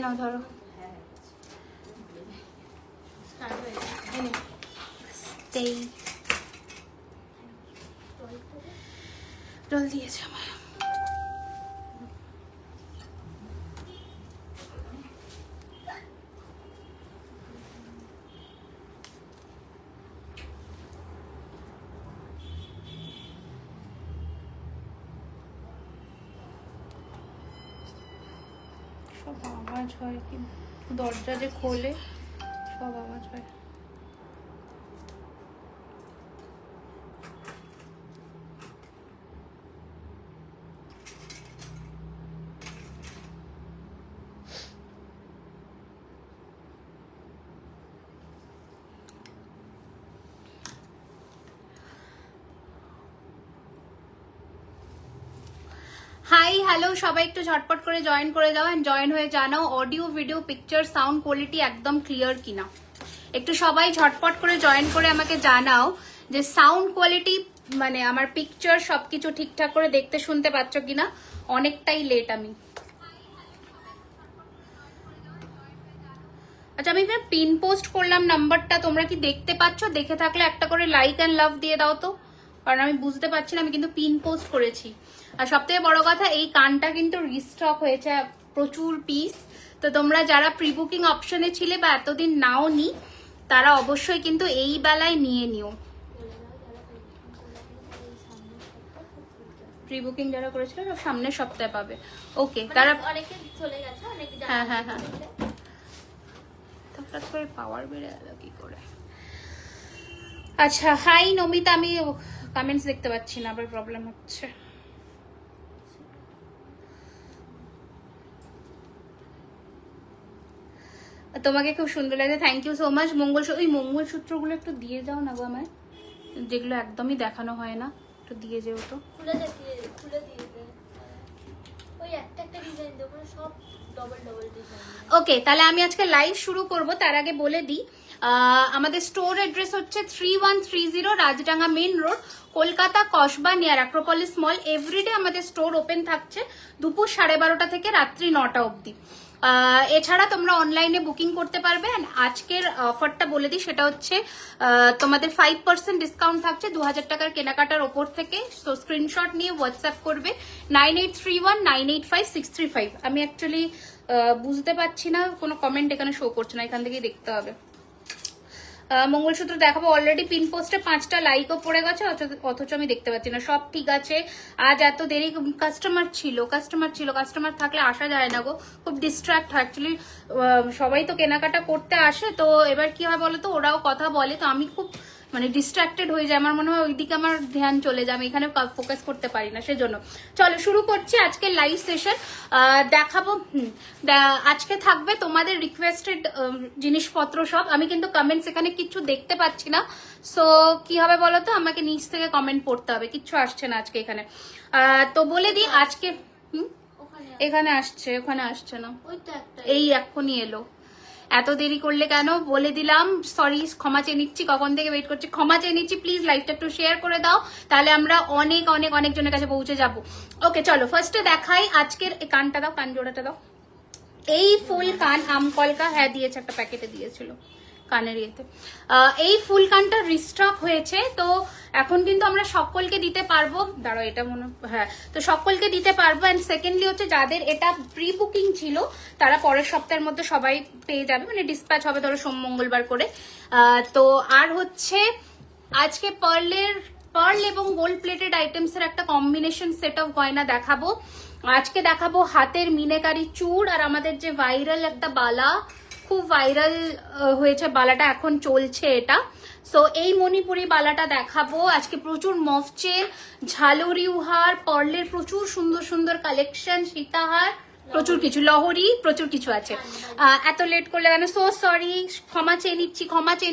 নাও ধরো। জল দিয়েছে আমার। সব আওয়াজ হয়, কি দরজা যে খোলে সব আওয়াজ হয়। হাই হ্যালো সবাই, একটু ঝটপট করে জয়েন করে দাও এন্ড জয়েন হয়ে জানাও audio video picture sound quality একদম ক্লিয়ার কিনা। একটু সবাই ঝটপট করে জয়েন করে আমাকে জানাও যে সাউন্ড কোয়ালিটি মানে আমার পিকচার সবকিছু ঠিকঠাক করে দেখতে শুনতে পাচ্ছ কিনা। অনেকটাই লেট আমি। আচ্ছা, আমি পিন পোস্ট করলাম নাম্বারটা, তোমরা কি দেখতে পাচ্ছ? দেখে থাকলে একটা করে লাইক অ্যান্ড লাভ দিয়ে দাও তো, কারণ আমি বুঝতে পারছি না। আমি কিন্তু পিন পোস্ট করেছি। আর সব থেকে বড় কথা, এই কানটা কিন্তু রিস্টক হয়েছে প্রচুর পিস। তো তোমরা যারা প্রি বুকিং অপশনে ছিলে বা এতদিন নাও নি, তারা অবশ্যই কিন্তু এই বেলায় নিয়ে নিও। প্রি বুকিং যারা করেছিল সব সামনের সপ্তাহে পাবে। ওকে, তারা অনেকে চলে গেছে, অনেকে হ্যাঁ হ্যাঁ হ্যাঁ হঠাৎ করে পাওয়ার বেড়ে গেল কি করে? আচ্ছা, হাই নমিতা, আমি কমেন্টস দেখতে পাচ্ছি না, আবার প্রবলেম হচ্ছে। তোমাকে খুব সুন্দর লাগে, থ্যাংক ইউ সো মাচ। ওই মঙ্গলসূত্রগুলো একটু দিয়ে যাও না গো আমায়, যেগুলো একদমই দেখানো হয় না, একটু দিয়ে যেও তো। খুলে দিয়ে দে। ওই একটা ডিজাইন দেবো, সব ডবল ডিজাইন। ওকে, তাহলে আমি আজকে লাইভ শুরু করব। তার আগে বলে দিই, আমাদের স্টোর অ্যাড্রেস হচ্ছে 3130 Rajdanga main road, Kolkata Kasba near Acropolis mall. Everyday আমাদের স্টোর ওপেন থাকছে দুপুর 12:30 থেকে রাত্রি 9টা অবধি। এছাড়া তোমরা অনলাইনে বুকিং করতে পারবে। আজকের অফারটা বলে দিই, সেটা হচ্ছে তোমাদের 5% ডিসকাউন্ট থাকছে 2000 টাকার কেনাকাটার ওপর থেকে। সো স্ক্রিনশট নিয়ে হোয়াটসঅ্যাপ করবে 9831985635। আমি অ্যাকচুয়ালি বুঝতে পারছি না, কোনো কমেন্ট এখানে শো করছে না, এখান থেকেই দেখতে হবে। মঙ্গলসূত্র দেখাবো, অলরেডি পিন পোস্টে 5টা লাইকও পড়ে গেছে, অথচ আমি দেখতে পাচ্ছি না। সব ঠিক আছে, আজ এত দেরি কাস্টমার থাকলে আসা যায় না গো, খুব ডিস্ট্র্যাক্ট হয় অ্যাকচুয়ালি। সবাই তো কেনাকাটা করতে আসে, তো এবার কি হয় বলো তো, ওরাও কথা বলে, তো আমি খুব মানে ডিস্ট্রাক্টেড হয়ে যায়। আমার মনে হয় ওইদিকে আমার ধ্যান চলে যায়, আমি এখানে ফোকাস করতে পারি না, সেজন্য। চলো শুরু করছি আজকে লাইভ সেশন। দেখাবো আজকে থাকবে তোমাদের রিকোয়েস্টেড জিনিসপত্র সব। আমি কিন্তু কমেন্টস এখানে কিছু দেখতে পাচ্ছি না, সো কি হবে বলো তো, আমাকে নিচ থেকে কমেন্ট পড়তে হবে, কিচ্ছু আসছে না আজকে এখানে। তো বলে দিই আজকে এখানে আসছে, ওখানে আসছে না, এই এক্ষুনি এলো। এত দেরি করলে কেন বলে দিলাম, সরি, ক্ষমা চেয়ে নিচ্ছি, কখন থেকে ওয়েট করছি, ক্ষমা চেয়ে নিচ্ছি। প্লিজ লাইভটা একটু শেয়ার করে দাও, তাহলে আমরা অনেক অনেক অনেক জনের কাছে পৌঁছে যাব। ওকে চলো, ফার্স্টে দেখাই আজকের কানটা দাও, কান জোড়াটা দাও। এই ফুল কান আমকলকা, হ্যাঁ দিয়েছে, একটা প্যাকেটে দিয়েছিল কানের ইয়েতে। এই ফুল কানটা রিস্টক হয়েছে, তো এখন কিন্তু আমরা সকলকে দিতে পারবো। দাঁড়াও, এটা মনে হ্যাঁ, তো সকলকে দিতে পারবো। অ্যান্ড সেকেন্ডলি হচ্ছে, যাদের এটা প্রি বুকিং ছিল তারা পরের সপ্তাহের মধ্যে সবাই পেয়ে যাবে, মানে ডিসপ্যাচ হবে ধরো সোম মঙ্গলবার করে। তো আর হচ্ছে আজকে পার্ল এবং গোল্ড প্লেটেড আইটেমস এর একটা কম্বিনেশন সেট অফ গয়না দেখাবো। আজকে দেখাবো হাতের মিনেকারি চূড়, আর আমাদের যে ভাইরাল একটা বালা, খুব ভাইরাল হয়েছে বালাটা, এখন চলছে এটা। সো এই মণিপুরি বালাটা দেখাবো আজকে। প্রচুর মফচেন, ঝালরি হার, পার্লের প্রচুর সুন্দর সুন্দর কালেকশন, সীতাহার, প্রচুর কিছু, লহরি, প্রচুর কিছু আছে। এত লেট করলে কেন, সো সরি, ক্ষমা চেয়ে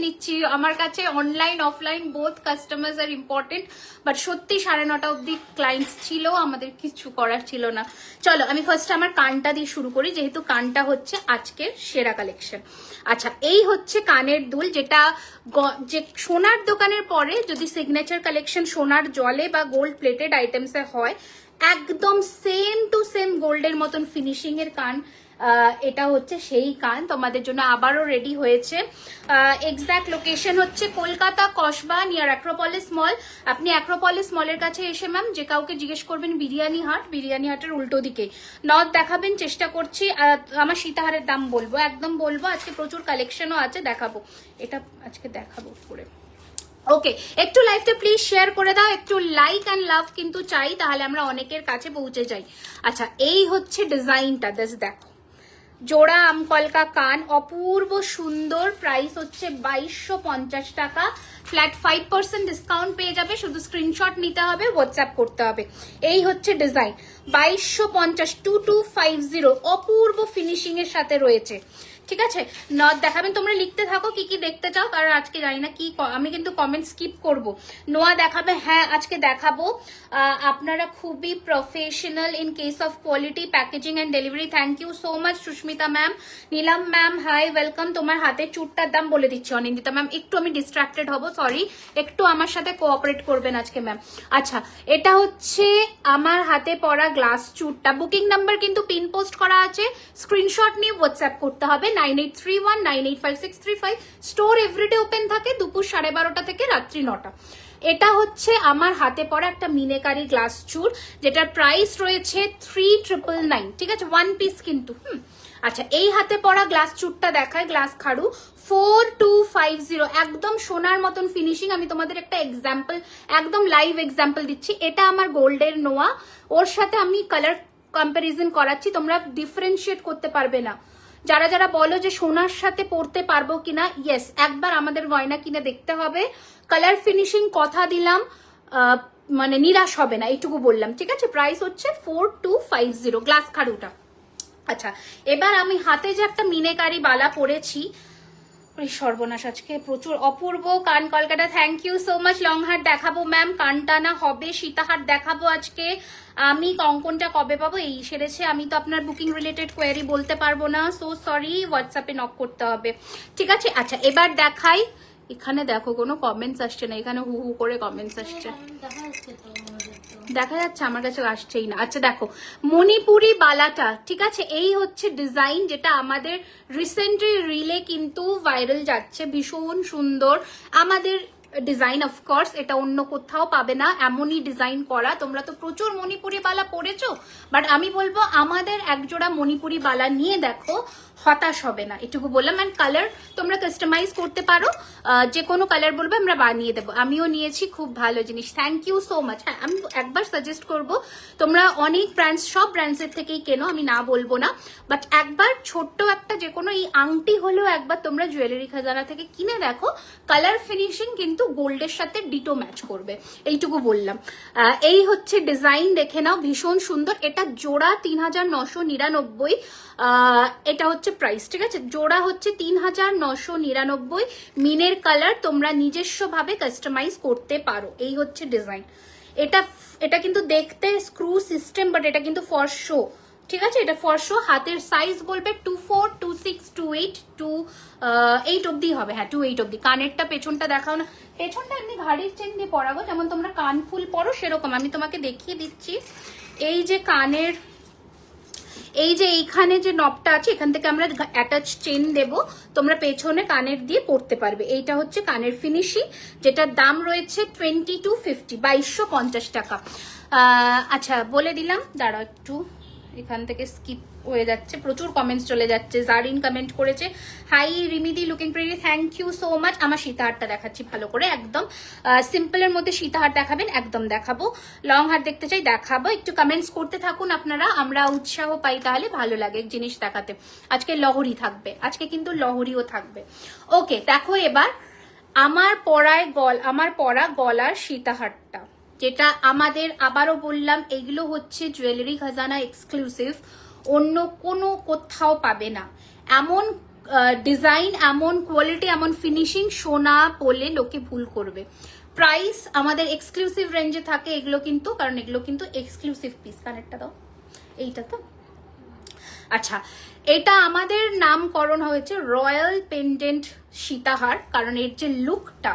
নিচ্ছি। আমার কাছে অনলাইন অফলাইন বোথ কাস্টমার্স আর ইম্পর্টেন্ট, বাট সত্যি 9:30 অব্দি ক্লায়েন্টস ছিল, আমাদের কিছু করার ছিল না। চলো আমি ফার্স্ট আমার কানটা দিয়ে শুরু করি, যেহেতু কানটা হচ্ছে আজকের সেরা কালেকশন। আচ্ছা, এই হচ্ছে কানের দুল, যেটা যে সোনার দোকানের পরে যদি সিগনেচার কালেকশন সোনার জলে বা গোল্ড প্লেটেড আইটেমসে হয়, একদম সেম টু সেম গোল্ডের মতন ফিনিশিং এর কান। এটা হচ্ছে সেই কান, তোমাদের জন্য আবারও রেডি হয়েছে। এক্স্যাক্ট লোকেশন হচ্ছে কলকাতা কসবা নিয়ার অ্যাক্রোপলিস মল। আপনি অ্যাক্রোপলিস মলের কাছে এসে ম্যাম যে কাউকে জিজ্ঞেস করবেন বিরিয়ানি হাটের উল্টো দিকে নথ দেখাবেন, চেষ্টা করছি। আমার সীতাহারের দাম বলবো, একদম বলবো। আজকে প্রচুর কালেকশনও আছে, দেখাবো। এটা আজকে দেখাবো করে। ওকে, একটু লাইভটা প্লিজ শেয়ার করে দাও, একটু লাইক অ্যান্ড লাভ কিন্তু চাই, তাহলে আমরা অনেকের কাছে পৌঁছে যাই। আচ্ছা, এই হচ্ছে ডিজাইনটা, দেখো জোড়া আমকলকা কান, অপূর্ব সুন্দর। প্রাইস হচ্ছে 2250 টাকা, ফ্ল্যাট 5% ডিসকাউন্ট পেয়ে যাবে। শুধু স্ক্রিনশট নিতে হবে, হোয়াটসঅ্যাপ করতে হবে। এই হচ্ছে ডিজাইন, 2250, 2250, অপূর্ব ফিনিশিং এর সাথে রয়েছে। ঠিক আছে, নট দেখাবেন। তোমরা লিখতে থাকো কি কি দেখতে চাও, কারণ আজকে জানি না কি, আমি কিন্তু কমেন্ট স্কিপ করব। নোয়া দেখাবে, হ্যাঁ আজকে দেখাবো। আপনারা খুবই professional in case of quality packaging and delivery. Thank you so much Susmita ma'am. Nilam ma'am hi, welcome. তোমার হাতে চুটটার দাম বলে দিচ্ছি অনিন্দিতা ম্যাম, একটু আমি ডিস্ট্রাক্টেড হব, সরি, একটু আমার সাথে কোঅপারেট করবেন আজকে ম্যাম। আচ্ছা, এটা হচ্ছে আমার হাতে পরা গ্লাস চুটটা। বুকিং নাম্বার কিন্তু পিন পোস্ট করা আছে, স্ক্রিনশট নিয়ে হোয়াটসঅ্যাপ করতে হবে 9831985635। স্টোর এভরিডে ওপেন থাকে দুপুর 12:30 থেকে রাত্রি 9টা। এটা হচ্ছে আমার হাতে পড়া একটা মিনেকারি গ্লাস চুর, যেটার প্রাইস রয়েছে 3999। ঠিক আছে, 1 পিস কিন্তু। আচ্ছা, এই হাতে পড়া গ্লাস চুরটা দেখায়, গ্লাস খাড়ু 4250, একদম সোনার মতন ফিনিশিং। আমি তোমাদের একটা এক্সাম্পল, একদম লাইভ এক্সাম্পল দিচ্ছি। এটা আমার গোল্ডের নোয়া, ওর সাথে আমি কালার কম্পারিজন করাচ্ছি, তোমরা ডিফারেন্সিয়েট করতে পারবে না। যারা যারা বলো যে সোনার সাথে পরতে পারবো কিনা, ইয়েস, একবার আমাদের গয়না কিনে দেখতে হবে। কালার ফিনিশিং কথা দিলাম, মানে নিরাশ হবে না, এইটুকু বললাম। ঠিক আছে, প্রাইস হচ্ছে 4250, গ্লাস খাড়ুটা। আচ্ছা, এবার আমি হাতে যে একটা মিনেকারি বালা পরেছি, সর্বনাশ, আজকে প্রচুর অপূর্ব কান Kolkata. Thank you so much. Long হাট দেখাবো ম্যাম, কানটানা হবে। সীতাহার দেখাবো আজকে। আমি কঙ্কনটা কবে পাবো, এই সেরেছে। আমি তো আপনার বুকিং রিলেটেড কোয়ারি বলতে পারবো না, সো সরি, হোয়াটসঅ্যাপে নক করতে হবে। ঠিক আছে, আচ্ছা এবার দেখাই। এখানে দেখো কোনো কমেন্টস আসছে না, এখানে হু হু করে কমেন্টস আসছে, দেখা যাচ্ছে, আমার কাছে আসছেই না। আচ্ছা দেখো, মণিপুরি বালাটা, ঠিক আছে, এই হচ্ছে ডিজাইন, যেটা আমাদের রিসেন্টলি রিলে কিন্তু ভাইরাল যাচ্ছে, ভীষণ সুন্দর আমাদের ডিজাইন। অফকোর্স এটা অন্য কোথাও পাবে না, এমনই ডিজাইন করা। তোমরা তো প্রচুর মণিপুরি বালা পরেছো, বাট আমি বলবো আমাদের একজোড়া মণিপুরি বালা নিয়ে দেখো, হতাশ হবে না, এটুকু বললাম। অ্যান্ড কালার তোমরা কাস্টমাইজ করতে পারো, যে কোনো কালার বলবে আমরা বানিয়ে দেবো। আমিও নিয়েছি, খুব ভালো জিনিস, থ্যাংক ইউ সো মাচ। হ্যাঁ, আমি একবার সাজেস্ট করবো, তোমরা অনেক ব্র্যান্ডস, সব ব্র্যান্ডসের থেকেই কেনো, আমি না বলবো না, বাট একবার ছোট্ট একটা যে কোনো এই আংটি হলেও একবার তোমরা জুয়েলারি খাজানা থেকে কিনে দেখো, কালার ফিনিশিং কিন্তু গোল্ডের সাথে ডিটো ম্যাচ করবে, এইটুকু বললাম। এই হচ্ছে ডিজাইন, দেখে নাও, ভীষণ সুন্দর। এটা জোড়া 3999, এটা হচ্ছে প্রাইস। ঠিক আছে, জোড়া হচ্ছে 3999, মিনের কালার তোমরা নিজস্ব ভাবে কাস্টমাইজ করতে পারো। এই হচ্ছে ডিজাইন। এটা কিন্তু দেখতে স্ক্রু সিস্টেম, বাট এটা কিন্তু ফর শো। ঠিক আছে, এটা ফর শো। হাতের সাইজ বলবে 24, 26, 28, 28 অব্দি হবে। হ্যাঁ, 28 অব্দি। কানেরটা পেছনটা দেখাও না, পেছনটা এমনি ঘাড়ির চেন দিয়ে পরাবো, যেমন তোমরা কান ফুল পরো সেরকম। আমি তোমাকে দেখিয়ে দিচ্ছি, এই যে কানের, এই যে এইখানে যে নবটা আছে, এখান থেকে আমরা অ্যাটাচ চেন দেব, তোমরা পেছনে কানের দিয়ে পরতে পারবে। এইটা হচ্ছে কানের ফিনিশিং, যেটার দাম রয়েছে 2250, 2250 টাকা। আচ্ছা বলে দিলাম, দাঁড়াও একটু, এখান থেকে স্কিপ হয়ে যাচ্ছে, প্রচুর কমেন্টস চলে যাচ্ছে। জারিন কমেন্ট করেছে, হাই রিমিদি looking pretty, thank you so much. আমার সীতাহারটা দেখাচ্ছি ভালো করে, একদম সিম্পলের মধ্যে সীতাহার দেখাবেন, একদম দেখাবো। লং হার দেখতে চাই, দেখাবো। একটু কমেন্টস করতে থাকুন আপনারা, আমরা উৎসাহ পাই, তাহলে ভালো লাগে জিনিস দেখাতে। আজকে লহরি থাকবে, আজকে কিন্তু লহরিও থাকবে। ওকে, দেখো এবার আমার পরা গলার সীতাহারটা, যেটা আমাদের, আবারও বললাম, এগুলো হচ্ছে জুয়েলারি খাজানা এক্সক্লুসিভ, অন্য কোনো কোথাও পাবে না। এমন ডিজাইন, এমন কোয়ালিটি, এমন ফিনিশিং, সোনা বলে লোকে ভুল করবে। প্রাইস আমাদের এক্সক্লুসিভ রেঞ্জে থাকে এগুলো কিন্তু, কারণ এগুলো কিন্তু এক্সক্লুসিভ পিস। কানেরটা দাও, এইটা তো। আচ্ছা, এটা আমাদের নামকরণ হয়েছে রয়্যাল পেন্ডেন্ট সীতাহার, কারণ এর যে লুকটা,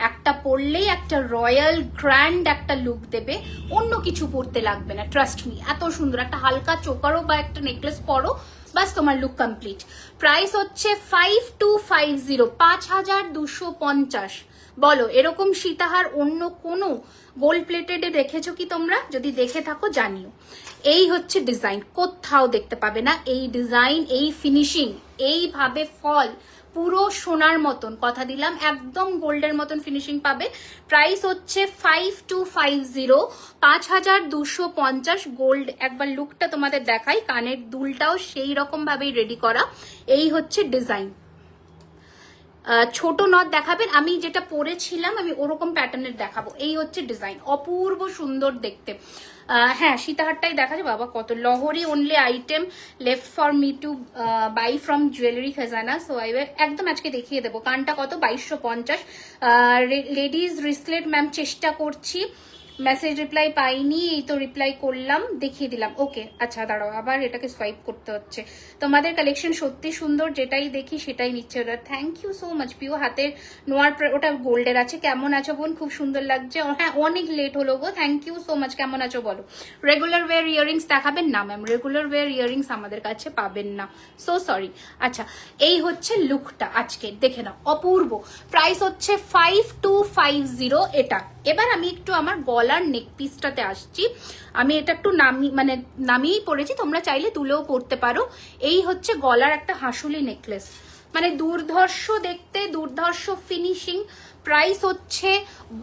একটা পরলেই একটা রয়্যাল গ্র্যান্ড একটা লুক দেবে, অন্য কিছু পরতে লাগবে না, ট্রাস্ট মি। এত সুন্দর একটা হালকা চোকারও বা একটা নেকলেস পরো, বাস তোমার লুক কমপ্লিট। প্রাইস হচ্ছে 5250, 5250। বলো এরকম সীতাহার অন্য কোনো গোল্ড প্লেটেডে দেখেছো কি তোমরা? যদি দেখে থাকো জানিও। এই হচ্ছে ডিজাইন, কোথাও দেখতে পাবে না এই ডিজাইন, এই ফিনিশিং, এইভাবে ফল পুরো সোনার মতন, কথা দিলাম একদম গোল্ডের মতন ফিনিশিং পাবে। প্রাইস হচ্ছে 5250, 5250 গোল্ড। একবার লুকটা তোমাদের দেখাই, কানের দুলটাও সেই রকম ভাবেই রেডি করা। এই হচ্ছে ডিজাইন। ছোট নথ দেখাবেন, আমি যেটা পরেছিলাম আমি ওরকম প্যাটার্নের দেখাবো। এই হচ্ছে ডিজাইন, অপূর্ব সুন্দর দেখতে। হ্যাঁ সীতাহারটাই দেখা যায় বাবা, কত লহরি only item left for me to buy from jewellery Khazana. So I একদম আজকে দেখিয়ে দেবো। কানটা কত? 2250। লেডিজ রিসলেট ম্যাম চেষ্টা করছি, মেসেজ রিপ্লাই পাইনি, এই তো রিপ্লাই করলাম, দেখিয়ে দিলাম। ওকে আচ্ছা দাঁড়াও, আবার এটাকে সোয়াইপ করতে হচ্ছে। তোমাদের কালেকশন সত্যি সুন্দর, যেটাই দেখি সেটাই নিচ্ছে ওরা। থ্যাংক ইউ সো মাচ পিও। হাতের নোয়ার ওটা গোল্ডের আছে। কেমন আছো বোন? খুব সুন্দর লাগছে। হ্যাঁ অনেক লেট হলো গো, থ্যাংক ইউ সো মাচ। কেমন আছো বলো? রেগুলার ওয়্যার ইয়ারিংস দেখাবেন না ম্যাম, রেগুলার ওয়্যার ইয়ারিংস আমাদের কাছে পাবেন না, সো সরি। আচ্ছা এই হচ্ছে লুকটা আজকে, দেখে নাও অপূর্ব। প্রাইস হচ্ছে 5250 এটা। এবার আমি একটু আমার গলার নেক পিসটাতে আসছি। আমি এটা একটু নামিয়েই পরেছি, তোমরা চাইলে তুলেও পরতে পারো। এই হচ্ছে গলার একটা হাসুলি নেকলেস, মানে দুর্ধর্ষ দেখতে, দুর্ধর্ষ ফিনিশিং। প্রাইস হচ্ছে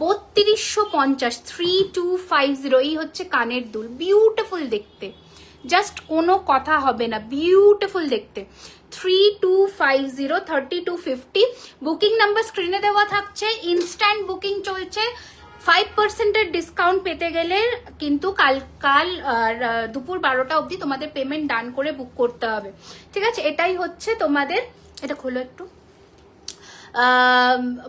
3250, 3250। এই হচ্ছে কানের দুল, বিউটিফুল দেখতে, জাস্ট কোনো কথা হবে না, বিউটিফুল দেখতে। 3250, 3250। বুকিং নাম্বার স্ক্রিনে দেওয়া থাকছে, ইনস্ট্যান্ট বুকিং চলছে। 5% ডিসকাউন্ট পেতে গেলে কিন্তু কাল দুপুর 12টা অবধি তোমাদের পেমেন্ট ডান করে বুক করতে হবে, ঠিক আছে? এটাই হচ্ছে তোমাদের, এটা খোলো একটু,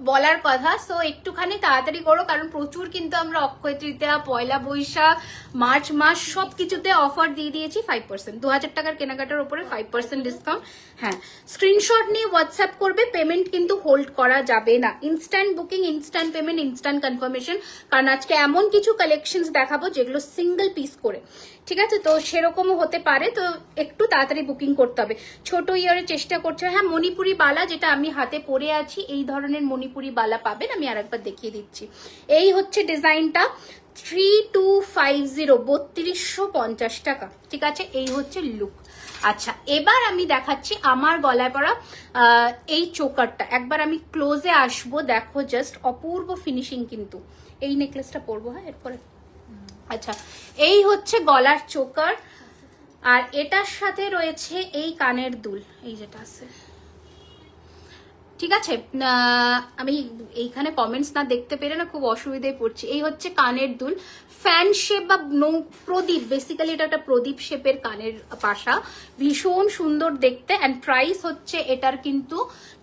বলার কথা। সো একটুখানি তাড়াতাড়ি করো, কারণ প্রচুর কিন্তু আমরা অক্ষয় তৃতীয়া, পয়লা বৈশাখ, মার্চ মাস সব কিছুতে অফার দিয়ে দিয়েছি 5%। 2000 টাকার কেনাকাটার উপরে 5% ডিসকাউন্ট। হ্যাঁ স্ক্রিনশট নিয়ে হোয়াটসঅ্যাপ করবে, পেমেন্ট কিন্তু হোল্ড করা যাবে না। Instant booking, instant payment, instant confirmation. কারণ আজকে এমন কিছু কালেকশনস দেখাবো যেগুলো সিঙ্গেল পিস করে, ঠিক আছে? তো সেরকমও হতে পারে, তো একটু তাড়াতাড়ি বুকিং করতে হবে। ছোট ইয়ারের চেষ্টা করছে। হ্যাঁ মণিপুরি বালা, যেটা আমি হাতে পরে আছি, এই ধরনের মণিপুরি বালা পাবেন। আমি আরেকবার দেখিয়ে দিচ্ছি। এই হচ্ছে ডিজাইনটা, 3250, 3250 টাকা, ঠিক আছে? এই হচ্ছে লুক। আচ্ছা এবার আমি দেখাচ্ছি আমার গলায় পরা এই চোকারটা। একবার আমি ক্লোজে আসবো, দেখো জাস্ট অপূর্ব ফিনিশিং কিন্তু। এই নেকলেসটা পরবো হ্যাঁ এরপরে। আচ্ছা এই হচ্ছে গলার চোকার, আর এটার সাথে রয়েছে এই কানের দুল, এই যেটা আছে, ঠিক আছে? আমি এইখানে কমেন্টস না দেখতে পেরে না খুব অসুবিধায় পড়ছি। এই হচ্ছে কানের দুল, ফ্যান শেপ বা প্রদীপ, বেসিক্যালি এটা একটা প্রদীপ শেপের কানের পাশা, ভীষণ সুন্দর দেখতে। অ্যান্ড প্রাইস হচ্ছে এটার কিন্তু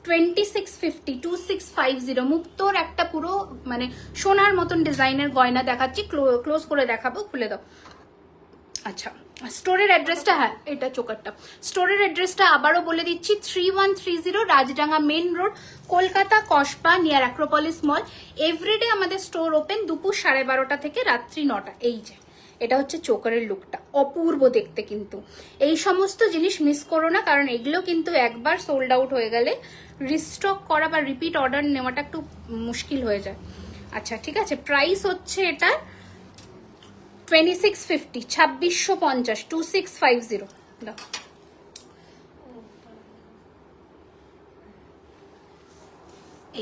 2650, 2650। মুক্তোর একটা পুরো মানে সোনার মতন ডিজাইনের গয়না দেখাচ্ছি, ক্লোজ করে দেখাবো, খুলে দাও। আচ্ছা স্টোরের অ্যাড্রেসটা, হ্যাঁ এটা চোকারটা, স্টোরের অ্যাড্রেসটা আবারও বলে দিচ্ছি, 3130 Rajdanga main road, Kolkata Kasba, near Acropolis mall. Everyday আমাদের স্টোর ওপেন দুপুর 12:30 থেকে রাত্রি 9টা। এই যে এটা হচ্ছে চোকারের লুকটা, অপূর্ব দেখতে কিন্তু। এই সমস্ত জিনিস মিস করো না, কারণ এগুলো কিন্তু একবার সোল্ড আউট হয়ে গেলে রিস্টক করা বা রিপিট অর্ডার নেওয়াটা একটু মুশকিল হয়ে যায়। আচ্ছা ঠিক আছে, প্রাইস হচ্ছে এটা 2650, 2650, 2650।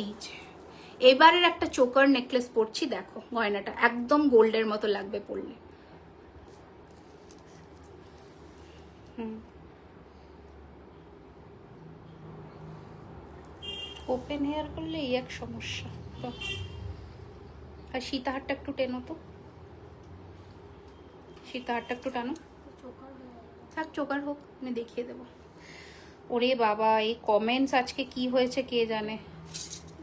এই যে এবারের একটা চোকার নেকলেস পরছি, দেখো গয়নাটা একদম গোল্ডের মতো লাগবে পরলে। ওপেন হেয়ার করলে এই এক সমস্যা। আর সীতাহারটা একটু টেনো তো, সীতাহারটা একটু টানো, থাক চোকার হোক, আমি দেখিয়ে দেবো। ওরে বাবা এই কমেন্টস আজকে কি হয়েছে কে জানে,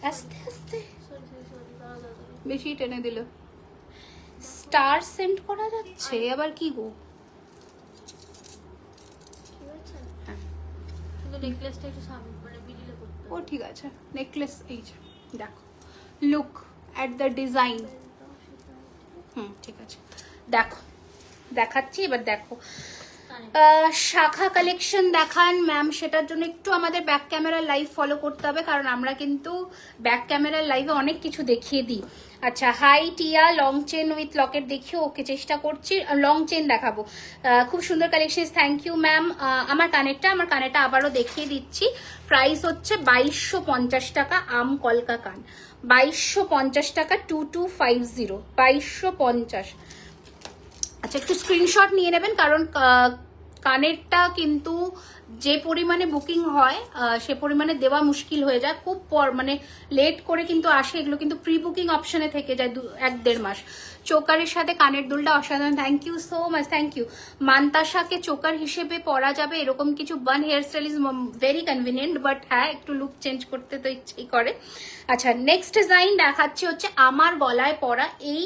আস্তে আস্তে বেশি টেনে দিল। স্টার সেন্ড করা যাচ্ছে আবার কি গো? নেকলেসটা একটু সামনে মানে মিডিলে করতে হবে। ও ঠিক আছে, নেকলেস এই যে দেখো, লুক অ্যাট দ্য ডিজাইন। ঠিক আছে দেখো, দেখাচ্ছি এবার দেখো। শাখা কালেকশন দেখান ম্যাম, সেটার জন্য একটু আমাদের ব্যাক ক্যামেরার লাইভ ফলো করতে হবে, কারণ আমরা কিন্তু ব্যাক ক্যামেরার লাইভে অনেক কিছু দেখিয়ে দিই। আচ্ছা, হাই টিয়া, লং চেন উইথ লকেট দেখিও, ওকে চেষ্টা করছি, লং চেন দেখাবো। খুব সুন্দর কালেকশন, থ্যাংক ইউ ম্যাম। আমার কানেরটা আবারও দেখিয়ে দিচ্ছি। প্রাইস হচ্ছে 2250 টাকা, আম কলকা কান 2250 টাকা, 2250, 2250। আচ্ছা, একটু স্ক্রিনশট নিয়ে নেবেন, কারণ কানেরটা কিন্তু যে পরিমাণে বুকিং হয় সে পরিমাণে দেওয়া মুশকিল হয়ে যায়, খুব মানে লেট করে কিন্তু আসে, এগুলো কিন্তু প্রি বুকিং অপশনে থেকে যায় 1-1.5 মাস। চোকারের সাথে কানের দুলটা অসাধারণ, thank you so much, thank you. মান্তাসাকে চোকার হিসেবে পরা যাবে এরকম কিছু bun hair style is very convenient, but হ্যাঁ একটু লুক চেঞ্জ করতে তো ইচ্ছেই করে। আচ্ছা, নেক্সট ডিজাইন দেখাচ্ছি হচ্ছে আমার গলায় পরা এই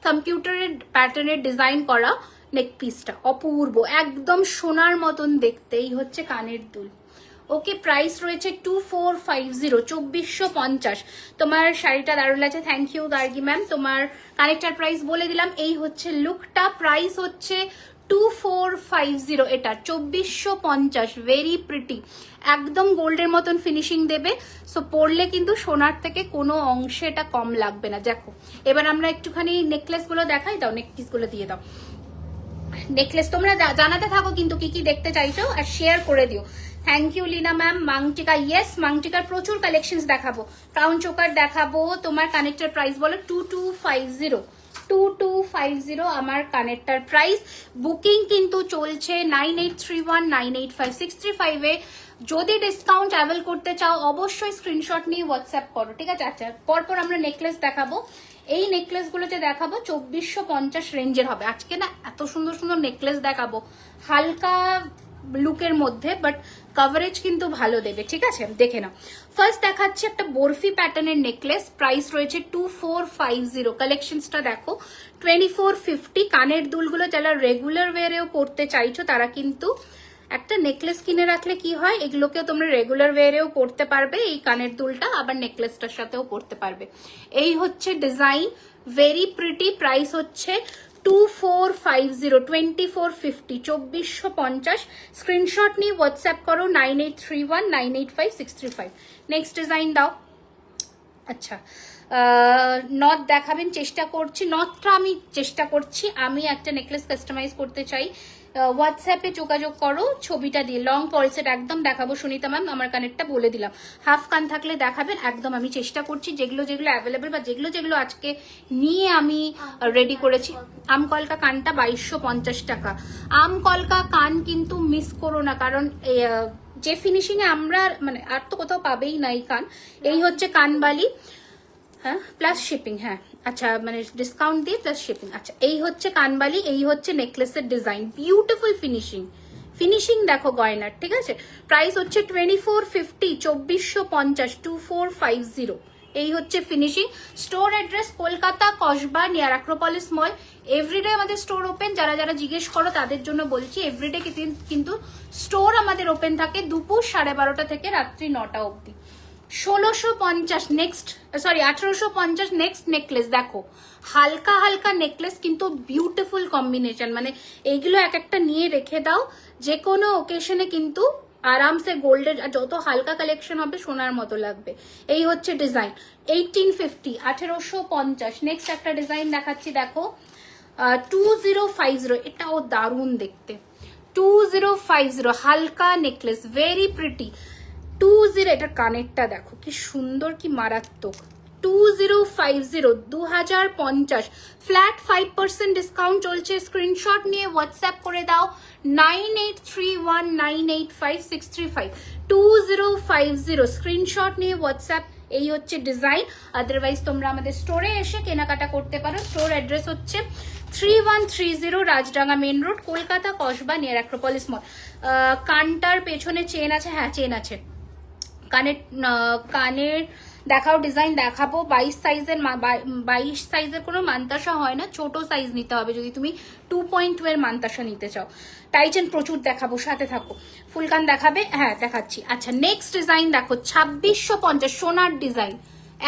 কম্পিউটারের প্যাটার্নের ডিজাইন করা নেক পিসটা, অপূর্ব, একদম সোনার মতন দেখতে। এই হচ্ছে কানের দুল। ওকে, প্রাইস রয়েছে 2450, 2450। তোমার শাড়িটা দারুণ লাগছে, থ্যাংক ইউ গার্গি ম্যাম। তোমার কানেক্টার প্রাইস বলে দিলাম, এই হচ্ছে লুকটা, প্রাইস হচ্ছে 2450, এটা 2450, ভেরি প্রিটি, একদম গোল্ডের মতন ফিনিশিং দেবে। সো পরলে কিন্তু সোনার থেকে কোনো অংশে এটা কম লাগবে না। দেখো, এবার আমরা একটুখানি নেকলেস গুলো দেখাই, দাও নেকপিস গুলো দিয়ে দাও। নেকলেস তোমরা জানাতে থাকো কিন্তু কি কি দেখতে চাইছো, আর শেয়ার করে দিও। Thank you Leena ma'am. Maangtikka, yes মাংটিকার প্রচুর কালেকশনস দেখাবো, ক্রাউন চোকার দেখাবো। তোমার কানেক্টার প্রাইস বলো, 2250, 2250 আমার কানেক্টার প্রাইস। বুকিং কিন্তু চলছে 9831 985 635 এ। যদি ডিসকাউন্ট অ্যাভেল করতে চাও অবশ্যই স্ক্রিনশট নিয়ে হোয়াটসঅ্যাপ করো, ঠিক আছে? আচ্ছা, পরপর আমরা নেকলেস দেখাবো। এই নেকলেস গুলো যে দেখাবো 2450 রেঞ্জের হবে। আজকে না এত সুন্দর সুন্দর নেকলেস দেখাবো, হালকা লুকের মধ্যে, বাট কভারেজ কিন্তু ভালো দেবে, ঠিক আছে? দেখে নাও। ফার্স্ট দেখাচ্ছি একটা বরফি প্যাটার্নের নেকলেস, প্রাইস রয়েছে 2450। কালেকশনসটা দেখো, 2450। কানের দুলগুলো যারা রেগুলার ওয়ারেও পরতে চাইছো তারা কিন্তু একটা নেকলেস কিনে রাখলে কি হয়, এগুলোকেও তোমরা রেগুলার ওয়ারেও পরতে পারবে, এই কানের দুলটা আবার নেকলেসটার সাথেও পরতে পারবে। এই হচ্ছে ডিজাইন, ভেরি প্রিটি। প্রাইস হচ্ছে 2450, 2450, 2450। স্ক্রিনশট নিয়ে হোয়াটসঅ্যাপ করো 9831 985 635। নেক্সট ডিজাইন দাও। আচ্ছা, নথ দেখাবেন, চেষ্টা করছি, নথটা আমি চেষ্টা করছি। আমি একটা নেকলেস কাস্টমাইজ করতে চাই, হোয়াটসঅ্যাপে যোগাযোগ করো ছবিটা দিয়ে। লং পলসেট একদম দেখাবো সুনিতা ম্যাম, আমার কানেরটা বলে দিলাম। হাফ কান থাকলে দেখাবেন, একদম আমি চেষ্টা করছি যেগুলো যেগুলো অ্যাভেলেবেল বা যেগুলো যেগুলো আজকে নিয়ে আমি রেডি করেছি। আম কলকা কানটা 2250 টাকা। আম কলকা কান কিন্তু মিস করো না, কারণ যে ফিনিশিং এ আমরা মানে আর তো কোথাও পাবেই না এই কান। এই হচ্ছে কানবালি, হ্যাঁ প্লাস শিপিং, হ্যাঁ আচ্ছা মানে ডিসকাউন্ট দিয়ে প্লাস শিপিং। আচ্ছা, এই হচ্ছে কানবালি, এই হচ্ছে নেকলেসের ডিজাইন, বিউটিফুল ফিনিশিং, ফিনিশিং দেখো গয়নার, ঠিক আছে? প্রাইস হচ্ছে 2450, 2450, 2450। এই হচ্ছে finishing. Store address Kolkata Kasba near Acropolis mall. Everyday আমাদের স্টোর ওপেন, যারা যারা জিজ্ঞেস করো তাদের জন্য বলছি, এভরিডে কিন্তু স্টোর আমাদের ওপেন থাকে দুপুর 12:30 থেকে রাত্রি 9টা অবধি। 1650 নেক্সট, সরি 1850 নেক্সট নেকলেস দেখো, হালকা হালকা নেকলেস কিন্তু বিউটিফুল কম্বিনেশন, মানে এইগুলো এক একটা নিয়ে রেখে দাও, যে কোনো ওকেশনে কিন্তু আরামসে গোল্ডের, যত হালকা কালেকশন হবে সোনার মতো লাগবে। এই হচ্ছে ডিজাইন 1850, 1850। নেক্সট একটা ডিজাইন দেখাচ্ছি দেখো, 2050, এটাও দারুণ দেখতে, 2050 হালকা নেকলেস, ভেরি প্রিটি। 20, এটা কানেরটা দেখো কি সুন্দর, কি মারাত্মক। 2050, 2050, ফ্ল্যাট 5% ডিসকাউন্ট চলছে। স্ক্রিনশট নিয়ে হোয়াটসঅ্যাপ করে দাও 9831 985 635, 2050। স্ক্রিনশট নিয়ে হোয়াটসঅ্যাপ। এই হচ্ছে ডিজাইন। আদারওয়াইজ তোমরা আমাদের স্টোরে এসে কেনাকাটা করতে পারো। স্টোর অ্যাড্রেস হচ্ছে 3130 Rajdanga main road, Kolkata Kasba near Acropolis mall. কানটার পেছনে চেন আছে, হ্যাঁ চেন আছে। কানের দেখাও, ডিজাইন দেখাবো। 22 সাইজের কোনো মান্তাসা হয় না, ছোট সাইজ নিতে হবে যদি তুমি 2.2 এর মান্তাসা নিতে চাও। টাইচেন প্রচুর দেখাবো, সাথে থাকো। ফুলকান দেখাবে, হ্যাঁ দেখাচ্ছি। আচ্ছা, নেক্সট ডিজাইন দেখো 2650, সোনার ডিজাইন,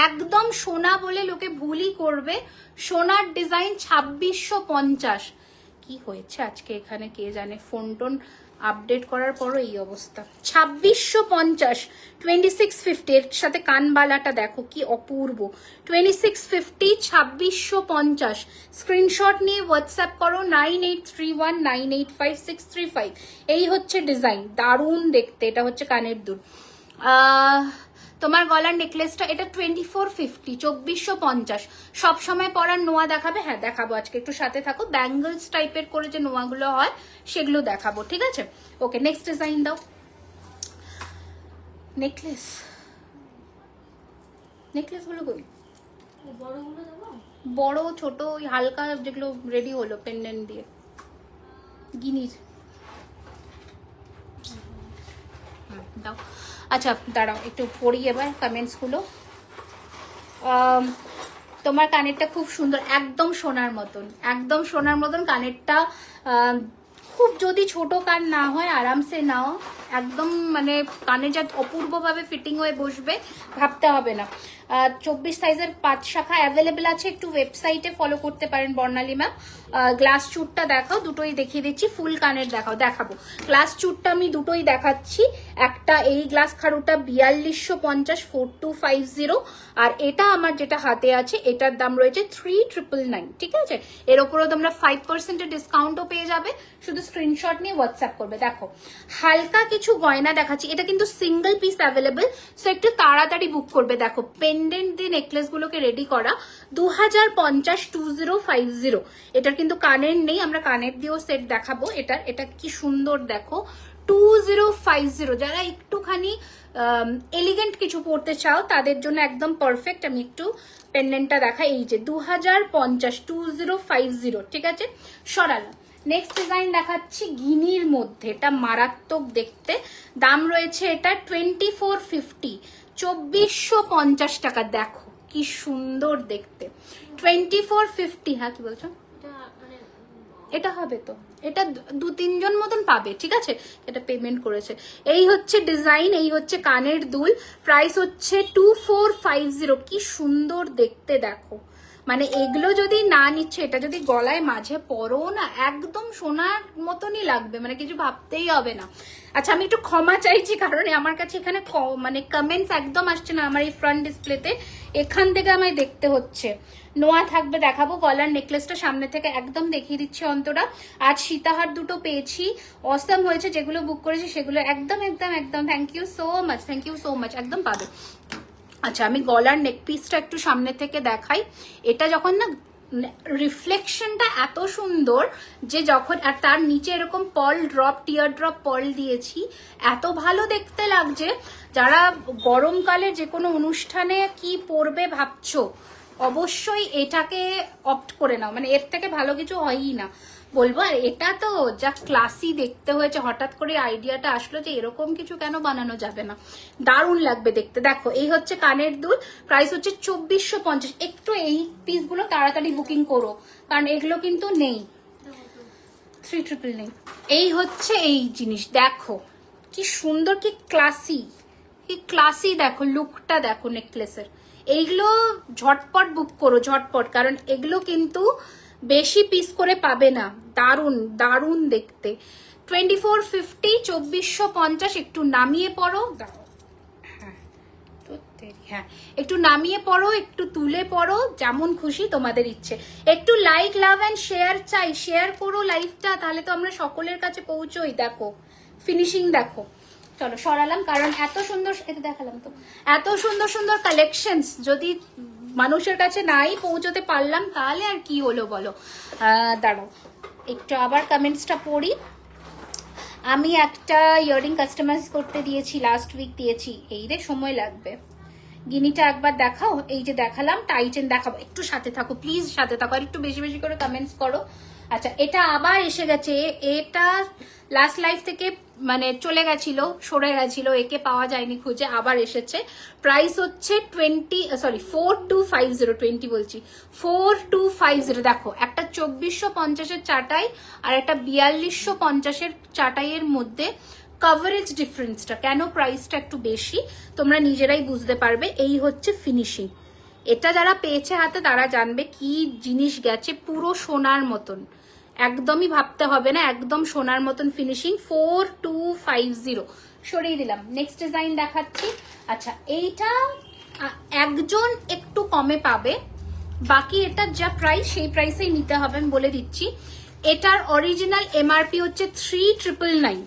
একদম সোনা বলে লোকে ভুলই করবে। সোনার ডিজাইন 2650, কি হয়েছে আজকে এখানে কে জানে, ফোন টোন আপডেট করার পরও এই অবস্থা। 2650, 2650, এর সাথে কানবালাটা দেখো কি অপূর্ব। 2650, 2650। স্ক্রিনশট নিয়ে হোয়াটসঅ্যাপ করো 9831985635। এই হচ্ছে ডিজাইন, দারুণ দেখতে। এটা হচ্ছে কানের দুল। তোমার গলার নেকলেসটা এটা 2450, 2450। সবসময় পরার নোয়া দেখাবে? হ্যাঁ দেখাবো আজকে, একটু সাথে থাকো। ব্যাঙ্গলস টাইপের করে যে নোয়াগুলো হয় সেগুলো দেখাবো, ঠিক আছে? ওকে, নেক্সট ডিজাইন দাও। নেকলেস, নেকলেসগুলো কই? বড়গুলো দেবো? বড় ছোট ওই হালকা যেগুলো রেডি হলো পেন্ডেন্ট দিয়ে, গিনির। দাও। আচ্ছা দাঁড়াও একটু পড়ি এবার কমেন্টসগুলো। তোমার কানেরটা খুব সুন্দর, একদম সোনার মতন, একদম সোনার মতন কানেরটা। খুব যদি ছোট কান না হয় আরামসে নাও, একদম মানে কানে যা অপূর্বভাবে ফিটিং হয়ে বসবে, ভাবতে হবে না। 24 সাইজের 5 শাখা অ্যাভেলেবেল আছে, একটু ওয়েবসাইটে ফলো করতে পারেন বর্ণালী ম্যাম। গ্লাস চুটটা দেখাও, দুটোই দেখিয়ে দিচ্ছি। ফুল কানের দেখাবো। গ্লাস চুটটা আমি দুটোই দেখাচ্ছি। একটা এই গ্লাস খাড়ুটা 4250, 4250, আর এটা আমার যেটা হাতে আছে এটার দাম রয়েছে 3999, ঠিক আছে? এর ওপরও তোমরা 5% ডিসকাউন্টও পেয়ে যাবে, শুধু স্ক্রিনশট নিয়ে হোয়াটসঅ্যাপ করবে। দেখো হালকা কিছু গয়না দেখাচ্ছি, এটা কিন্তু সিঙ্গেল পিস অ্যাভেলেবেল, সো একটু তাড়াতাড়ি বুক করবে। দেখো পেন্ডেন্ট দিয়ে নেকলেস গুলোকে রেডি করা 2050, 2050। এটার কিন্তু কানের নেই, আমরা কানের দিয়েও সেট দেখাবো। এটা কি সুন্দর দেখো, 2050। যারা একটুখানি এলিগেন্ট কিছু পড়তে চাও তাদের জন্য একদম পারফেক্ট। আমি একটু পেন্ডেন্টটা দেখাই, এই যে 2050, 2050, ঠিক আছে? সরালাম। নেক্সট ডিজাইন দেখাচ্ছি গিনির মধ্যে, এটা মারাত্মক দেখতে। দাম রয়েছে এটা 2450, 2450 টাকা। দেখো কি সুন্দর দেখতে, 2450। হ্যাঁ কি বলছো? এটা হবে তো, এটা 2-3 জন মতন পাবে, ঠিক আছে? এটা পেমেন্ট করেছে। এই হচ্ছে ডিজাইন, এই হচ্ছে কানের দুল। প্রাইস হচ্ছে 2450। কি সুন্দর দেখতে দেখো, মানে এগুলো যদি না নিচ্ছে, এটা যদি গলায় মাঝে পরো না, একদম সোনার মতনই লাগবে, মানে কিছু ভাবতেই হবে না। আচ্ছা আমি একটু ক্ষমা চাইছি, কারণ আমার কাছে এখানে মানে কমেন্টস একদম আসছে না আমার এই ফ্রন্ট ডিসপ্লেতে, এখান থেকে আমায় দেখতে হচ্ছে। নোয়া থাকবে দেখাবো, গলার নেকলেসটা সামনে থেকে একদম দেখিয়ে দিচ্ছি অন্তরা। আজ সীতাহার দুটো পেয়েছি, অসম হয়েছে, যেগুলো বুক করেছি সেগুলো একদম একদম একদম thank you so much, thank you so much, একদম পাবে। আচ্ছা আমি গলার নেক পিসটা একটু সামনে থেকে দেখাই। এটা যখন না রিফ্লেকশনটা এত সুন্দর যে যখন, আর তার নিচে এরকম পল ড্রপ, টিয়ার ড্রপ পল দিয়েছি, এত ভালো দেখতে লাগছে। যারা গরমকালে যে কোনো অনুষ্ঠানে কি পরবে ভাবছো, অবশ্যই এটাকে অপ্ট করে নাও, মানে এর থেকে ভালো কিছু হয়ই না বলবো। আর এটা তো যা ক্লাসি দেখতে হয়েছে, হঠাৎ করে আইডিয়াটা আসলো যে এরকম কিছু কেন বানানো যাবে না, দারুণ লাগবে দেখতে। দেখো এই হচ্ছে কানের দুল, প্রাইস হচ্ছে 2450। একটু এই পিসগুলো তাড়াতাড়ি বুকিং করো, কারণ এগুলো কিন্তু নেই, 3 নেই। এই হচ্ছে এই জিনিস, দেখো কি সুন্দর, কি ক্লাসি, কি ক্লাসি দেখো লুকটা, দেখো নেকলেসের। এইগুলো ঝটপট বুক করো, ঝটপট, কারণ এগুলো কিন্তু বেশি পিস করে পাবে না। দারুণ দারুণ দেখতে। 2450, 2450। একটু নামিয়ে পড়ো, হ্যাঁ একটু নামিয়ে পড়ো, একটু তুলে পড়ো, যেমন খুশি তোমাদের ইচ্ছে। একটু লাইক, লাভ অ্যান্ড শেয়ার চাই, শেয়ার করো লাইভটা, তাহলে তো আমরা সকলের কাছে পৌঁছোই। দেখো ফিনিশিং দেখো। চলো সরালাম, কারণ এত সুন্দর, এটা দেখালাম তো, এত সুন্দর সুন্দর কালেকশনস যদি মানুষের কাছে নাই পৌঁছতে পারলাম তাহলে আর কি হলো বলো। দাঁড়াও একটু আবার কমেন্টসটা পড়ি। আমি একটা ইয়ারিং কাস্টমাইজ করতে দিয়েছি, লাস্ট উইক দিয়েছি, এই রে সময় লাগবে। গিনিটা একবার দেখাও, এই যে দেখালাম, টাইটেন দেখাবো, একটু সাথে থাকো প্লিজ, সাথে থাকো, আর একটু বেশি বেশি করে কমেন্টস করো। আচ্ছা এটা আবার এসে গেছে, এটা লাস্ট লাইফ থেকে মানে চলে গেছিল, সরে গেছিল, একে পাওয়া যায়নি খুঁজে, আবার এসেছে। প্রাইস হচ্ছে 4250, 20 বলছি, 4250। দেখো একটা 2450-এর চাটাই আর একটা 4250-এর চাটাইয়ের মধ্যে কভারেজ ডিফারেন্সটা, কেন প্রাইসটা একটু বেশি তোমরা নিজেরাই বুঝতে পারবে। এই হচ্ছে ফিনিশিং, এটা যারা পেয়েছে হাতে তারা জানবে কি জিনিস গেছে, পুরো সোনার মতন। একদমই ভাবতে হবে না, একদম সোনার মতন ফিনিশিং। 4250 সরিয়ে দিলাম। নেক্সট ডিজাইন দেখাচ্ছি। আচ্ছা এইটা একজন একটু কমে পাবে, বাকি এটার যা প্রাইস সেই প্রাইসেই নিতে হবে, আমি বলে দিচ্ছি। এটার অরিজিনাল এমআরপি হচ্ছে 3999।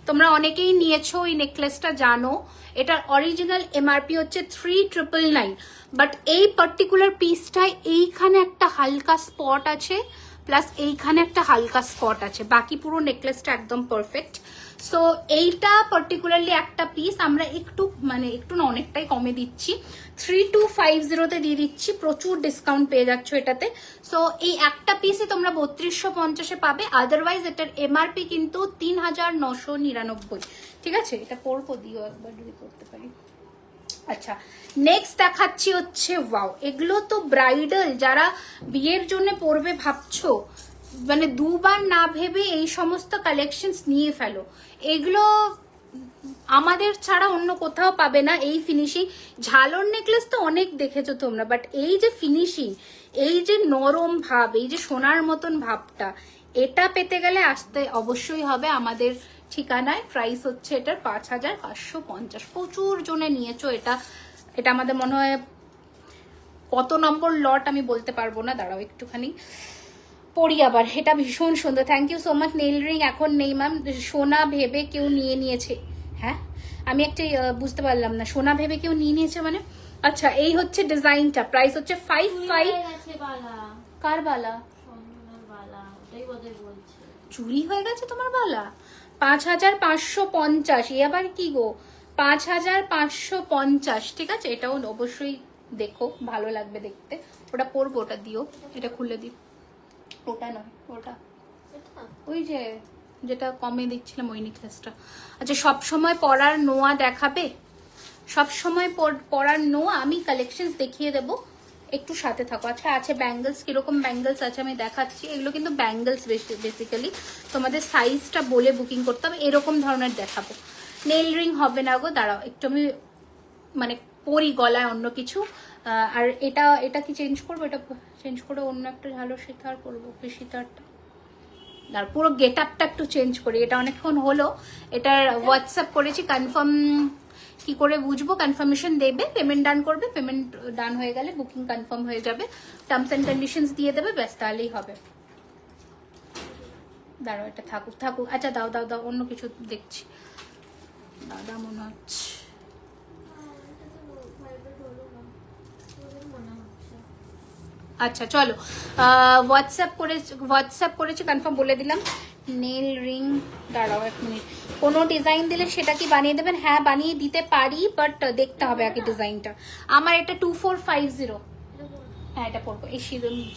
তোমরা অনেকেই নিয়েছো এই নেকলেসটা, জানো এটার অরিজিনাল এমআরপি হচ্ছে 3999। বাট এই পার্টিকুলার পিসটায় এইখানে একটা হালকা স্পট আছে, প্লাস এইখানে একটা হালকা স্পট আছে, বাকি পুরো নেকলেসটা একদম পারফেক্ট। সো এইটা পার্টিকুলারলি একটা পিস আমরা একটু মানে একটু না অনেকটাই কমে দিচ্ছি, 3250-তে দিয়ে দিচ্ছি। প্রচুর ডিসকাউন্ট পেয়ে যাচ্ছ এটাতে। সো এই একটা পিসই তোমরা 3250-এ পাবে। আদারওয়াইজ এটার এমআরপি কিন্তু 3999। ঠিক আছে, এটা পরবো, দিও একবার যদি করতে পারি। আচ্ছা নেক্সট দেখাচ্ছি হচ্ছে, ওয়াও এগুলো তো ব্রাইডাল, যারা বিয়ের জন্য পরবে ভাবছো, মানে দুবার না ভেবে এই সমস্ত কালেকশনস নিয়ে ফেলো। এগুলো আমাদের ছাড়া অন্য কোথাও পাবে না এই ফিনিশিং। ঝালর নেকলেস তো অনেক দেখেছো তোমরা, বাট এই যে ফিনিশিং, এই যে নরম ভাব, এই যে সোনার মতন ভাবটা, এটা পেতে গেলে আসতে অবশ্যই হবে আমাদের ঠিকানায়। প্রাইস হচ্ছে এটার 5550। প্রচুর জনে নিয়েছো এটা। এটা আমাদের মনে হয় কত নম্বর লট আমি বলতে পারবো না, দাঁড়াও একটুখানি পড়ি আবার। এটা ভীষণ সুন্দর, thank you so much. Nail ring এখন নেই ম্যাম, সোনা ভেবে কেউ নিয়ে নিয়েছে। হ্যাঁ আমি একটা বুঝতে পারলাম না, সোনা ভেবে কেউ নিয়ে নিয়েছে মানে। আচ্ছা এই হচ্ছে ডিজাইনটা, প্রাইস হচ্ছে 55। কার বালা? চুরি হয়ে গেছে তোমার বালা? 5550। এ আবার কি গো, 5550। ঠিক আছে, এটাও অবশ্যই দেখো, ভালো লাগবে দেখতে। ওটা পরবো, ওটা দিও, এটা খুলে দিও। ওটা নয়, ওটা ওই যে যেটা কমে দিচ্ছিলাম ওই নেকলেসটা। আচ্ছা সব সময় পরার নোয়া দেখাবে? সব সময় পরার নোয়া আমি কালেকশনস দেখিয়ে দেবো, একটু সাথে থাকো। আচ্ছা আছে ব্যাঙ্গলস, কিরকম ব্যাঙ্গলস আছে আমি দেখাচ্ছি। এগুলো কিন্তু ব্যাঙ্গলস বেসিক্যালি, তোমাদের সাইজটা বলে বুকিং করতে হবে। এরকম ধরনের দেখাবো। নেল রিং হবে না গো, দাঁড়াও একটু আমি মানে পরি গলায় অন্য কিছু। আর এটা এটা কি চেঞ্জ করবো? এটা চেঞ্জ করে অন্য একটা ঝালো সিতার করবো, সিতারটা। আর পুরো গেট আপটা একটু চেঞ্জ করি। এটা অনেকক্ষণ হলো, এটার হোয়াটসঅ্যাপ করেছি, কনফার্ম কি করে বুঝবো? কনফার্মেশন দেবে, পেমেন্ট ডান করবে, পেমেন্ট ডান হয়ে গেলে বুকিং কনফার্ম হয়ে যাবে, টার্মস অ্যান্ড কন্ডিশনস দিয়ে দেবে, ব্যাস তাহলেই হবে। দাঁড়াও এটা থাকুক থাকুক। আচ্ছা দাও দাও দাও, অন্য কিছু দেখছি। দাদা মনে হচ্ছে। আচ্ছা চলো, হোয়াটসঅ্যাপ করেছি, কনফার্ম বলে দিলাম। নেল রিং, দাঁড়াও এক মিনিট। কোনো ডিজাইন দিলে সেটা কি বানিয়ে দেবেন? হ্যাঁ বানিয়ে দিতে পারি, বাট দেখতে হবে আগে ডিজাইনটা। আমার এটা 2450। হ্যাঁ এটা পরবো। এই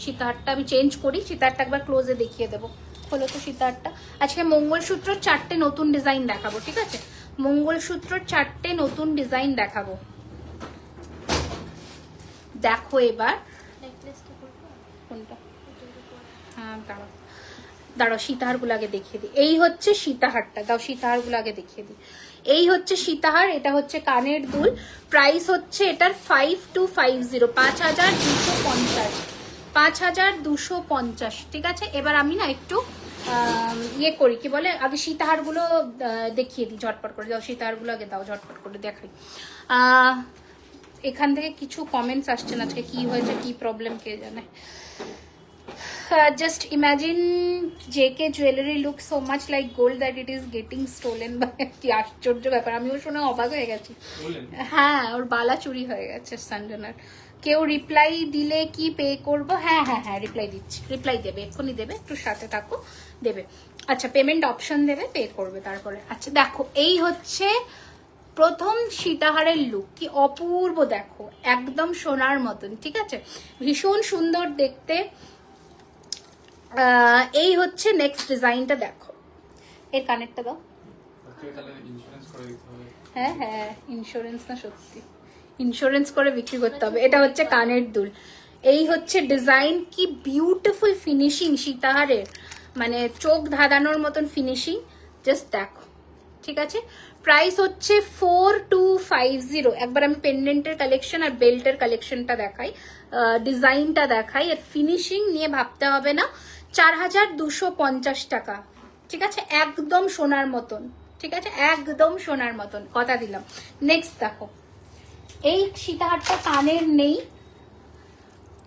সীতাহারটা আমি চেঞ্জ করি, সীতাহারটা একবার ক্লোজে দেখিয়ে দেবো। হলো তো সীতাহারটা। আজকে মঙ্গলসূত্র 4টে নতুন ডিজাইন দেখাবো, ঠিক আছে? মঙ্গলসূত্র 4টে নতুন ডিজাইন দেখাবো, দেখো এবার। কোনটা? হ্যাঁ দাঁড়াও দাঁড়াও, সীতাহারগুলো আগে দেখিয়ে দিই। এই হচ্ছে সীতাহারটা, দাও সীতাহারগুলো আগে দেখিয়ে দিই। এই হচ্ছে সীতাহার, এটা হচ্ছে কানের দুল। প্রাইস হচ্ছে এটার 5250, 5250, 5250। ঠিক আছে, এবার আমি না একটু ইয়ে করি, কি বলে, আগে সীতাহারগুলো দেখিয়ে দিই ঝটপট করে। দাও সীতাহারগুলো আগে দাও, ঝটপট করে দেখাই। এখান থেকে কিছু কমেন্টস আসছে না, আজকে কি হয়েছে, কি প্রবলেম কে জানে। Just imagine JK jewelry looks so much like gold that it is getting stolen by কি আশ্চর্য ব্যাপার, আমিও শুনে অবাক হয়ে গেছি। হ্যাঁ ওর বালা চুরি হয়ে গেছে সঞ্জনার। কেউ রিপ্লাই দিলে কি পে করব? হ্যাঁ হ্যাঁ হ্যাঁ রিপ্লাই দিচ্ছি, রিপ্লাই দেবে, এক্ষুনি দেবে, একটু সাথে থাকো, দেবে। আচ্ছা পেমেন্ট অপশন দেবে, পে করবে তারপরে। আচ্ছা দেখো এই হচ্ছে প্রথম সীতাহারের লুক, কি অপূর্ব দেখো, একদম সোনার মতন। ঠিক আছে, ভীষণ সুন্দর দেখতে। এই হচ্ছে নেক্সট ডিজাইনটা, দেখো এর কানেরটা দাও। হ্যাঁ হ্যাঁ ইন্স্যুরেন্স না, সত্যি ইন্স্যুরেন্স করে বিক্রি করতে হবে। এটা হচ্ছে কানের দুল, এই হচ্ছে ডিজাইন, কি বিউটিফুল ফিনিশিং সীতাহারের, মানে চোখ ধাঁধানোর মতন ফিনিশিং, জাস্ট দেখো। ঠিক আছে, প্রাইস হচ্ছে 4250। একবার আমি পেন্ডেন্টের কালেকশন আর বেল্টের কালেকশনটা দেখাই, ডিজাইনটা দেখাই। এর ফিনিশিং নিয়ে ভাবতে হবে না, 4250 টাকা, ঠিক আছে, একদম সোনার মতন, ঠিক আছে, একদম সোনার মতন, কথা দিলাম। নেক্সট দেখো, এই সীতাহারটা কানের নেই,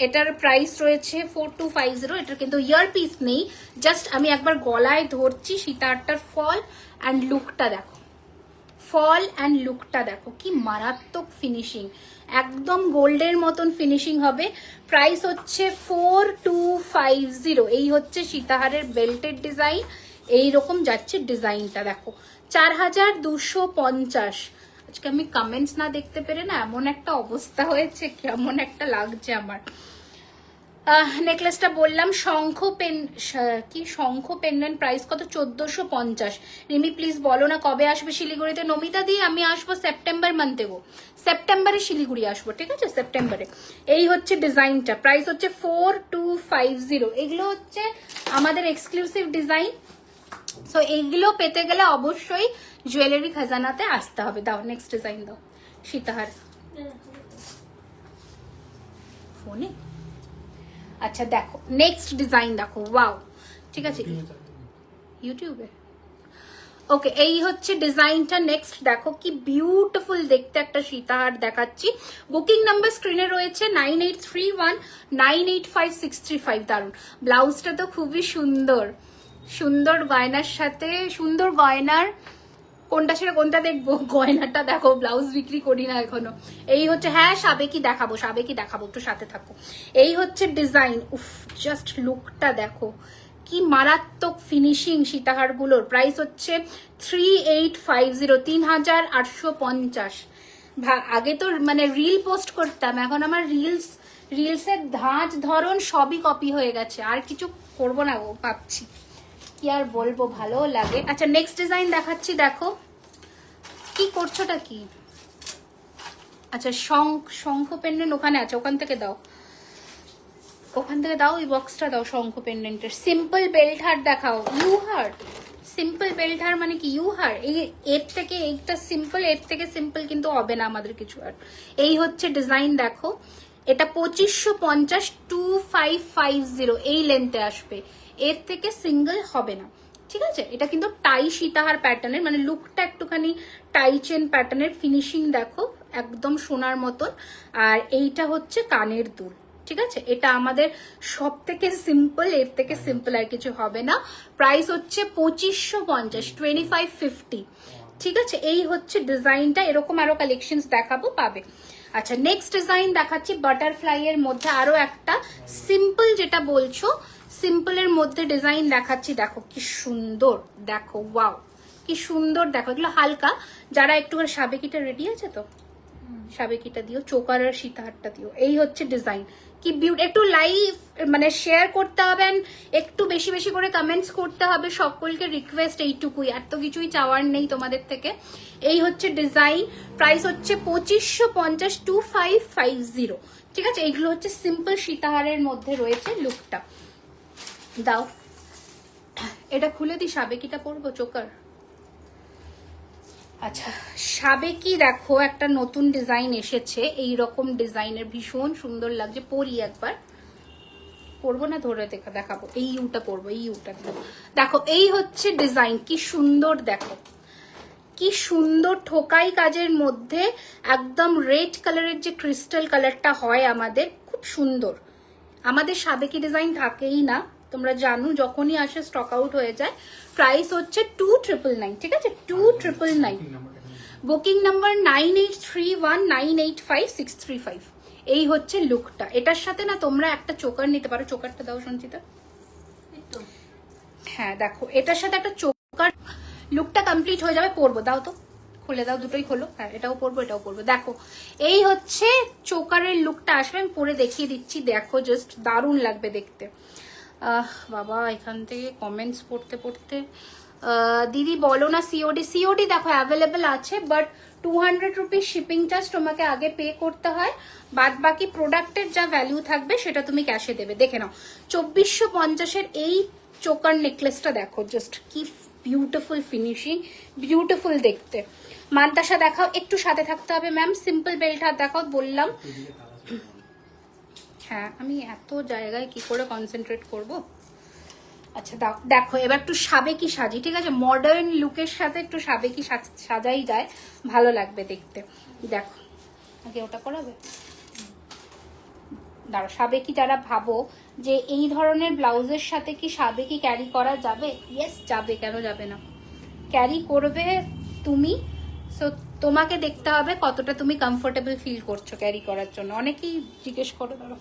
এটার প্রাইস রয়েছে 4250। এটার কিন্তু ইয়ার পিস নেই, জাস্ট আমি একবার গলায় ধরছি। সীতাহারটার ফল অ্যান্ড লুকটা দেখো, ফল অ্যান্ড লুকটা দেখো, কি মারাত্মক ফিনিশিং, একদম গোল্ডের মতন ফিনিশিং হবে। প্রাইস হচ্ছে 4250। এই হচ্ছে সীতাহারের বেল্টের ডিজাইন, এইরকম যাচ্ছে ডিজাইনটা দেখো, 4250। আজকে আমি কমেন্টস না দেখতে পেরে না এমন একটা অবস্থা হয়েছে, কেমন একটা লাগছে আমার। নেকলেসটা বললাম, শঙ্খ পেন্ডেন্ট প্রাইস কত? 1450। রিমি প্লিজ বলো না কবে আসবে শিলিগুড়িতে। নমিতা দি আমি আসবো সেপ্টেম্বর মান্থে, সেপ্টেম্বরে শিলিগুড়ি আসবো, ঠিক আছে, সেপ্টেম্বরে। এই হচ্ছে ডিজাইনটা, প্রাইস হচ্ছে 4250। এগুলো হচ্ছে আমাদের এক্সক্লুসিভ ডিজাইন। সো এইগুলো পেতে গেলে অবশ্যই জুয়েলারি খাজানাতে আসতে হবে। দাও নেক্সট ডিজাইন দাও, সীতাহার ফোনে। আচ্ছা দেখো নেক্সট ডিজাইন দেখো, ওয়াও, ঠিক আছে, ইউটিউবে। ওকে, এই হচ্ছে ডিজাইনটা। নেক্সট দেখো কি বিউটিফুল দেখতে একটা সীতাহার দেখাচ্ছি। বুকিং নাম্বার স্ক্রিনে রয়েছে 9831985635। দারুন, ব্লাউজটা তো খুবই সুন্দর, সুন্দর গয়নার সাথে, সুন্দর গয়নার কোনটা সেটা কোনটা দেখবো, গয়নাটা দেখো, ব্লাউজ বিক্রি করি না এখনো। এই হচ্ছে, হ্যাঁ সাবেকি দেখাবো, সাবেকি দেখাবো, একটু সাথে থাকো। এই হচ্ছে ডিজাইন, উফ জাস্ট লুকটা দেখো, কি মারাত্মক ফিনিশিং সীতাহারগুলোর। প্রাইস হচ্ছে 3850, 3850। আগে তো মানে রিল পোস্ট করতাম, এখন আমার রিলসের ধাঁচ ধরন সবই কপি হয়ে গেছে, আর কিছু করবো না গো ভাবছি, কি আর বলবো, ভালো লাগে। আচ্ছা নেক্সট ডিজাইন দেখাচ্ছি, দেখো কি করছোটা কি। আচ্ছা শঙ্খ পেন্ডেন্ট ওখানে আছে, ওখান থেকে দাও, ওখান থেকে দাও, এই বক্সটা দাও শঙ্খ পেন্ডেন্টের। সিম্পল বেল্ট হার দেখাও, ইউ হার, সিম্পল বেল্ট হার মানে কি ইউ হার। এই এর থেকে এইটা সিম্পল, এর থেকে সিম্পল কিন্তু হবে না আমাদের কিছু আর। এই হচ্ছে ডিজাইন দেখো, এটা 2550, 2550 এই লেন্থে আসবে, এর থেকে সিঙ্গেল হবে না, ঠিক আছে। এটা কিন্তু টাই সীতাহার প্যাটার্নের, মানে লুকটা একটুখানি টাই চেন প্যাটার্নের। ফিনিশিং দেখো একদম সোনার মতন। আর এইটা হচ্ছে কানের দুল, ঠিক আছে, এটা আমাদের সব থেকে সিম্পল, এর থেকে সিম্পল আর কিছু হবে না। প্রাইস হচ্ছে 2550, 2550, ঠিক আছে। এই হচ্ছে ডিজাইনটা, এরকম আরো কালেকশন দেখাবো, পাবে। আচ্ছা নেক্সট ডিজাইন দেখাচ্ছি বাটারফ্লাই এর মধ্যে, আরো একটা সিম্পল যেটা বলছো সিম্পলের মধ্যে ডিজাইন দেখাচ্ছি। দেখো কি সুন্দর, দেখো ওয়াও কি সুন্দর, দেখো এগুলো হালকা। যারা একটু সাবেকিটা রেডি আছে তো, সাবেকিটা দিও, চোকার আর সীতাহারটা দিও। এই হচ্ছে ডিজাইন, কি বিউটি। একটু লাইভ মানে শেয়ার করতে হবে, একটু বেশি বেশি করে কমেন্টস করতে হবে, সকলকে রিকোয়েস্ট এইটুকুই, আর তো কিছুই চাওয়ার নেই তোমাদের থেকে। এই হচ্ছে ডিজাইন, প্রাইস হচ্ছে 2550, 2550, ঠিক আছে। এইগুলো হচ্ছে সিম্পল সীতাহারের মধ্যে রয়েছে লুকটা। দাও এটা খুলে দিই, সাবেকিটা পরবো চোকার। আচ্ছা সাবেকি দেখো একটা নতুন ডিজাইন এসেছে, এই রকম ডিজাইনের, ভীষণ সুন্দর লাগছে। পরি একবার, পরবো না ধরে দেখাবো। এই ইউটা পরবো, এই ইউটা দেখো। এই হচ্ছে ডিজাইন, কি সুন্দর দেখো, কি সুন্দর ঠোকাই কাজের মধ্যে একদম রেড কালারের যে ক্রিস্টাল কালারটা হয় আমাদের, খুব সুন্দর। আমাদের সাবেকি ডিজাইন থাকেই না, তোমরা জানো, যখনই আসে স্টক আউট হয়ে যায়। প্রাইস হচ্ছে 2999, ঠিক আছে, 2999। Booking number 9831985635। এই হচ্ছে লুকটা। এটার সাথে না তোমরা একটা চোকার নিতে পারো, চোকারটা দাও সঞ্চিতা। হ্যাঁ দেখো এটার সাথে একটা চোকার, লুকটা কমপ্লিট হয়ে যাবে। পরবো, দাও তো, খুলে দাও, দুটোই খোলো। হ্যাঁ এটাও পরবো, এটাও পরবো। দেখো এই হচ্ছে চোকারের লুকটা আসবে, আমি পরে দেখিয়ে দিচ্ছি। দেখো জাস্ট দারুণ লাগবে দেখতে। বাবা এখান থেকে কমেন্টস পড়তে পড়তে, দিদি বলো না সিওডি দেখো অ্যাভেলেবেল আছে, বাট 200 রুপিস শিপিং চার্জ তোমাকে আগে পে করতে হয়, বাদ বাকি প্রোডাক্টের যা ভ্যালু থাকবে সেটা তুমি ক্যাশে দেবে। দেখে নাও 2450-এর এই চোকার নেকলেসটা দেখো, জাস্ট কি বিউটিফুল ফিনিশিং, বিউটিফুল দেখতে। মানতাসা দেখাও, একটু সাথে থাকতে হবে ম্যাম। সিম্পল বেল্ট হাত দেখাও বললাম। হ্যাঁ আমি এত জায়গায় কি করে কনসেন্ট্রেট করব। আচ্ছা দাও, দেখো এবার একটু সাবেকি সাজি, ঠিক আছে? মডার্ন লুকের সাথে একটু সাবেকি সাজাই যায়, ভালো লাগবে দেখতে। দেখো আগে ওটা করাবে, দাঁড়ো। সাবেকি যারা ভাবো যে এই ধরনের ব্লাউজের সাথে কি সাবেকি ক্যারি করা যাবে, ইয়েস যাবে, কেন যাবে না, ক্যারি করবে তুমি। সো তোমাকে দেখতে হবে কতটা তুমি কমফোর্টেবল ফিল করছো ক্যারি করার জন্য। অনেকেই জিজ্ঞেস করো, দাঁড়ো।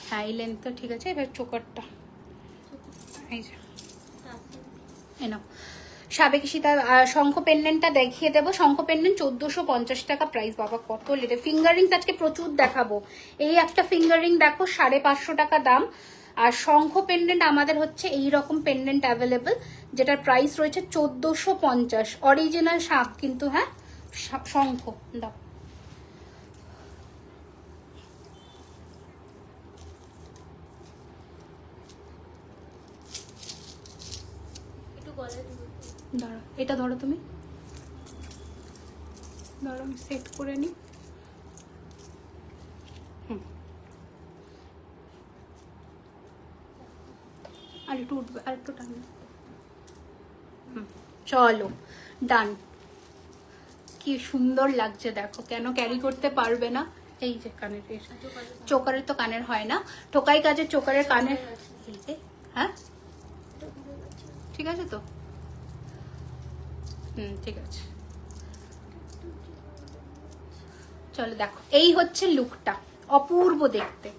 হ্যাঁ এই লেন্থ তো ঠিক আছে। এবার চোকারটা এই যে নাও, সাবেকি সীতা শঙ্খ পেন্ডেন্টটা দেখিয়ে দেবো। শঙ্খ পেন্ডেন্ট 1450 টাকা প্রাইস। বাবা কত লেটে। ফিঙ্গারিং আজকে প্রচুর দেখাবো। এই একটা ফিঙ্গারিং দেখো 550 টাকা দাম। আর শঙ্খ পেন্ডেন্ট আমাদের হচ্ছে এই রকম পেন্ডেন্ট অ্যাভেলেবল, যেটার প্রাইস রয়েছে 1450। অরিজিনাল শাঁখ কিন্তু, হ্যাঁ শঙ্খ দাও। একটু গলায় দিবো। দাঁড়া এটা ধরো তুমি, ধরো আমি সেট করে নিই। আর একটু উঠবে, আর একটু টান। চলো ডান। কি সুন্দর লাগছে দেখো, কেন ক্যারি করতে পারবে না। এই যে কানের, চোকারের তো কানের হয় না, টোকাই কাজের চোকারের কানের। হ্যাঁ ঠিক আছে তো, ঠিক আছে। চলো দেখো এই হচ্ছে লুকটা, অপূর্ব দেখতে,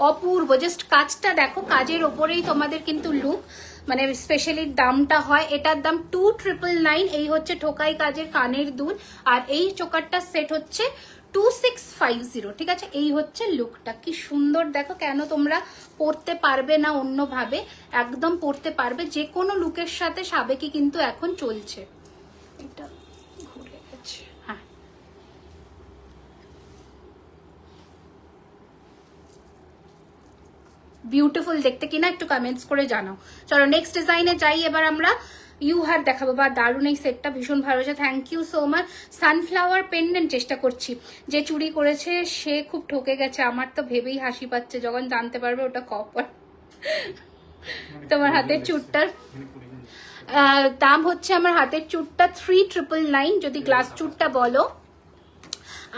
অপূর্ব। জাস্ট কাজটা দেখো, কাজের ওপরেই তোমাদের কিন্তু লুক, মানে স্পেশালি দামটা হয়। এটার দাম 2999। এই হচ্ছে ঠোকাই কাজের কানের দুল, আর এই চোকারটা সেট হচ্ছে 2650। ঠিক আছে, এই হচ্ছে লুকটা। কি সুন্দর দেখো, কেন তোমরা পরতে পারবে না অন্যভাবে, একদম পরতে পারবে। যে কোনো লুকের সাথে সাবেকি কিন্তু এখন চলছে। এটা ঘুরে গেছে, হ্যাঁ বিউটিফুল দেখতে কিনা একটু কমেন্টস করে জানাও। চলো নেক্সট ডিজাইনে যাই। এবার আমরা ইউ হার দেখাবো। বা দারুণ, এই সেটটা ভীষণ ভালো হয়েছে, thank you so much. Sunflower pendant চেষ্টা করছি, যে চুরি করেছে সে খুব ঠকে গেছে। আমার তো ভেবেই হাসি পাচ্ছে যখন জানতে পারবে ওটা কপার। তোমার হাতের চুটটার দাম হচ্ছে, আমার হাতের চুটটা 3999 যদি গ্লাস চুটটা বলো।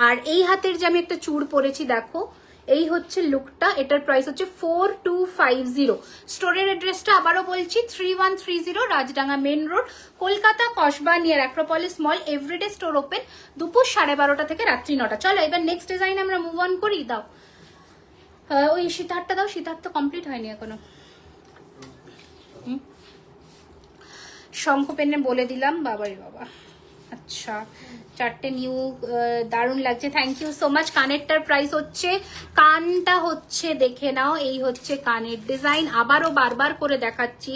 আর এই হাতের যে আমি একটা চুড় পরেছি দেখো, এই হচ্ছে লুকটা। এটার প্রাইস হচ্ছে 4250। স্টোরের অ্যাড্রেসটা আবারও বলছি, 3130 Rajdanga main road, Kolkata, Kasba, near Acropolis mall. Everyday store open দুপুর 12:30 থেকে রাত্রি 9টা। চলো এবার নেক্সট ডিজাইন আমরা মুভ অন করি। দাও ওই সীতাহারটা দাও, সীতাহার তো কমপ্লিট হয়নি এখনো। শঙ্খ পেনে বলে দিলাম, বাবারি বাবা। আচ্ছা চারটে নিউ, দারুণ লাগছে, থ্যাংক ইউ সো মাচ। কানেরটার প্রাইস হচ্ছে, কানটা হচ্ছে দেখে নাও, এই হচ্ছে কানের ডিজাইন। আবারও বারবার করে দেখাচ্ছি,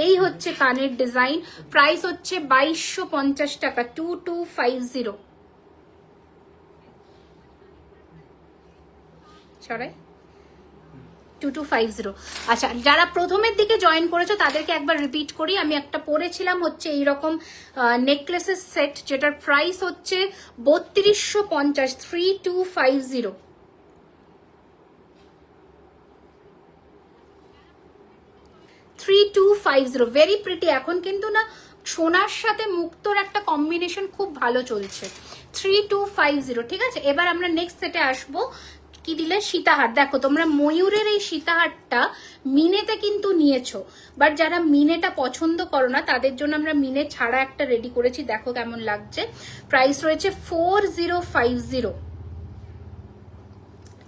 এই হচ্ছে কানের ডিজাইন। প্রাইস হচ্ছে 2250 টাকা, 2250। সরাই 2250। আচ্ছা যারা প্রথমের দিকে জয়েন করেছো তাদেরকে একবার রিপিট করি। আমি একটা পরেছিলাম হচ্ছে এইরকম নেকলেসের সেট, যেটার প্রাইস হচ্ছে 3250, 3250। Very pretty. এখন কিন্তু না সোনার সাথে মুক্তোর একটা কম্বিনেশন খুব ভালো চলছে। 3250, ঠিক আছে। এবার আমরা নেক্সট সেটে আসবো। কি দিলে, সীতাহার। দেখো তোমরা ময়ূরের এই সীতাহারটা মিনেতে কিন্তু নিয়েছো, বাট যারা মিনেটা পছন্দ করো না তাদের জন্য আমরা মিনে ছাড়া একটা রেডি করেছি, দেখো কেমন লাগছে। প্রাইস রয়েছে 4050,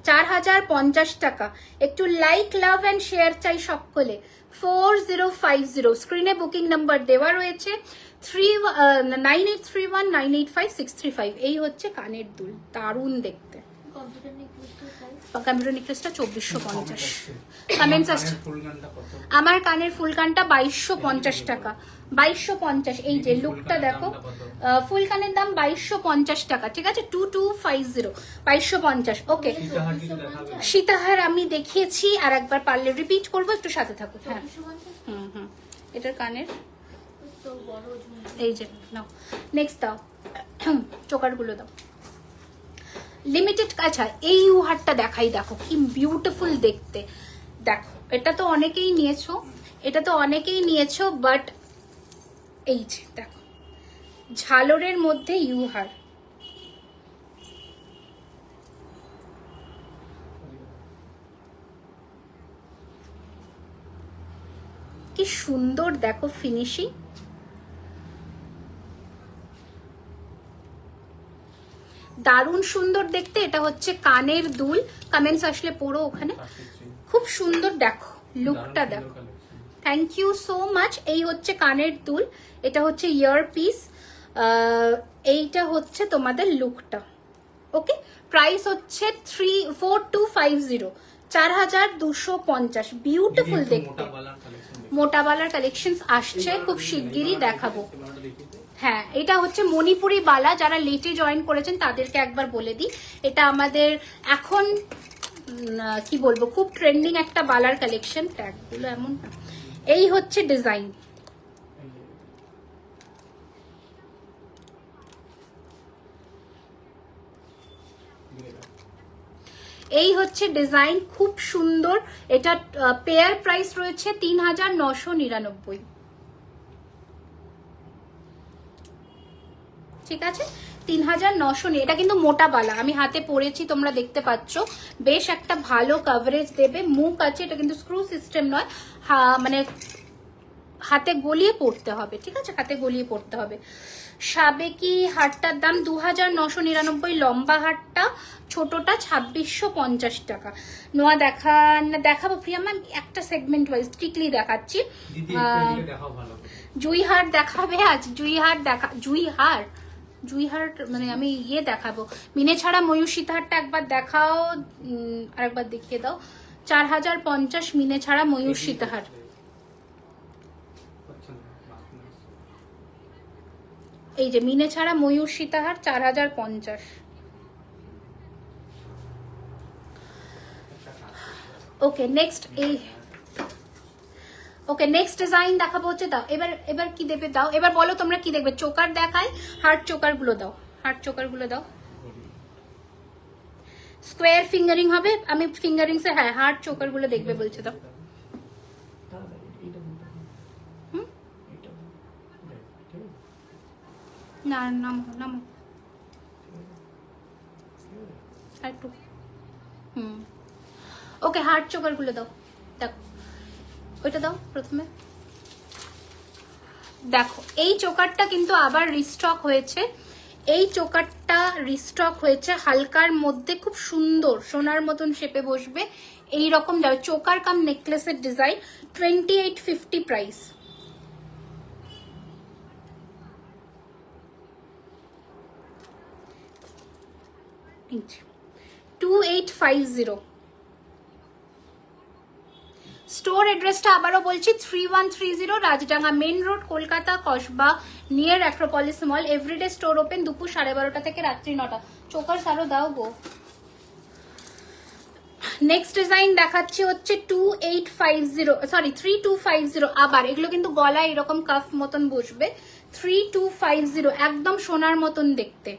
4050 টাকা। একটু লাইক, লাভ অ্যান্ড শেয়ার চাই সকলে। 4050। স্ক্রিনে বুকিং নাম্বার দেওয়া রয়েছে, 9831985635। এই হচ্ছে কানের দুল, দারুণ দেখতে। কম্পিউটার নেকলেসটা 2450। কমেন্টস আসছে। আমার কানের ফুলকানটা 2250 টাকা, 2250। এই যে লুকটা দেখো, ফুল কানের দাম 2250 টাকা, ঠিক আছে। 2250, 2250। ওকে, সীতাহার আমি দেখিয়েছি, আর একবার পারলে রিপিট করবো, একটু সাথে থাকো। হ্যাঁ এটার কানের এই যে নাও। নেক্সট দাও, চোকারগুলো দাও। লিমিটেড। আচ্ছা এই ইউহারটা দেখাই, দেখো কি বিউটিফুল দেখতে, দেখো এটা তো অনেকেই নিয়েছো, বাট এই যে দেখো ঝালরের মধ্যে ইউহার, কি সুন্দর দেখো ফিনিশিং। দারুণ সুন্দর দেখতে। এটা হচ্ছে কানের দুল, কমেন্টস আসলে পড়ো ওখানে। খুব সুন্দর দেখো লুকটা দেখো। Thank you so much. এই হচ্ছে কানের দুল, এটা হচ্ছে ইয়ার পিস, এইটা হচ্ছে তোমাদের লুকটা। ওকে, প্রাইস হচ্ছে 4250, 4250। বিউটিফুল দেখতে, মোটা বালার কালেকশন আসছে, খুব শিগগিরই দেখাবো। হ্যাঁ, এটা হচ্ছে মণিপুরি বালা। যারা লেটে জয়েন করেছেন তাদেরকে একবার বলে দিই, এটা আমাদের এখন কি বলবো খুব ট্রেন্ডিং একটা বালার কালেকশন। ট্যাগগুলো এমন, এই হচ্ছে ডিজাইন। এই হচ্ছে ডিজাইন, খুব সুন্দর। এটা পেয়ার প্রাইস রয়েছে 3999। ঠিক আছে, 3900। এটা কিন্তু মোটা বালা, আমি হাতে পরেছি, তোমরা দেখতে পাচ্ছ, বেশ একটা ভালো কভারেজ দেবে। মুখ আছে, এটা কিন্তু স্ক্রু সিস্টেম নয়, মানে হাতে গলিয়ে পড়তে হবে। ঠিক আছে, হাতে গলিয়ে পড়তে হবে। সাবেকি হারটার দাম 2999, লম্বা হারটা, ছোটটা 2650 টাকা। নোয়া দেখাবো প্রিয়া ম্যাম, একটা সেগমেন্ট ওয়াইজ স্ট্রিক্টলি দেখাচ্ছি। জুইহার দেখাবে আজ, জুইহার মানে আমি দেখাবো। মিনে ছাড়া ময়ূর সীতাহারটা একবার দেখাও, আরেকবার দেখিয়ে দাও। 4050 মিনে ছাড়া ময়ূর সীতাহার। এই যে মিনে ছাড়া ময়ূর সীতাহার 4050। ওকে নেক্সট, নেক্সট ডিজাইন দেখাবো হচ্ছে। দাও এবার কি দেবে দাও, এবার বলো তোমরা কি দেখবে। চোকার দেখাই, হার্ট চোকার গুলো দাও, স্কোয়ার ফিঙ্গারিং হবে। আমি ফিঙ্গারিংসে হ্যাঁ হার্ট চোকার গুলো দেখবে বলছে। দাও না, নামো একটু। ওকে, হার্ট চোকার গুলো দাও। দেখো ওইটা দাও প্রথমে। দেখো এই চোকারটা কিন্তু আবার রিস্টক হয়েছে, হালকার মধ্যে, খুব সুন্দর সোনার মতন শেপে বসবে। এই রকম যাবে চোকার কাম নেকলেসের ডিজাইন। 2850 প্রাইস। ইঞ্চ 2850। স্টোর অ্যাড্রেসটা আবারও বলছি, 3130 Rajdanga main road, Kolkata, Kasba, near Acropolis mall. Everyday store open দুপুর 12:30 থেকে রাত্রি 9টা। চোকার সারো দাও গো। নেক্সট ডিজাইন দেখাচ্ছি হচ্ছে 3250। আবার এগুলো কিন্তু গলায় এরকম কাফ মতন বসবে। 3250, একদম সোনার মতন দেখতে।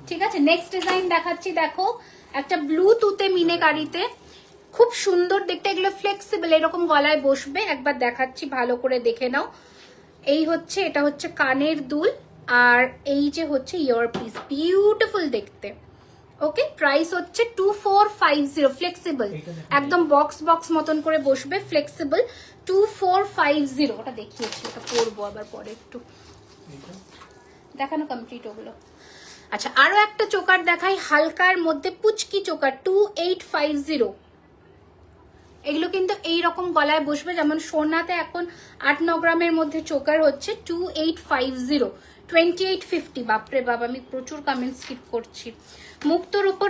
ঠিক আছে, নেক্সট ডিজাইন দেখাচ্ছি। দেখো একটা ব্লু তুতে মিনেকারিতে, খুব সুন্দর দেখতে। এগুলো ফ্লেক্সিবল, এরকম গলায় বসবে। একবার দেখাচ্ছি, ভালো করে দেখে নাও। এই হচ্ছে, এটা হচ্ছে কানের দুল, আর এই যে হচ্ছে ইয়ার পিস, বিউটিফুল দেখতে। ওকে, প্রাইস হচ্ছে 2450। ফ্লেক্সিবল, একদম বক্স মতন করে বসবে, ফ্লেক্সিবল। 2450। ওটা দেখিয়েছি, ওটা পরবো আবার পরে একটু। দেখানো কমপ্লিট ওগুলো। আচ্ছা, আরো একটা চোকার দেখাই, হালকার মধ্যে পুচকি চোকার 2850। এগুলো কিন্তু এইরকম গলায় বসবে, যেমন সোনাতে এখন 8-9 গ্রামের মধ্যে চোকার হচ্ছে 2850, 2850। বাপরে বাপ, আমি প্রচুর কমেন্ট স্কিপ করছি। মুক্তোর উপর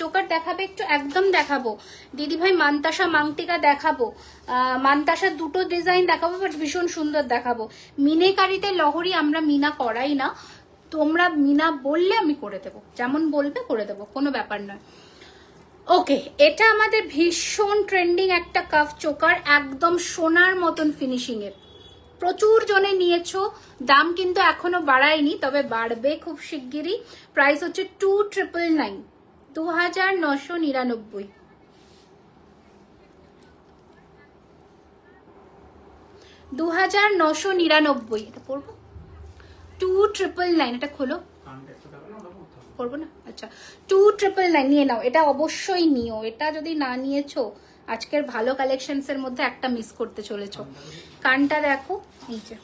চোকার দেখাবে একটু, একদম দেখাবো দিদিভাই। মানতাসা মাংটিকা দেখাবো, মানতাসার দুটো ডিজাইন দেখাবো, বাট ভীষণ সুন্দর দেখাবো। মিনেকারিতে লহরি আমরা মিনা করাই না, তোমরা মিনা বললে আমি করে দেবো, যেমন বলবে করে দেবো, কোনো ব্যাপার নয়। ওকে, এটা আমাদের ভীষণ ট্রেন্ডিং একটা কাফ চোকার, একদম সোনার মতন ফিনিশিং এর। প্রচুর জনে নিয়েছো, দাম কিন্তু এখনো বাড়ায়নি, তবে বাড়বে খুব শিগগিরই। প্রাইস হচ্ছে 2999, 2999। 2999 এটা পড়বো। 2999 এটা খোলো, করবো না? আচ্ছা 2999 নিয়ে নাও, এটা অবশ্যই নিও। এটা যদি না নিয়েছো আজকের ভালো কালেকশনস এর মধ্যে একটা মিস করতে চলেছো। কানটা দেখো, এই যে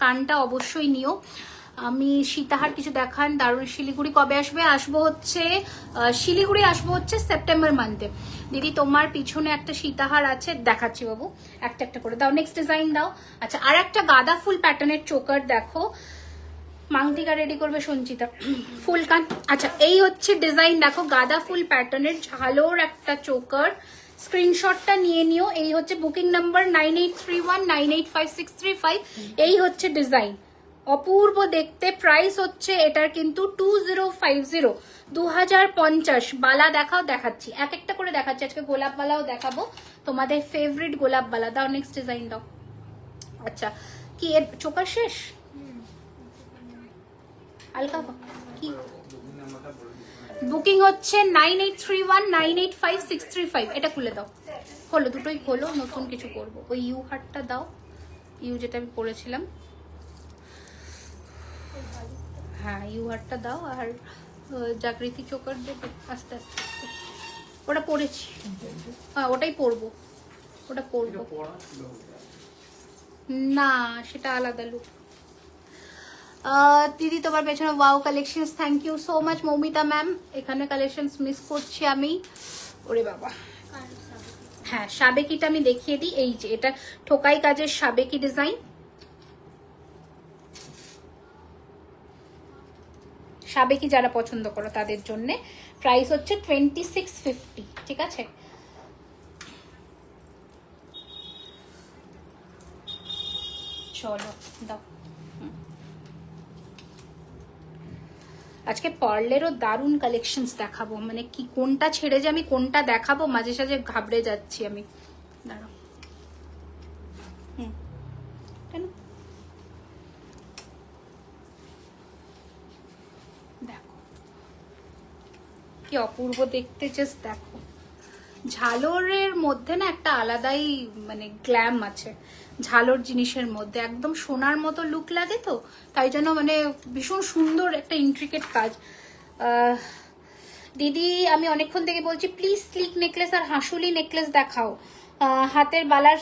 কানটা অবশ্যই নিও। আমি সীতাহার কিছু দেখান দারুণ। শিলিগুড়ি কবে আসবে? আসবো হচ্ছে শিলিগুড়ি আসবো হচ্ছে সেপ্টেম্বর মান্থে। দিদি তোমার পিছনে একটা সীতাহার আছে, দেখাচ্ছি বাবু, একটা একটা করে দাও। নেক্সট ডিজাইন দাও। আচ্ছা আর একটা গাঁদা ফুল প্যাটার্নের চোকার দেখো, মাংটিকা রেডি করবে সঞ্চিতা। ফুল কান। আচ্ছা এই হচ্ছে ডিজাইন দেখো, গাঁদা ফুল প্যাটার্নের ঝালোর একটা চোকার। স্ক্রিনশটটা নিয়ে নিও। এই হচ্ছে বুকিং নাম্বার 9831985635। এই হচ্ছে ডিজাইন, অপূর্ব দেখতে। প্রাইস হচ্ছে এটার কিন্তু 2050, 2050। বালা দেখাও, দেখাচ্ছি এক একটা করে দেখাচ্ছি। আজকে গোলাপ বালাও দেখাবো, তোমাদের ফেভারিট গোলাপ বালা। দাও নেক্সট ডিজাইন দাও। আচ্ছা কি এর চোকার শেষ? আলকা কি বুকিং হচ্ছে 9831985635। এটা খুলে দাও, খোলো, দুটোই খোলো। নতুন কিছু করবো। ওই ইউ হারটা দাও, ইউ যেটা আমি পরেছিলাম। হ্যাঁ ইউ হারটা দাও। আর জাগৃতি চোকার দেবে আস্তে আস্তে আস্তে। ওটা পরেছি, হ্যাঁ ওটাই পরবো, ওটা পরবো না, সেটা আলাদা লুক। দিদি তোমার পেছনে wow collections, thank you so much Moumita ma'am. এখানে কালেকশনস মিস করছি আমি, ওরে বাবা। হ্যাঁ সাবেকিটা আমি দেখিয়ে দিই। এই যে এটা ঠোকাই কাজের সাবেকি ডিজাইন। সাবেকি যারা পছন্দ করো তাদের জন্য। প্রাইস হচ্ছে 2650, ঠিক আছে? চলো দাও। আজকে পার্লেরও দারুণ কালেকশনস দেখাবো, মানে কি কোনটা ছেড়ে যে আমি কোনটা দেখাবো মাঝে সাঝে ঘাবড়ে যাচ্ছি আমি। দাঁড়াও, কেন দেখো কি অপূর্ব দেখতে, জাস্ট দেখো। ঝালরের মধ্যে না একটা আলাদাই মানে গ্ল্যাম আছে ঝালর জিনিসের মধ্যে, একদম সোনার মতো লুক লাগে, তো তাই জন্য মানে ভীষণ সুন্দর একটা ইন্ট্রিকেট কাজ। দিদি আমি অনেকক্ষণ থেকে বলছি প্লিজ স্লিক নেকলেস আর হাঁসুলি নেকলেস দেখাও। হাতের বালার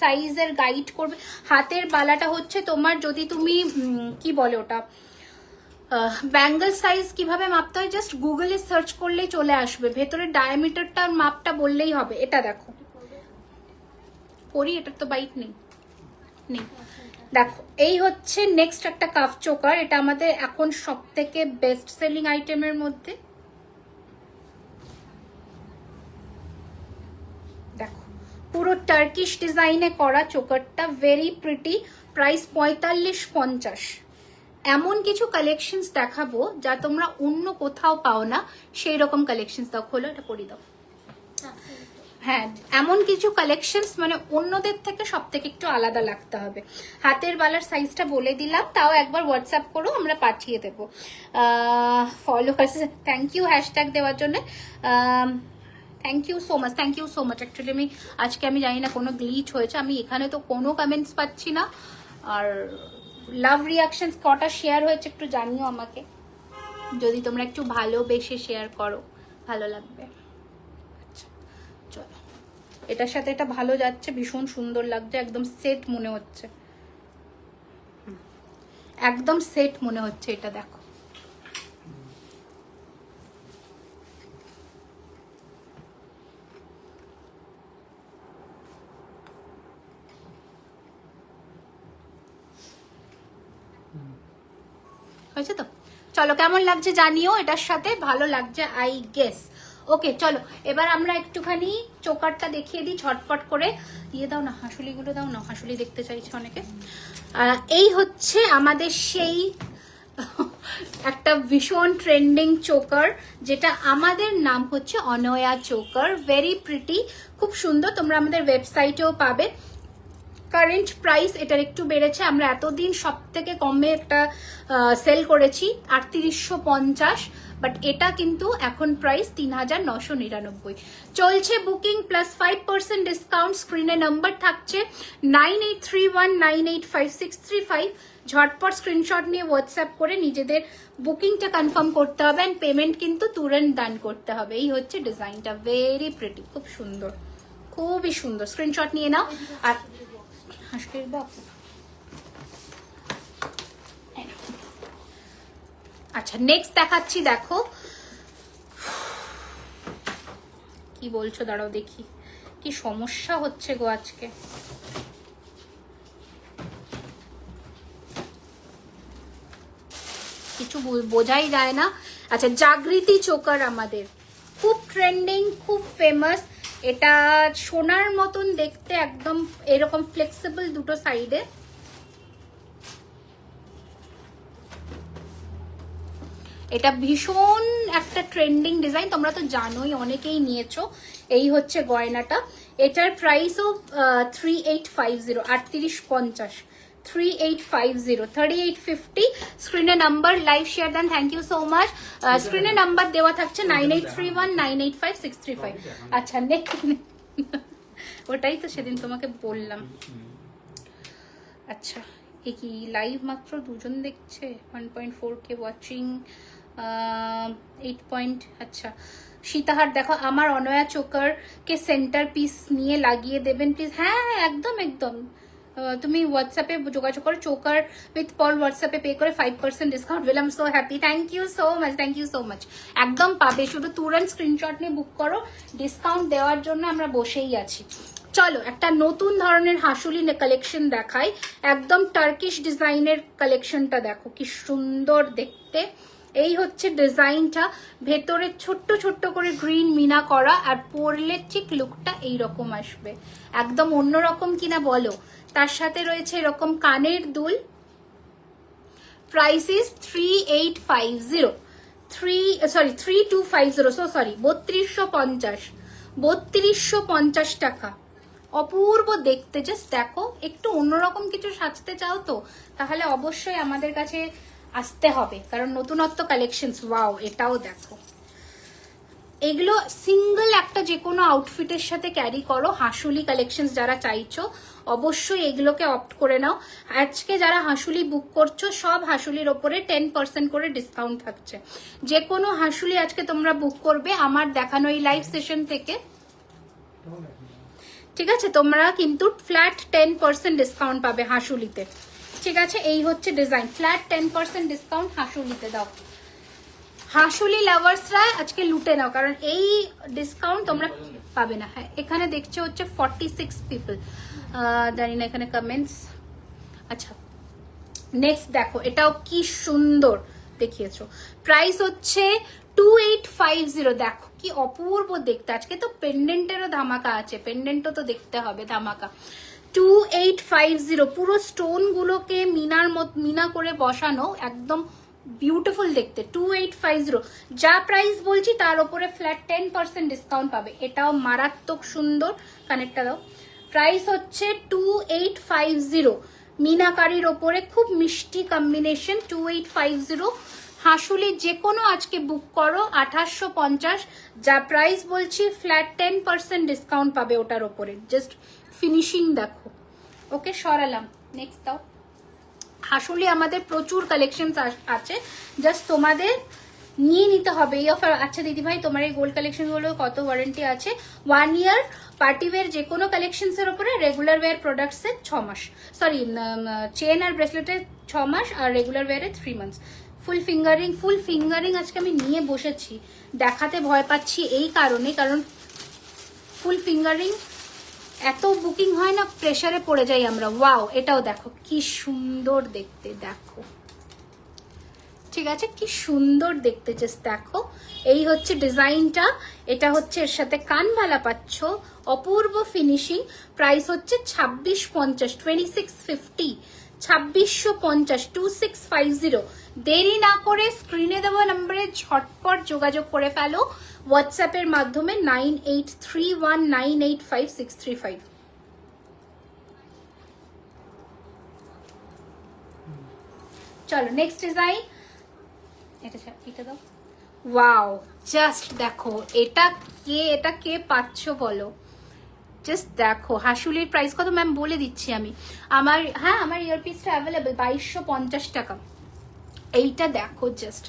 সাইজের গাইড করবে। হাতের বালাটা হচ্ছে তোমার, যদি তুমি কি বলে ওটা ব্যাঙ্গল সাইজ কিভাবে মাপতে হয় জাস্ট গুগলে সার্চ করলেই চলে আসবে। ভেতরের ডায়ামিটারটার মাপটা বললেই হবে। এটা দেখো পরি, এটার তো বাইট নেই। দেখো এই হচ্ছে নেক্সট একটা কাফ চোকার। এটা আমাদের এখন সব থেকে বেস্ট সেলিং আইটেমের মধ্যে। দেখো পুরো টার্কিশ ডিজাইনে করা চোকারটা, ভেরি প্রিটি। প্রাইস 4550। এমন কিছু কালেকশনস দেখাবো যা তোমরা অন্য কোথাও পাও না, সেই রকম কালেকশনস দাও। খোলো, এটা পরি দাও। হ্যাঁ এমন কিছু কালেকশনস মানে অন্যদের থেকে সব থেকে একটু আলাদা লাগতে হবে। হাতের বালার সাইজটা বলে দিলাম, তাও একবার হোয়াটসঅ্যাপ করো, আমরা পাঠিয়ে দেবো। ফলোয়ার্স থ্যাংক ইউ হ্যাশট্যাগ দেওয়ার জন্য, thank you so much, thank you so much. Actually আমি জানি না কোনো গ্লিচ হয়েছে, আমি এখানে তো কোনো কমেন্টস পাচ্ছি না। আর লাভ রিয়াকশনস কটা শেয়ার হয়েছে একটু জানিও আমাকে, যদি তোমরা একটু ভালোবেসে শেয়ার করো ভালো লাগবে। চলো এটার সাথে এটা ভালো যাচ্ছে, ভীষণ সুন্দর লাগছে, একদম সেট মনে হচ্ছে, একদম সেট মনে হচ্ছে এটা। দেখো হয়েছে তো? চলো কেমন লাগছে জানিও, এটার সাথে ভালো লাগছে আই গেস। ওকে চলো এবার আমরা একটুখানি চোকারটা দেখিয়ে দিই ঝটপট করে। দিয়ে দাও না হাঁসুলিগুলো, দাও না, হাঁসুলি দেখতে চাইছে অনেকে। এই হচ্ছে আমাদের সেই একটা ভীষণ ট্রেন্ডিং চোকার, যেটা আমাদের নাম হচ্ছে অনয়া চোকার। ভেরি প্রিটি, খুব সুন্দর। তোমরা আমাদের ওয়েবসাইটেও পাবে। কারেন্ট প্রাইস এটার একটু বেড়েছে, আমরা এতদিন সব থেকে কমে একটা সেল করেছি 3850, বাট এটা কিন্তু এখন প্রাইস 3999। চলছে বুকিং প্লাস 5% ডিসকাউন্ট। স্ক্রিনে নাম্বার থাকছে 9831985635। ঝটপট স্ক্রিনশট নিয়ে হোয়াটসঅ্যাপ করে নিজেদের বুকিংটা কনফার্ম করতে হবে, অ্যান্ড পেমেন্ট কিন্তু তুরন্ত ডান করতে হবে। এই হচ্ছে ডিজাইনটা, ভেরি প্রিটি, খুব সুন্দর, খুবই সুন্দর। স্ক্রিনশট নিয়ে নাও। আর হাসির বক্স, আচ্ছা নেক্সট দেখাচ্ছি। দেখো কি বলছো, দাঁড়াও দেখি কি সমস্যা হচ্ছে গো আজকে। কিছু বোঝাই যায় না। আচ্ছা, জাগৃতি চোকার আমাদের খুব ট্রেন্ডিং, খুব ফেমাস। এটা সোনার মতন দেখতে, একদম এরকম ফ্লেক্সিবল দুটো সাইডে। এটা ভীষণ একটা ট্রেন্ডিং ডিজাইন, তোমরা তো জানোই, অনেকেই নিয়েছো। এই হচ্ছে গয়নাটা। এটার প্রাইসও 3850, 3850, 3850, 3850। স্ক্রিনে নাম্বার, লাইভ শেয়ার দেন, থ্যাংক ইউ সো মাচ। স্ক্রিনে নাম্বার দেওয়া থাকছে 9831985635। আচ্ছা নেক্সট, ওটাই তো সেদিন তোমাকে বললাম। আচ্ছা, এ কি লাইভ মাত্র দুজন দেখছে, 1.4K ওয়াচিং, 8 আচ্ছা সীতাহার দেখো, আমার অনয়া চোকার কে সেন্টার পিস নিয়ে লাগিয়ে দেবেন প্লিজ। হ্যাঁ একদম একদম, তুমি হোয়াটসঅ্যাপে যোগাযোগ করো, চোকার উইথ পল হোয়াটসঅ্যাপে পে করে 5% discount. Will I am so happy, thank you so much, thank you so much. একদম পাবে, শুধু তুরন্ত স্ক্রিনশট নিয়ে বুক করো, ডিসকাউন্ট দেওয়ার জন্য আমরা বসেই আছি। চলো একটা নতুন ধরনের হাসুলি কালেকশন দেখাই, একদম টার্কিশ ডিজাইনের কালেকশনটা দেখো কি সুন্দর দেখতে। এই হচ্ছে ডিজাইনটা, ভেতরে ছোট্ট ছোট্ট করে গ্রিন মিনা করা, আর পরলে ঠিক লুকটা এইরকম আসবে, একদম অন্যরকম কিনা বলো। তার সাথে রয়েছে এরকম কানের দুল। প্রাইস ইজ 3850, 3250, সো সরি 3250, 3250 টাকা। অপূর্ব দেখতে, জাস্ট দেখো। একটু অন্যরকম কিছু সাজতে চাও তো তাহলে অবশ্যই আমাদের কাছে আসতে হবে, কারণ নতুনত্ব কালেকশনস। ওয়াও, এটাও দেখো। এগুলো সিঙ্গেল একটা যে কোনো আউটফিটের সাথে ক্যারি করো। হাসুলি কালেকশনস যারা চাইছো অবশ্যই এগুলোকে অপ্ট করে নাও। আজকে যারা হাসুলি বুক করছো, সব হাসুলির ওপরে 10% করে ডিসকাউন্ট থাকছে। যে কোনো হাসুলি আজকে তোমরা বুক করবে আমার দেখানো এই লাইভ সেশন থেকে, ঠিক আছে, তোমরা কিন্তু ফ্ল্যাট 10% ডিসকাউন্ট পাবে হাসুলিতে। ঠিক আছে, এই হচ্ছে ডিজাইন, ফ্ল্যাট 10% ডিসকাউন্ট হাসুলিতে দাও। হাসুলি লাভার্সরা আজকে লুটে নাও, কারণ এই ডিসকাউন্ট তোমরা পাবে না। হ্যাঁ, এখানে দেখছো হচ্ছে 46 পিপল, জানি না এখানে কমেন্টস। আচ্ছা নেক্সট দেখো, এটাও কি সুন্দর দেখিয়েছো। প্রাইস হচ্ছে 2850, দেখো কি অপূর্ব দেখতে। আজকে তো পেন্ডেন্টেরও ধামাকা আছে, পেন্ডেন্টও তো দেখতে হবে ধামাকা। 2850, পুরো স্টোন গুলোকে মিনা করে বসানো, একদম বিউটিফুল দেখতে। 2850, যা প্রাইস বলছি তার উপরে ফ্ল্যাট 10% ডিসকাউন্ট পাবে। এটাও মারাত্মক সুন্দর, কানেক্টটা দাও। প্রাইস হচ্ছে 2850, মিনাকারির ওপরে খুব মিষ্টি কম্বিনেশন। 2850 হাসুলি যে কোনো আজকে বুক করো 2850, যা প্রাইস বলছি ফ্ল্যাট 10% ডিসকাউন্ট পাবে ওটার ওপরে। জাস্ট ফিনিশিং দেখো। ওকে, সরালাম। নেক্সট দাও। হাসুলি আমাদের প্রচুর কালেকশন আছে, জাস্ট তোমাদের নিয়ে নিতে হবে এই অফার। আচ্ছা দিদি ভাই, তোমার এই গোল্ড কালেকশন গুলো কত ওয়ারেন্টি আছে? 1 ইয়ার পার্টি ওয়্যার যে কোনো কালেকশনস এর উপরে, রেগুলার ওয়্যার প্রোডাক্টস এর 6 মাস, সরি চেন আর ব্রেসলেটের 6 মাস, আর রেগুলার ওয়্যারে 3 মান্থস। ফুল ফিঙ্গারিং আজকে আমি নিয়ে বসেছি, দেখাতে ভয় পাচ্ছি এই কারণে, কারণ ফুল ফিঙ্গারিং এত বুকিং হয় না, প্রেসারে পড়ে যাই আমরা। ওয়াও, এটাও দেখো কি সুন্দর দেখতে, দেখো ঠিক আছে, কি সুন্দর দেখতে, জাস্ট দেখো। এই হচ্ছে ডিজাইনটা, এটা হচ্ছে এর সাথে কানবালা পাচ্ছ, অপূর্ব ফিনিশিং। প্রাইস হচ্ছে 2650, 2650, 2650 2650। দেরি না করে স্ক্রিনে দেওয়া নম্বরে ঝটপট যোগাযোগ করে ফেলো হোয়াটসঅ্যাপের মাধ্যমে 9831985635। চলো নেক্সট ডিজাইন, এটা দাও। ওয়াও, জাস্ট দেখো এটা কে পাচ্ছ বলো, জাস্ট দেখো। হাসুলির প্রাইস কত ম্যাম বলে দিচ্ছি আমি, আমার ইয়ারপিসটা অ্যাভেলেবেল 2250 টাকা। এইটা দেখো জাস্ট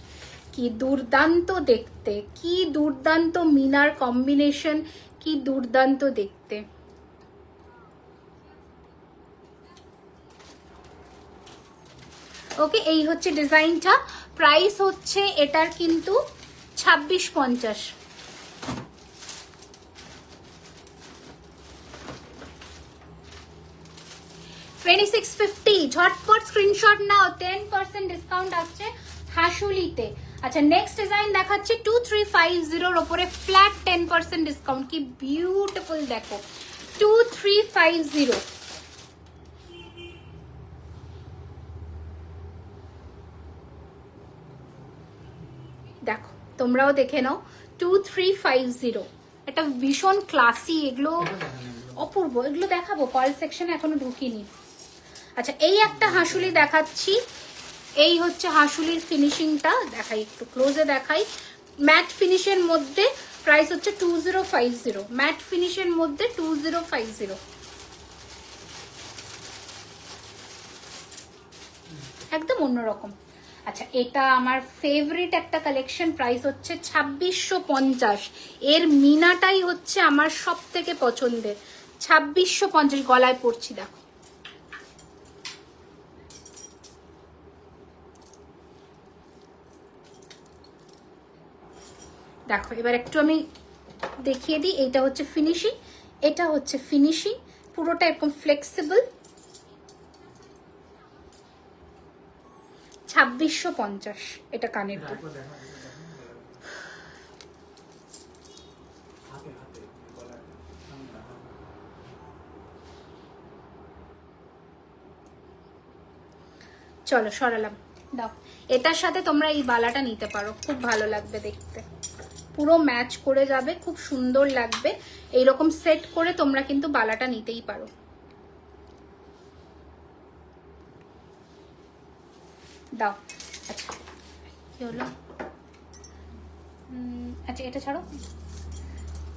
কি দুর্দান্ত দেখতে, কি দুর্দান্ত মিনার কম্বিনেশন, কি দুর্দান্ত দেখতে। ওকে, এই হচ্ছে ডিজাইনটা। প্রাইস হচ্ছে এটার কিন্তু 2650। $2650। ঝটপট স্ক্রিনশট নাও, 10% ডিসকাউন্ট আসছে হাসুলিতে। আচ্ছা নেক্সট ডিজাইন দেখাচ্ছি 2350 এর উপরে ফ্ল্যাট 10% ডিসকাউন্ট। কি বিউটিফুল দেখো, 2350। দেখো তোমরাও দেখে নাও, 2350। এটা ভীষণ ক্লাসি, এগুলো অপূর্ব, এগুলো দেখাবো পার্ল সেকশনে, এখনো ঢুকিনি। আচ্ছা এই একটা হাসুলি দেখাচ্ছি, এই হচ্ছে হাসুলির ফিনিশিংটা, দেখাই একটু ক্লোজে দেখাই। ম্যাট ফিনিশের মধ্যে প্রাইস হচ্ছে 2050, ম্যাট ফিনিশের মধ্যে 2050, একদম অন্যরকম। আচ্ছা এটা আমার ফেভারিট একটা কালেকশন, প্রাইস হচ্ছে 2650। এর মিনাটাই হচ্ছে আমার সব থেকে পছন্দের। 2650 গলায় পড়ছি, দেখো দেখো। এবার একটু আমি দেখিয়ে দিই, এইটা হচ্ছে ফিনিশিং, এটা হচ্ছে ফিনিশিং, পুরোটা এরকম ফ্লেক্সিবল। 2650 এটা কানের দুল। চলো সরালাম, দাও। এটার সাথে তোমরা এই বালাটা নিতে পারো, খুব ভালো লাগবে দেখতে, পুরো ম্যাচ করে যাবে, খুব সুন্দর লাগবে। এইরকম সেট করে তোমরা কিন্তু বালাটা নিতেই পারো। দাও। আচ্ছা কি হলো, আচ্ছা এটা ছাড়ো,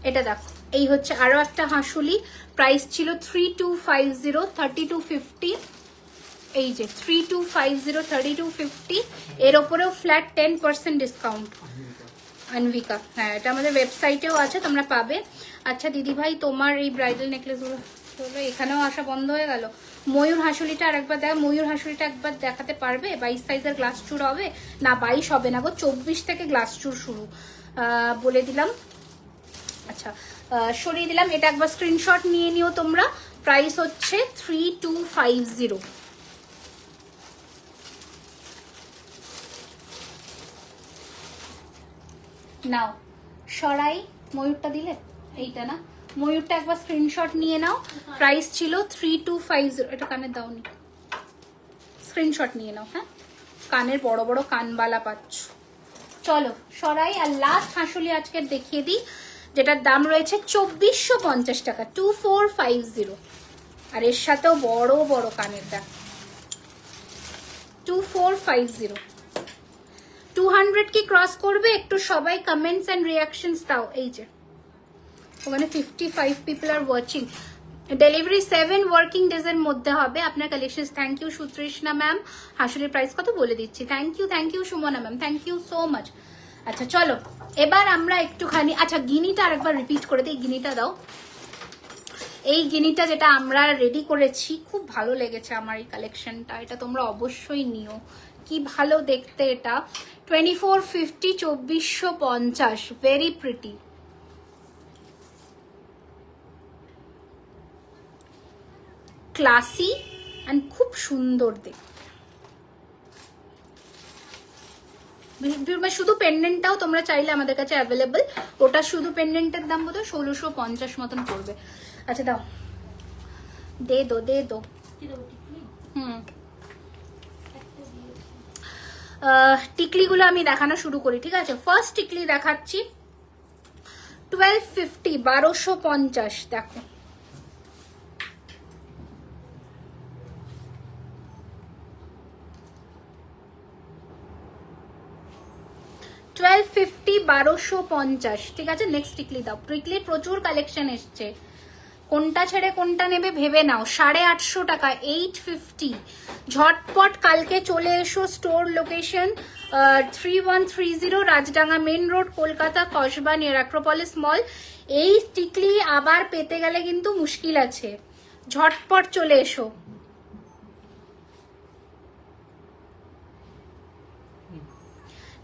এটা দেখো। এই হচ্ছে আরো একটা হাসুলি, প্রাইস ছিল 3250 3250। এই যে 3250 3250, এর ওপরেও ফ্ল্যাট 10% ডিসকাউন্ট। আনভিকা, হ্যাঁ এটা আমাদের ওয়েবসাইটেও আছে, তোমরা পাবে। আচ্ছা দিদি ভাই তোমার এই ব্রাইডাল নেকলেসগুলো এখানেও আসা বন্ধ হয়ে গেল। ময়ূর হাসুলিটা আর একবার দেখা, ময়ূর হাসুলিটা একবার দেখাতে পারবে? 22 সাইজের গ্লাস চুর হবে না? 22 হবে না গো, 24 থেকে গ্লাস চুর শুরু, বলে দিলাম। আচ্ছা সরিয়ে দিলাম, এটা একবার স্ক্রিনশট নিয়ে নিও তোমরা। প্রাইস হচ্ছে 3250। নাও সরাই, ময়ূরটা দিলে, এইটা না, ময়ূরটা একবার স্ক্রিনশট নিয়ে নাও। প্রাইস ছিল 3250। এটা কানের দাওনি, স্ক্রিনশট নিয়ে নাও। হ্যাঁ কানের বড় বড় কানবালা পাচ্ছ। চলো সরাই, আর লাস্ট হাসুলি আজকে দেখিয়ে দিই, যেটার দাম রয়েছে 2450 টাকা, 2450। আর এর সাথেও বড় বড় কানের দাম, 2450। 200 কি ক্রস করবে? একটু সবাই কমেন্টস এন্ড রিয়াকশনস দাও। এই যে ওখানে 55 people are watching. Delivery 7 working days এর মধ্যে হবে আপনার কালেকশন। Thank you Sutrishna ma'am. হাসুলির প্রাইস কত বলে দিচ্ছি। Thank you Sumana ma'am, thank you so much. আচ্ছা চলো এবার আমরা একটুখানি, আচ্ছা গিনিটা আরেকবার রিপিট করে দিই, গিনিটা দাও। এই গিনিটা যেটা আমরা রেডি করেছি, খুব ভালো লেগেছে আমার এই কালেকশনটা, এটা তোমরা অবশ্যই নিও, কি ভালো দেখতে এটা। 2450 2450, ভেরি প্রিটি। ক্লাসি অ্যান্ড খুব সুন্দর দেখতে। শুধু পেন্ডেন্টটাও তোমরা চাইলে আমাদের কাছে অ্যাভেলেবল, ওটা শুধু পেন্ডেন্টের দাম বোধহয় 1650 মতন পড়বে। আচ্ছা দাও, দে দো। টিকলিগুলো আমি দেখানো শুরু করি, ঠিক আছে। ফার্স্ট টিকলি দেখাচ্ছি 1250, 1250, দেখো। $1250, 1250, ঠিক আছে। নেক্সট টিকলি দাও। টিকলির প্রচুর কালেকশন এসছে, কোনটা ছেড়ে কোনটা নেবে ভেবে নাও। 850 টাকা, 850। ঝটপট কালকে চলে এসো। Store location 3130 Rajdanga main road, Kolkata, Kasba, near Acropolis mall. এই টিকলি আবার পেতে গেলে কিন্তু মুশকিল আছে, ঝটপট চলে এসো।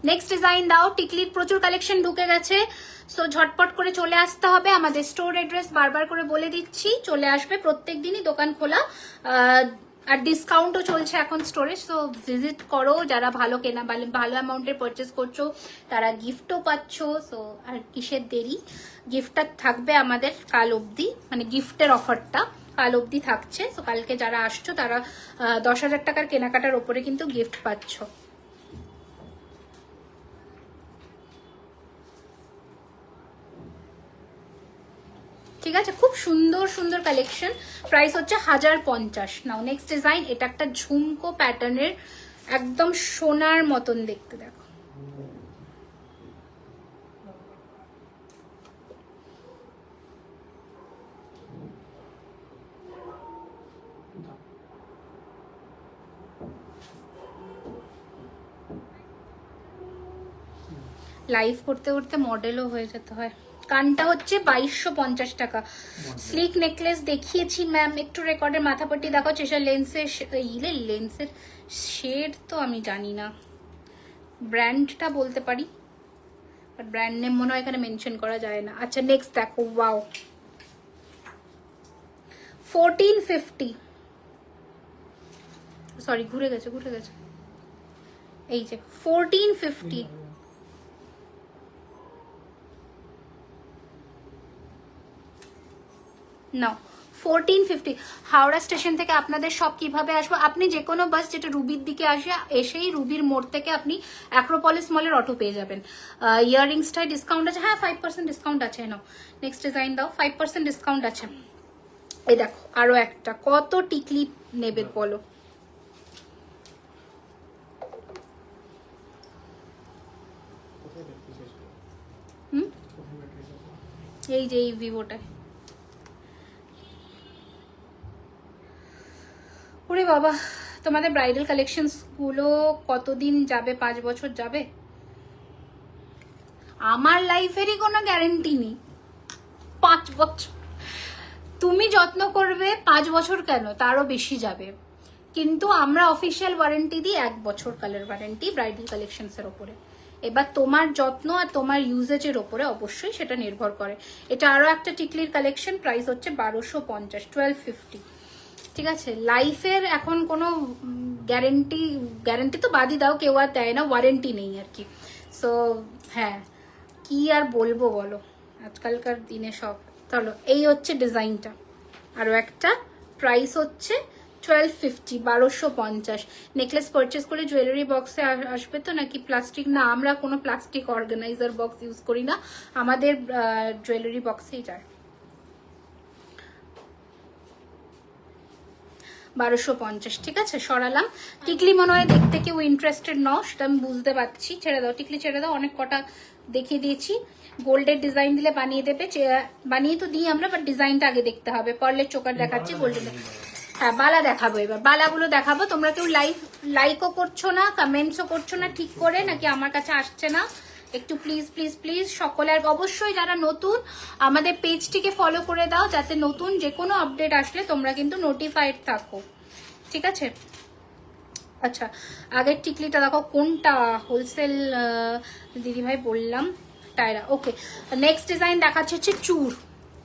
নেক্সট ডিজাইন দাও। টিকলির প্রচুর কালেকশন ঢুকে গেছে, সো ঝটপট করে চলে আসতে হবে। আমাদের স্টোর অ্যাড্রেস বারবার করে বলে দিচ্ছি, চলে আসবে। প্রত্যেক দিনই দোকান খোলা, আর ডিসকাউন্টও চলছে এখন স্টোরে, সো ভিজিট করো। যারা ভালো কেনা, ভালো অ্যামাউন্টের পারচেস করছো তারা গিফটও পাচ্ছ। সো আর কিসের দেরি, গিফটটা থাকবে আমাদের কাল অবধি, মানে গিফটের অফারটা কাল অবধি থাকছে। সো কালকে যারা আসছো তারা 10,000 টাকার কেনাকাটার ওপরে কিন্তু গিফট পাচ্ছ। ঠিক আছে, খুব সুন্দর সুন্দর কালেকশন। প্রাইস হচ্ছে 1050। নাও নেক্সট ডিজাইন। এটা একটা ঝুমকো প্যাটার্নের, একদম সোনার মতন দেখতে, দেখো। লাইভ করতে করতে মডেলও হয়ে যেতে হয়। কানটা হচ্ছে 2250 টাকা। স্লিক নেকলেস দেখিয়েছি ম্যাম, একটু রেকর্ডের মাথাপট্টি দেখো। চেষ্টা লেন্সের লেন্সের শেড তো আমি জানি না, ব্র্যান্ডটা বলতে পারি, বাট ব্র্যান্ড নেম মনে হয় এখানে মেনশন করা যায় না। আচ্ছা নেক্সট দেখো, ওয়াও 1450, সরি ঘুরে গেছে, এই যে 1450। নাও 1450। হাওড়া স্টেশন থেকে আপনাদের সব কিভাবে আসবো? আপনি যে কোনো বাস যেটা রুবির দিকে আসে, এসেই রুবির মোড় থেকে আপনি অ্যাক্রোপলিস মলের অটো পেয়ে যাবেন। ইয়াররিংসটায় ডিসকাউন্ট আছে, হ্যাঁ 5% ডিসকাউন্ট আছে। নাও নেক্সট ডিজাইন দাও। 5% ডিসকাউন্ট আছে। এই দেখো আরো একটা, কত টিকলি নেবে বলো। এই যে এই ভিভোটায়। ওরে বাবা, তোমাদের ব্রাইডাল কালেকশনস গুলো কতদিন যাবে? 5 বছর যাবে? আমার লাইফেরই কোনো গ্যারেন্টি নেই 5 বছর। তুমি যত্ন করবে 5 বছর কেন, তারও বেশি যাবে। কিন্তু আমরা অফিসিয়াল ওয়ারেন্টি দিই 1 বছর কালার ওয়ারেন্টি ব্রাইডাল কালেকশনস এর ওপরে। এবার তোমার যত্ন আর তোমার ইউজেজের ওপরে অবশ্যই সেটা নির্ভর করে। এটা আরো একটা টিকলির কালেকশন, প্রাইস হচ্ছে 1250, 1250। ঠিক আছে, লাইফের এখন কোনো গ্যারেন্টি তো বাদই দাও, কেউ আর দেয় না, ওয়ারেন্টি নেই আর কি। সো হ্যাঁ, কি আর বলবো বলো, আজকালকার দিনে সব। চলো এই হচ্ছে ডিজাইনটা, আরো একটা, প্রাইস হচ্ছে 1250, 1250। নেকলেস পারচেস করে জুয়েলারি বক্সে আসবে তো নাকি প্লাস্টিক? না, আমরা কোনো প্লাস্টিক অর্গানাইজার বক্স ইউজ করি না, আমাদের জুয়েলারি বক্সেই যায়। 1250, ঠিক আছে, সরালাম। টিকলি মনে হয় দেখতে কেউ ইন্টারেস্টেড নও, সেটা আমি বুঝতে পারছি। ছেড়ে দাও টিকলি, ছেড়ে দাও, অনেক কটা দেখিয়ে দিয়েছি। গোল্ডের ডিজাইন দিলে বানিয়ে দেবে, বানিয়ে তো দিই আমরা, বাট ডিজাইনটা আগে দেখতে হবে। পার্লের চোকার দেখাচ্ছি, গোল্ডের, হ্যাঁ বালা দেখাবো। এবার বালাগুলো দেখাবো। তোমরা কেউ লাইকও করছো না, কমেন্টসও করছো না ঠিক করে, নাকি আমার কাছে আসছে না? একটু প্লিজ প্লিজ প্লিজ সকলে, আর অবশ্যই যারা নতুন আমাদের পেজটিকে ফলো করে দাও, যাতে নতুন যে কোনো আপডেট আসলে তোমরা কিন্তু নোটিফাইড থাকো, ঠিক আছে। আচ্ছা, আগের টিকলিটা দেখো, কোনটা হোলসেল দিদিভাই বললাম, টায়রা। ওকে, নেক্সট ডিজাইন দেখাচ্ছে হচ্ছে চূড়,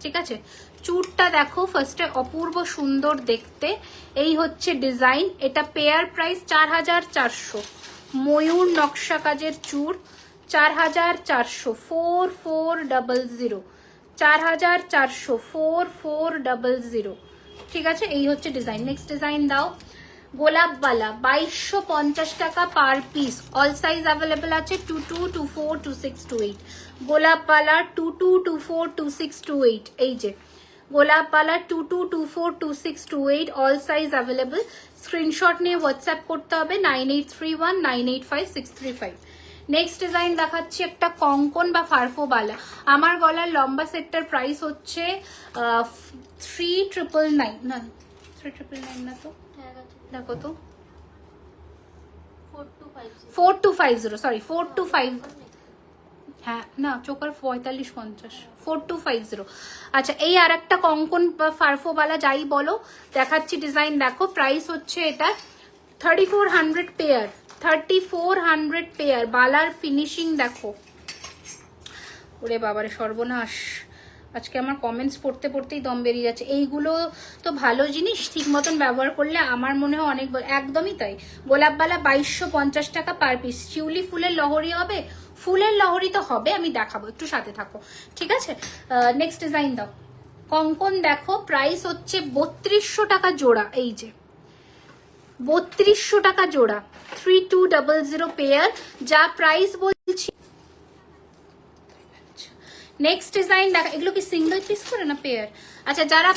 ঠিক আছে। চূড়টা দেখো ফার্স্টে, অপূর্ব সুন্দর দেখতে। এই হচ্ছে ডিজাইন, এটা পেয়ার প্রাইস 4400। ময়ূর নকশা কাজের চূড় 4400, 4400, 4400, 4400। ঠিক আছে, এই হচ্ছে ডিজাইন। নেক্সট ডিজাইন দাও। গোলাপওয়ালা 2250 টাকা per piece, all size available আছে 22, 24, 26, 28। গোলাপওয়ালা 22, 24, 26, 28, এই যে গোলাপওয়ালা 22, 24, 26, 28, অল সাইজ অ্যাভেলেবল। স্ক্রিনশট নিয়ে হোয়াটসঅ্যাপ করতে হবে 9831985635। নেক্সট ডিজাইন দেখাচ্ছি একটা কঙ্কন বা ফারফোবালা। আমার গলার লম্বা সেটটার প্রাইস হচ্ছে 3999, না 3999 না তো, হ্যাঁ আছে দেখো তো 4250 4250, সরি 4250, হ্যাঁ না চোকার 4550, 4250। আচ্ছা এই আর একটা কঙ্কন বা ফারফোবালা যাই বলো দেখাচ্ছি ডিজাইন, দেখো প্রাইস হচ্ছে এটা 3400 পেয়ার, 3400 পেয়ার। বালার ফিনিশিং দেখো, ওরে বাবারে সর্বনাশ, আজকে আমার কমেন্টস পড়তে পড়তেই দম বেরিয়ে যাচ্ছে। এইগুলো তো ভালো জিনিস, ঠিক মতন ব্যবহার করলে আমার মনে হয় অনেক, একদমই তাই। গোলাপবালা 2250 টাকা পার পিস। শিউলি ফুলের লহরি হবে, ফুলের লহরি তো হবে, আমি দেখাবো, একটু সাথে থাকো, ঠিক আছে। নেক্সট ডিজাইন দাও। কঙ্কন দেখো প্রাইস হচ্ছে 3200 টাকা জোড়া, এই যে 3200 টাকা জোড়া, 3200 পেয়ার, যা প্রাইস বলছি। নেক্সট ডিজাইন দেখা, এগুলো কি সিঙ্গেল পিস করে না পেয়ার? আচ্ছা যারা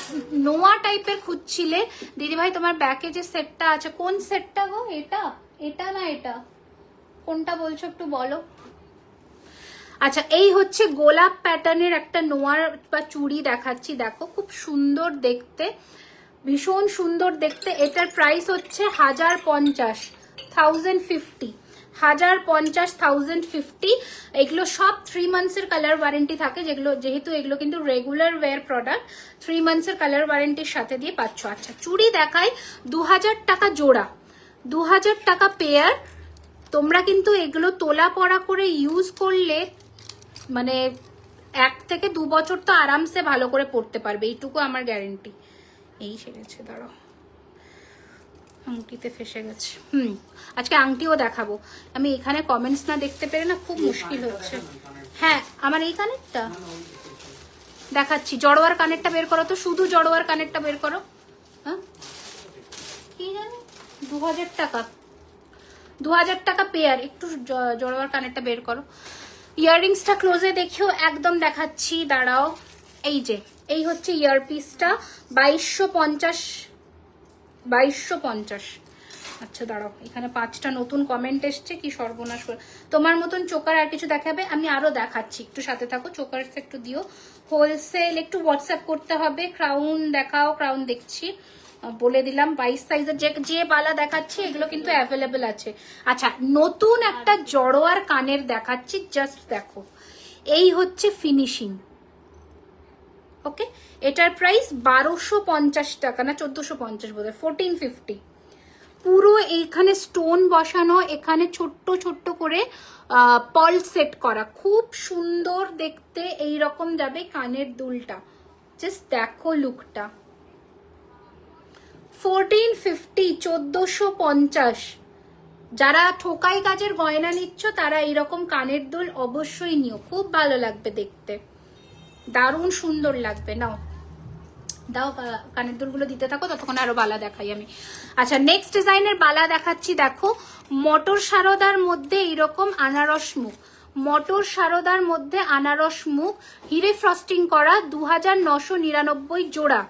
নোয়া টাইপের খুঁজছিলে, দিদিভাই তোমার ব্যাকে যে সেটটা আছে, কোন সেটটা গো? এটা এটা না এটা, কোনটা বলছো একটু বলো। আচ্ছা এই হচ্ছে গোলাপ প্যাটার্নের একটা নোয়ার বা চুড়ি দেখাচ্ছি, দেখো খুব সুন্দর দেখতে, ভীষণ সুন্দর দেখতে। এটার প্রাইস হচ্ছে 1050, 1050, 1050, 1050। এগুলো সব 3 মান্থসের কালার ওয়ারেন্টি থাকে, যেগুলো যেহেতু এগুলো কিন্তু রেগুলার ওয়্যার প্রোডাক্ট, 3 মান্থসের কালার ওয়ারেন্টির সাথে দিয়ে পাচ্ছ। আচ্ছা চুড়ি দেখাই, 2000 টাকা জোড়া, 2000 টাকা পেয়ার। তোমরা কিন্তু এগুলো তোলা পড়া করে ইউজ করলে মানে 1 থেকে 2 বছর তো আরামসে ভালো করে পড়তে পারবে, এইটুকু আমার গ্যারেন্টি। এই সেরেছে, দাঁড়াও আংটিতে ফেসে গেছে। আজকে আংটিও দেখাবো। আমি এখানে কমেন্টস না দেখতে পেরে না খুব মুশকিল হচ্ছে। হ্যাঁ আমার এই কানেরটা দেখাচ্ছি, জড়োয়ার কানেরটা বের করো তো, শুধু জড়োয়ার কানেরটা বের করো। হ্যাঁ কি জানি 2000 টাকা, 2000 টাকা পেয়ার, একটু জড়োয়ার কানেরটা বের করো। ইয়াররিংসটা ক্লোজে দেখিও, একদম দেখাচ্ছি, দাঁড়াও। এই যে এই হচ্ছে ইয়ারপিসটা, 2250, 2250। আচ্ছা দাঁড়াও, এখানে 5টা নতুন কমেন্ট এসছে, কি সর্বনাশ করে। তোমার মতন চোকার আর কিছু দেখাবে, আমি আরো দেখাচ্ছি, একটু সাথে থাকো। চোকার একটু দিও, হোলসেল একটু হোয়াটসঅ্যাপ করতে হবে। ক্রাউন দেখাও, ক্রাউন দেখছি, বলে দিলাম 22 সাইজের যে বালা দেখাচ্ছি এগুলো কিন্তু অ্যাভেলেবেল আছে। আচ্ছা নতুন একটা জড়োয়ার কানের দেখাচ্ছি, জাস্ট দেখো, এই হচ্ছে ফিনিশিং। ওকে এটার প্রাইস 1250 টাকা না 1450 বোধহয়, 1450। পুরো এইখানে স্টোন বসানো, এখানে ছোট্ট ছোট্ট করে পল সেট করা, খুব সুন্দর দেখতে। এই রকম যাবে কানের দুলটা, জাস্ট দেখো লুকটা। 1450, 1450। যারা ঠোকাই কাজের গয়না নিচ্ছ তারা এইরকম কানের দুল অবশ্যই নিও, খুব ভালো লাগবে দেখতে, দারুণ সুন্দর লাগবে। নাও দাও কানের দুলগুলো দিতে থাকো, ততক্ষণ আরো বালা দেখাই আমি। আচ্ছা নেক্সট ডিজাইনের বালা দেখাচ্ছি, দেখো মটর সারদার মধ্যে এইরকম আনারস মুখ, মটর সারদার মধ্যে আনারস মুখ, হিরে ফ্রস্টিং করা, 2999 জোড়া,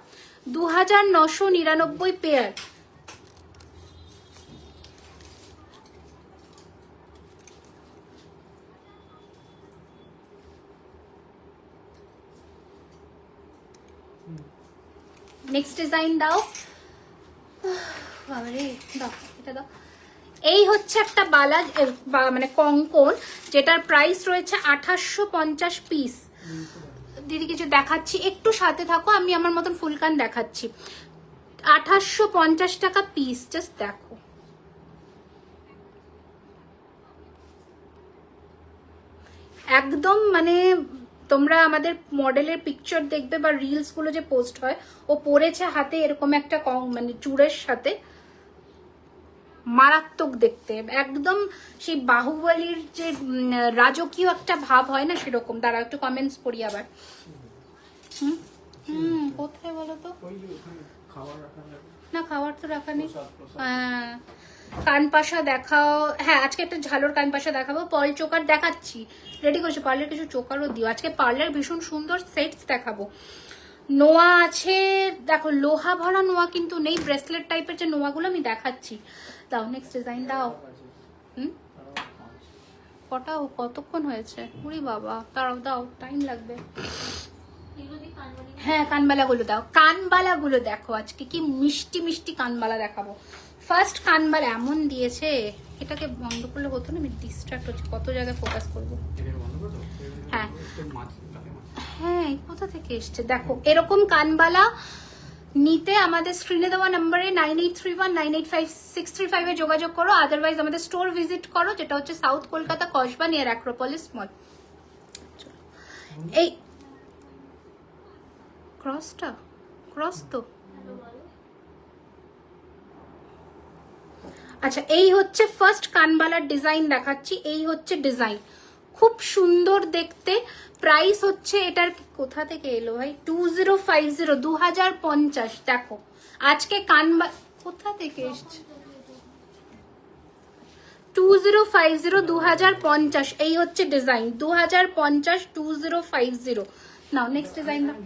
2999 পেয়ার। নেক্সট ডিজাইন দাও, বাবারে দাও এটা দাও। এই হচ্ছে একটা বালা মানে কঙ্কন, যেটার প্রাইস রয়েছে 2850 পিস। দিদি কিছু দেখাচ্ছি, একটু সাথে থাকো, আমি আমার মতন ফুলকান দেখাচ্ছি। 2850 টাকা পিস, জাস্ট দেখো। একদম মানে তোমরা আমাদের মডেলের পিকচার দেখবে বা রিলস গুলো যে পোস্ট হয়, ও পরেছে হাতে এরকম একটা মানে চূড়ের সাথে, মারাত্মক দেখতে, একদম সেই বাহুবলীর যে রাজকীয় একটা ভাব হয় না সেরকম। দাঁড়াও একটু কমেন্টস পড়ি আবার। কোথায় বলো তো? না খাওয়ার তো রাখা নেই। হ্যাঁ, কানপাশা দেখাও। হ্যাঁ, আজকে একটা ঝালোর কানপাশা দেখাবো। পার্ল চোকার দেখাচ্ছি, রেডি করছি। পার্লের কিছু চোকারও দিও আজকে। পার্লের ভীষণ সুন্দর সেটস দেখাবো। নোয়া আছে, দেখো লোহা ভরা নোয়া কিন্তু নেই, ব্রেসলেট টাইপের যে নোয়াগুলো আমি দেখাচ্ছি। দাও নেক্সট ডিজাইন দাও। কটাও কতক্ষণ হয়েছে? উরি বাবা, তারাও দাও, টাইম লাগবে। হ্যাঁ, কানবালাগুলো দাও। কানবালাগুলো দেখো, আজকে কি মিষ্টি মিষ্টি কানবালা দেখাবো। ফার্স্ট কানবালা এমন দিয়েছে, এটাকে বন্ধ করলে হতো না, আমি ডিস্ট্রাক্ট হচ্ছে, কত জায়গায় ফোকাস করবো। হ্যাঁ হ্যাঁ, কোথা থেকে এসছে দেখো। এরকম কানবালা নিতে আমাদের স্ক্রিনে দেওয়া নাম্বারে 9831985635 এ যোগাযোগ করো, আদারওয়াইজ আমাদের স্টোর ভিজিট করো, যেটা হচ্ছে south Kolkata Kasba near Acropolis mall. এই ক্রসটা ক্রস তো, আচ্ছা এই হচ্ছে ফার্স্ট কানবালার ডিজাইন দেখাচ্ছি। এই হচ্ছে ডিজাইন, খুব সুন্দর দেখতে। প্রাইস হচ্ছে এটার, কোথা থেকে এলো ভাই, 2050 2050। দেখো আজকে কোথা থেকে এসছে, 2050 2050। এই হচ্ছে ডিজাইন 2050 2050। নাও নেক্সট ডিজাইন দাও।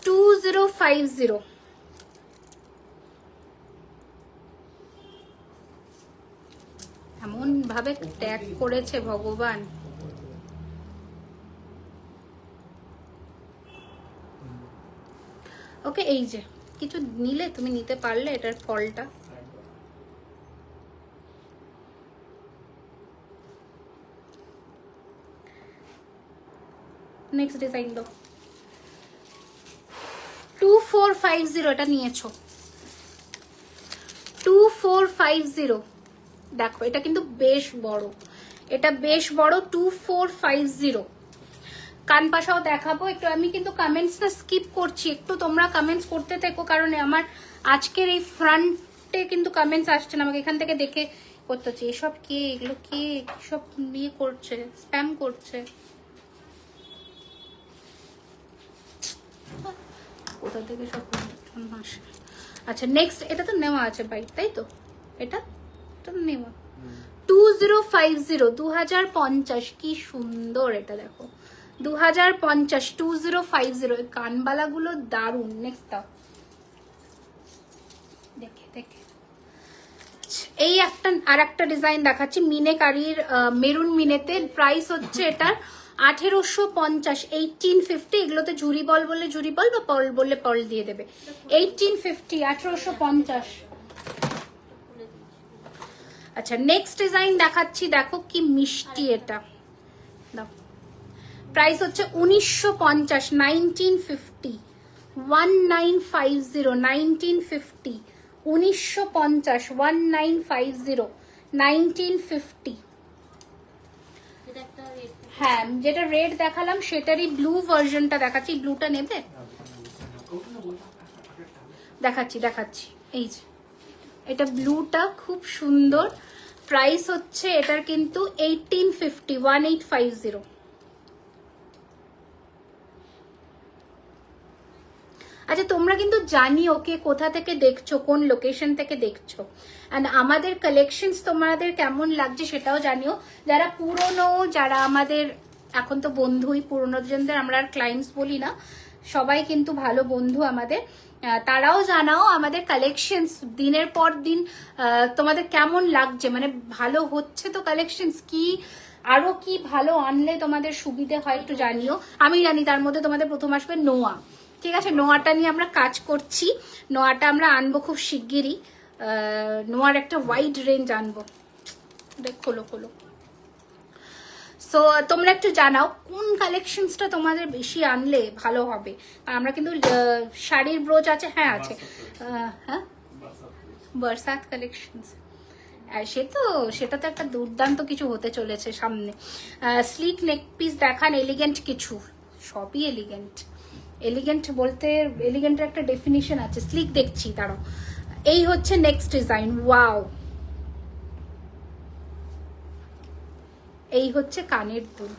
2050 এমন ভাবে ট্যাগ করেছে ভগবান। ওকে, এই যে কিছু নিলে তুমি নিতে পারলে এটার ফলটা। নেক্সট ডিজাইন দাও। 2450 এটা নিয়েছো, 2450। দেখো এটা কিন্তু বেশ বড়, এটা বেশ বড় 2450। কানপাশাও দেখাবো একটু। আমি কিন্তু কমেন্টসটা স্কিপ করছি, একটু তোমরা কমেন্টস করতে থেকো, কারণ আমার আজকের এই ফ্রন্টে কিন্তু কমেন্টস আসছে না, আমাকে এখান থেকে দেখে করতে হচ্ছে। এসব কে, এগুলো কে সব নিয়ে করছে, স্প্যাম করছে, কোথা থেকে সব আসে। আচ্ছা নেক্সট, এটা তো নেওয়া আছে ভাই, তাই তো, এটা তো নেওয়া। 2050 2050, কি সুন্দর এটা দেখো, 2050 2050। কানবালাগুলো দারুন। নেক্সট দাও, দেখে দেখে। এই একটা আর একটা ডিজাইন দেখাচ্ছি, মিনেকারির মেরুন মিনেতে। প্রাইস হচ্ছে এটার 1850 1850। এগুলোতে ঝুরি বল বলে ঝুরি বল, বা পল বললে পল দিয়ে দেবে। 1850 1850। আচ্ছা নেক্সট ডিজাইন দেখাচ্ছি, দেখো কি মিষ্টি এটা। দাও, প্রাইস হচ্ছে 1950 1950 1950 1950 1950 1950 1950। হ্যাঁ, যেটা রেড দেখালাম সেটারই ব্লু ভার্সনটা দেখাচ্ছি। ব্লুটা নেবে? দেখাচ্ছি দেখাচ্ছি, এই যে এটা ব্লুটা খুব সুন্দর। প্রাইস হচ্ছে এটার কিন্তু 1850 1850। আচ্ছা তোমরা কিন্তু জানিও কে কোথা থেকে দেখছো, কোন লোকেশন থেকে দেখছো, এন্ড আমাদের কালেকশনস তোমাদের কেমন লাগছে সেটাও জানিও। যারা পুরনো, যারা আমাদের এখন তো বন্ধুই, পুরনো জনদের আমরা আর ক্লায়েন্টস বলি না, সবাই কিন্তু ভালো বন্ধু আমাদের। তারাও জানাও আমাদের কালেকশনস দিনের পর দিন তোমাদের কেমন লাগছে, মানে ভালো হচ্ছে তো কালেকশনস, কি আরো কি ভালো আনলে তোমাদের সুবিধে হয় একটু জানিও। আমি জানি তার মধ্যে তোমাদের প্রথম আসবে নোয়া, ঠিক আছে? নোয়াটা নিয়ে আমরা কাজ করছি, নোয়াটা আমরা আনবো খুব শিগগিরই। নোয়ার একটা ওয়াইড রেঞ্জ আনবো। খোলো খোলো। সো তোমরা একটু জানাও কোন কালেকশনসটা তোমাদের বেশি আনলে ভালো হবে। আমরা কিন্তু শাড়ির ব্রোচ আছে, হ্যাঁ আছে, হ্যাঁ বরসাত কালেকশনস। সেটা তো একটা দুর্দান্ত কিছু হতে চলেছে সামনে। স্লিক নেক পিস দেখান, এলিগেন্ট কিছু, সবই এলিগেন্ট। এলিগেন্ট বলতে এলিগেন্টের একটা ডেফিনিশন আছে। স্লিক দেখছি, তারাও। এই হচ্ছে নেক্সট ডিজাইন, ওয়াও। এই হচ্ছে কানের দুল,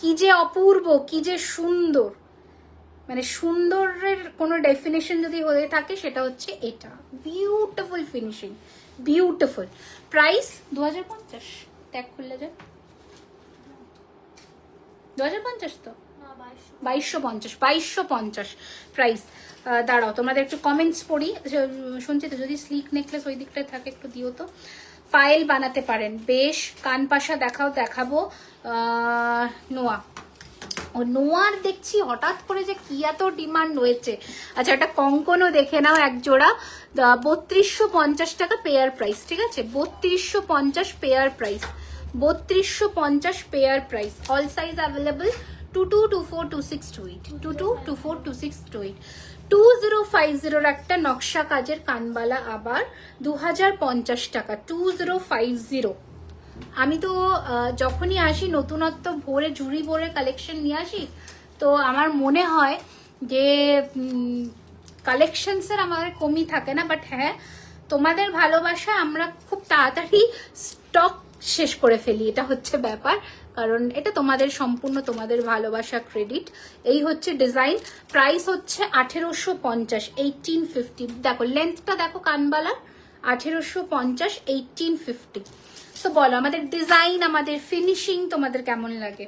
কি যে অপূর্ব, কি যে সুন্দর, মানে সুন্দরের কোনো ডেফিনেশন যদি হয়ে থাকে সেটা হচ্ছে এটা। Beautiful finishing, beautiful. Price 2050, tag খুললে যায় 2050 তো, না 2250, 2250 প্রাইস। দাঁড়াও তোমাদের একটু কমেন্টস পড়ি, শুনছি তো, যদি স্লিক নেকলেস ওই দিকটায় থাকে একটু দিও তো। পায়েল বানাতে পারেন, বেশ। কান পাশা দেখাবো। নোয়া, ও নোয়ার দেখছি হঠাৎ করে যে কি এত ডিমান্ড হয়েছে। আচ্ছা, একটা কঙ্কনও দেখে নাও এক জোড়া, 3250 টাকা পেয়ার প্রাইস, ঠিক আছে? 3250 pair price, 3250 pair price. All size available, 22242628, 22242628। 2050 একটা নকশা কাজের কানবালা, আবার 2050 টাকা, 2050। আমি তো যখনই আসি নতুনত্ব ভরে ঝুড়ি ভরে কালেকশন নিয়ে আসি, তো আমার মনে হয় যে কালেকশনসের আমাদের কমই থাকে না। বাট হ্যাঁ, তোমাদের ভালোবাসা আমরা খুব তাড়াতাড়ি স্টক শেষ করে ফেলি, এটা হচ্ছে ব্যাপার। কারণ এটা তোমাদের সম্পূর্ণ তোমাদের ভালোবাসা, ক্রেডিট। এই হচ্ছে ডিজাইন, প্রাইস হচ্ছে 1850, 1850। দেখো লেন্থটা দেখো কানবালার, 1850, 1850। তো বলো আমাদের ডিজাইন, আমাদের ফিনিশিং তোমাদের কেমন লাগে?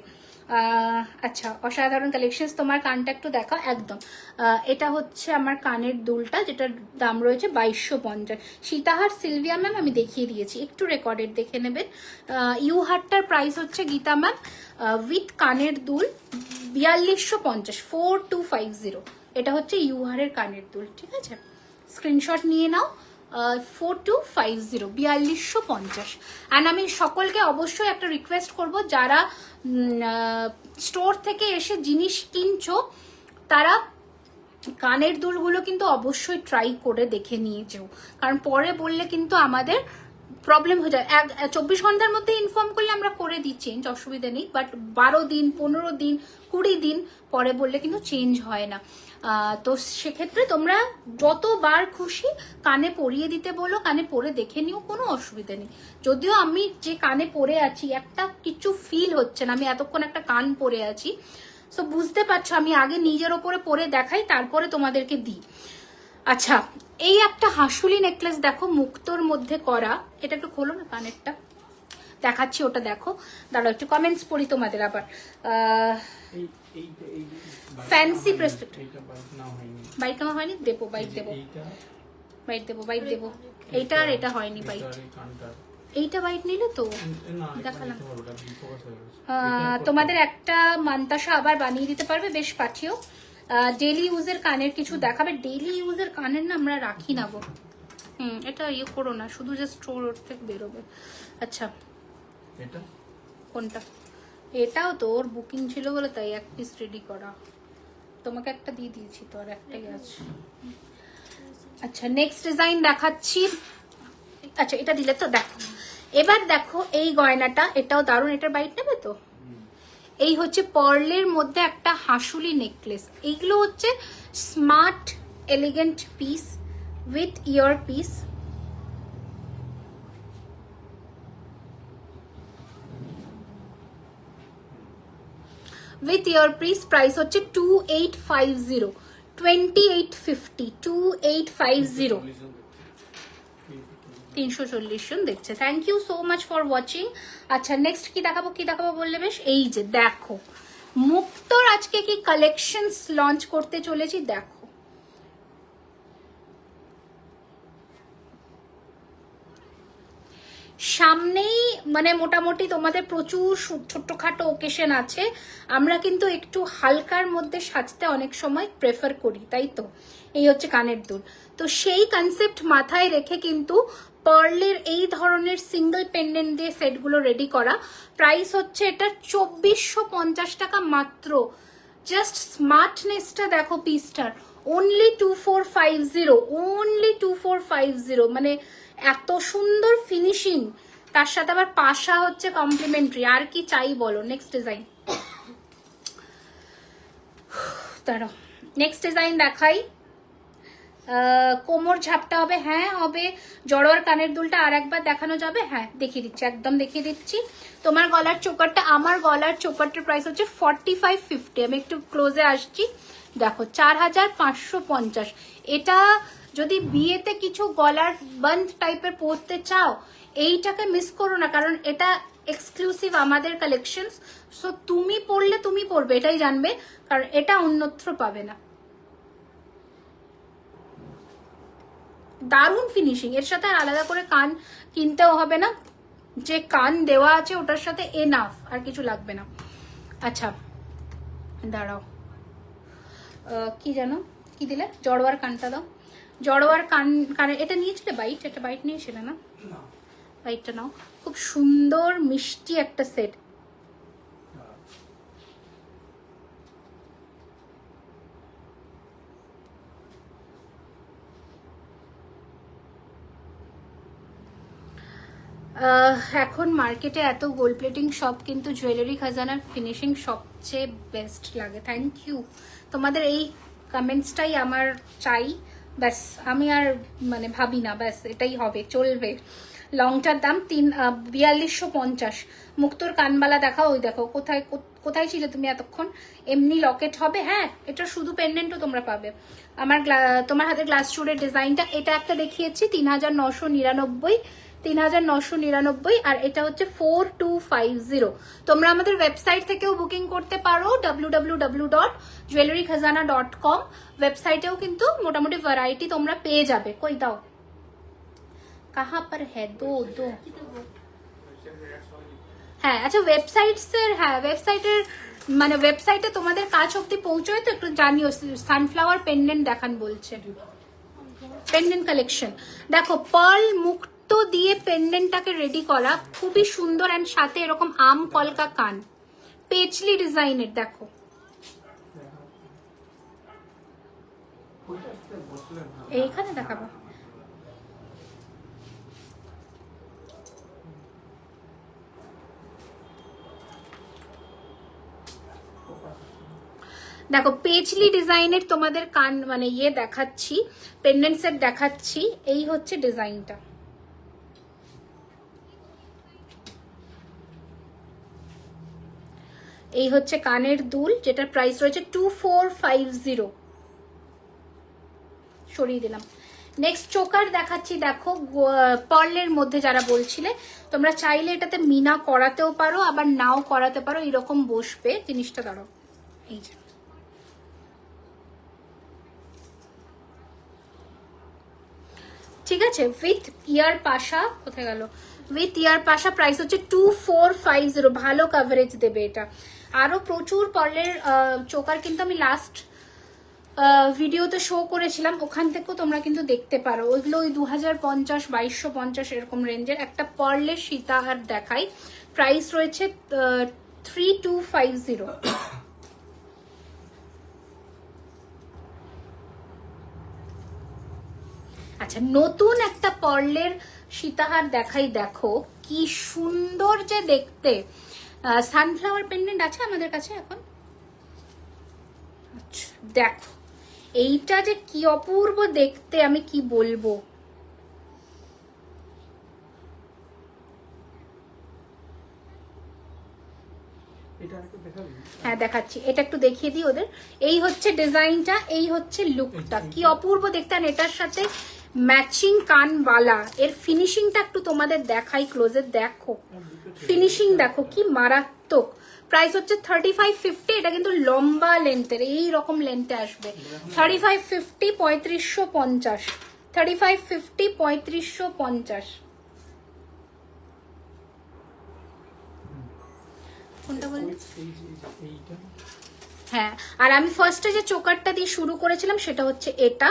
আচ্ছা, অসাধারণ কালেকশন। তোমার কানটা একটু দেখা, একদম এটা হচ্ছে আমার কানের দুলটা, যেটার দাম রয়েছে 2250। সীতাহার সিলভিয়া ম্যাম আমি দেখিয়ে দিয়েছি, একটু রেকর্ডেড দেখে নেবেন। ইউহারটার প্রাইস হচ্ছে গীতা ম্যাম উইথ কানের দুল 4250, 4250। এটা হচ্ছে ইউহারের কানের দুল, ঠিক আছে? স্ক্রিনশট নিয়ে নাও। 4250, 4250। অ্যান্ড আমি সকলকে অবশ্যই একটা রিকোয়েস্ট করব, যারা স্টোর থেকে এসে জিনিস কিনছো তারা কানের দুলগুলো কিন্তু অবশ্যই ট্রাই করে দেখে নিয়েছো, কারণ পরে বললে কিন্তু আমাদের প্রবলেম হয়ে যায়। 24 ঘন্টার মধ্যে ইনফর্ম করলে আমরা করে দিই চেঞ্জ, অসুবিধা নেই। বাট 12 দিন, 15 দিন, 20 দিন পরে বললে কিন্তু চেঞ্জ হয় না। তো সেক্ষেত্রে তোমরা যতবার খুশি কানে পরিয়ে দিতে বলো, কানে পরে দেখে নিও, কোনো অসুবিধা নেই। যদিও আমি যে কানে পরে আছি একটা কিছু ফিল হচ্ছে না, আমি এতক্ষণ একটা কান পরে আছি, সো বুঝতে পারছো আমি আগে নিজের ওপরে পরে দেখাই, তারপরে তোমাদেরকে দিই। আচ্ছা, এই একটা হাসুলি নেকলেস দেখো, মুক্তোর মধ্যে করা। এটা একটু খোলো না, কানেরটা দেখাচ্ছি, ওটা দেখো। দাঁড়াও একটু কমেন্টস পড়ি তোমাদের। আবার ফ্যান্সি ব্রেসলেট, বাইট নেওয়া হয়নি, দেবো বাইট দেবো, বাইট দেবো, বাইট দেবো। এইটা আর এটা হয়নি বাইট, এইটা বাইট নিলে তো দেখালাম। তোমাদের একটা মান্তাসা আবার বানিয়ে দিতে পারবে, বেশ পাঠিও। ডেলি ইউজের কানের কিছু দেখাবে, ডেলি ইউজের কানের না আমরা রাখি না গো। এটা ইয়ে করো না, শুধু যে স্টোর থেকে বেরোবে। আচ্ছা, এটা কোনটা? এটাও তো ওর বুকিং ছিল বলে তাই এক পিস রেডি করা, তোমাকে একটা দিয়ে দিয়েছি তো, আর একটাই আছে। আচ্ছা, নেক্সট ডিজাইন দেখাচ্ছি। আচ্ছা, এটা দিলে তো দেখো। এবার দেখো এই গয়নাটা, এটাও দারুণ, এটার বাইট নেবে তো। এই হচ্ছে পার্লের মধ্যে একটা হাসুলি নেকলেস। এইগুলো হচ্ছে smart elegant piece with ear piece. With ear piece price হচ্ছে 2850, 2850, 2850। 340 জন দেখছে, thank you so much for watching. আচ্ছা, নেক্সট কি দেখাবো, কি দেখাবো বললে বেশ? এই যে দেখো, মুক্তোর আজকে কি কালেকশনস লঞ্চ করতে চলেছি, দেখো। সামনেই মানে মোটামুটি তোমাদের প্রচুর ছোট্টখাটো ওকেশন আছে, আমরা কিন্তু একটু হালকার মধ্যে সাজতে অনেক সময় প্রেফার করি, তাই তো? এই হচ্ছে কানের দুল, তো সেই কনসেপ্ট মাথায় রেখে কিন্তু পার্লের এই ধরনের সিঙ্গেল পেন্ডেন্ট দিয়ে সেটগুলো রেডি করা। প্রাইস হচ্ছে এটা 2450 টাকা মাত্র। জাস্ট স্মার্টনেসটা দেখো পিসটার, অনলি 2450, অনলি 2450। মানে এত সুন্দর ফিনিশিং, তার সাথে আবার পাশা হচ্ছে কমপ্লিমেন্টারি, আর কি চাই বলো? নেক্সট ডিজাইন, দাঁড়াও নেক্সট ডিজাইন দেখাই। কোমর ঝাপটা হবে, হ্যাঁ হবে। জড়োয়ার কানের দুলটা আর একবার দেখানো যাবে, হ্যাঁ দেখিয়ে দিচ্ছি, একদম দেখিয়ে দিচ্ছি। তোমার গলার চোকারটা, আমার গলার চোকারটার প্রাইস হচ্ছে 4550। আমি একটু ক্লোজে আসছি, দেখো 4550। এটা যদি বিয়েতে কিছু গলার বান্ড টাইপের পরতে চাও, এইটাকে মিস করো না, কারণ এটা এক্সক্লুসিভ আমাদের কালেকশন। সো তুমি পরলে তুমি পরবে, এটাই জানবে, কারণ এটা অন্যত্র পাবে না। দারুণ ফিনিশিং, এর সাথে আর আলাদা করে কান কিনতেও হবে না, যে কান দেওয়া আছে ওটার সাথে এনাফ, আর কিছু লাগবে না। আচ্ছা দাঁড়াও, কি জানো কি দিলে, জড়োয়ার কানটা দাও। জড়োয়ার কানে এটা নিয়েছিলে বাইট, একটা বাইট নিয়েছিলে না? বাইটটা নাও, খুব সুন্দর মিষ্টি একটা সেট। এখন মার্কেটে এত গোল্ড প্লেটিং শপ, কিন্তু জুয়েলারি খাজানার ফিনিশিং সবচেয়ে বেস্ট লাগে। থ্যাংক ইউ, তোমাদের এই কমেন্টসটাই আমার চাই, ব্যাস আমি আর মানে ভাবি না, ব্যাস এটাই হবে, চলবে। লংটার দাম 4250। মুক্তোর কানবালা দেখাও, ওই দেখো কোথায় কোথায় ছিলে তুমি এতক্ষণ। এমনি লকেট হবে, হ্যাঁ এটা শুধু পেন্ডেন্টও তোমরা পাবে। আমার তোমার হাতে গ্লাস চুড়ের ডিজাইনটা, এটা একটা দেখিয়েছি 3999, 3999, আর এটা হচ্ছে 4250। তোমরা আমাদের ওয়েবসাইট থেকেও বুকিং করতে পারো, www.jewellerykhazana.com। ওয়েবসাইটেও কিন্তু মোটামুটি ভ্যারাইটি তোমরা পেয়ে যাবে। কই দাও, কাহা পর হ্যাঁ, দো হ্যাঁ আচ্ছা ওয়েবসাইটসের, হ্যাঁ ওয়েবসাইটের মানে ওয়েবসাইটে তোমাদের কাজ অব্দি পৌঁছয় তো একটু জানিও। সানফ্লাওয়ার পেন্ডেন্ট দেখান বলছে, পেন্ডেন্ট কালেকশন দেখো, পার্ল মুক্তো দিয়ে পেন্ডেন্টটাকে রেডি করা, খুবই সুন্দর, অ্যান্ড সাথে এরকম আম কলকা কান, পেচলি ডিজাইনের। দেখো এইখানে দেখাবো, দেখো পেচলি ডিজাইনের তোমাদের কান মানে ইয়ে দেখাচ্ছি, পেন্ডেন্ট সেট দেখাচ্ছি। এই হচ্ছে ডিজাইনটা, এই হচ্ছে কানের দুল, যেটার প্রাইস রয়েছে 2450। সরিয়ে দিলাম। নেক্সট চোকার দেখাচ্ছি, দেখো পার্লের মধ্যে যারা বলছিলে, তোমরা চাইলে এটাতে মিনা করাতেও পারো, আবার নাও করাতে পারো, এরকম বসবে জিনিসটা। দাঁড়াও, এই যে ঠিক আছে, উইথ ইয়ার পাশা, কোথায় গেল, উইথ ইয়ার পাশা, প্রাইস হচ্ছে 2450। ভালো কভারেজ দেবে এটা। আরো প্রচুর পার্লের চোকার কিন্তু আমি লাস্ট ভিডিওতে শো করেছিলাম, ওখান থেকেও তোমরা কিন্তু দেখতে পারো। ওইগুলো ওই 2050, 2250 এরকম রেঞ্জের। একটা পার্লের সীতাহার দেখাই, প্রাইস রয়েছে 3250। আচ্ছা নতুন একটা পার্লের সীতাহার দেখাই, দেখো কি সুন্দর যে দেখতে। সানফ্লাওয়ার পেন্ডেন্ট আছে আমাদের কাছে এখন। আচ্ছা দেখো এইটা যে কি অপূর্ব দেখতে, আমি কি বলবো। হ্যাঁ দেখাচ্ছি, এটা একটু দেখিয়ে দিই ওদের। এই হচ্ছে ডিজাইনটা, এই হচ্ছে লুকটা, কি অপূর্ব দেখতে। আর এটার সাথে ম্যাচিং কানবালা, এর ফিনিশিংটা একটু তোমাদের দেখাই ক্লোজে। দেখো ফিনিশিং দেখো কি মারাত্মক। প্রাইস হচ্ছে 3550। এটা কিন্তু লম্বা লেন্থের, এই রকম লেন্থে আসবে। 3550, 3550, 3550, 3550। কোনটা বললি? হ্যাঁ, আর আমি ফার্স্টে যে চোকারটা দিয়ে শুরু করেছিলাম সেটা হচ্ছে এটা।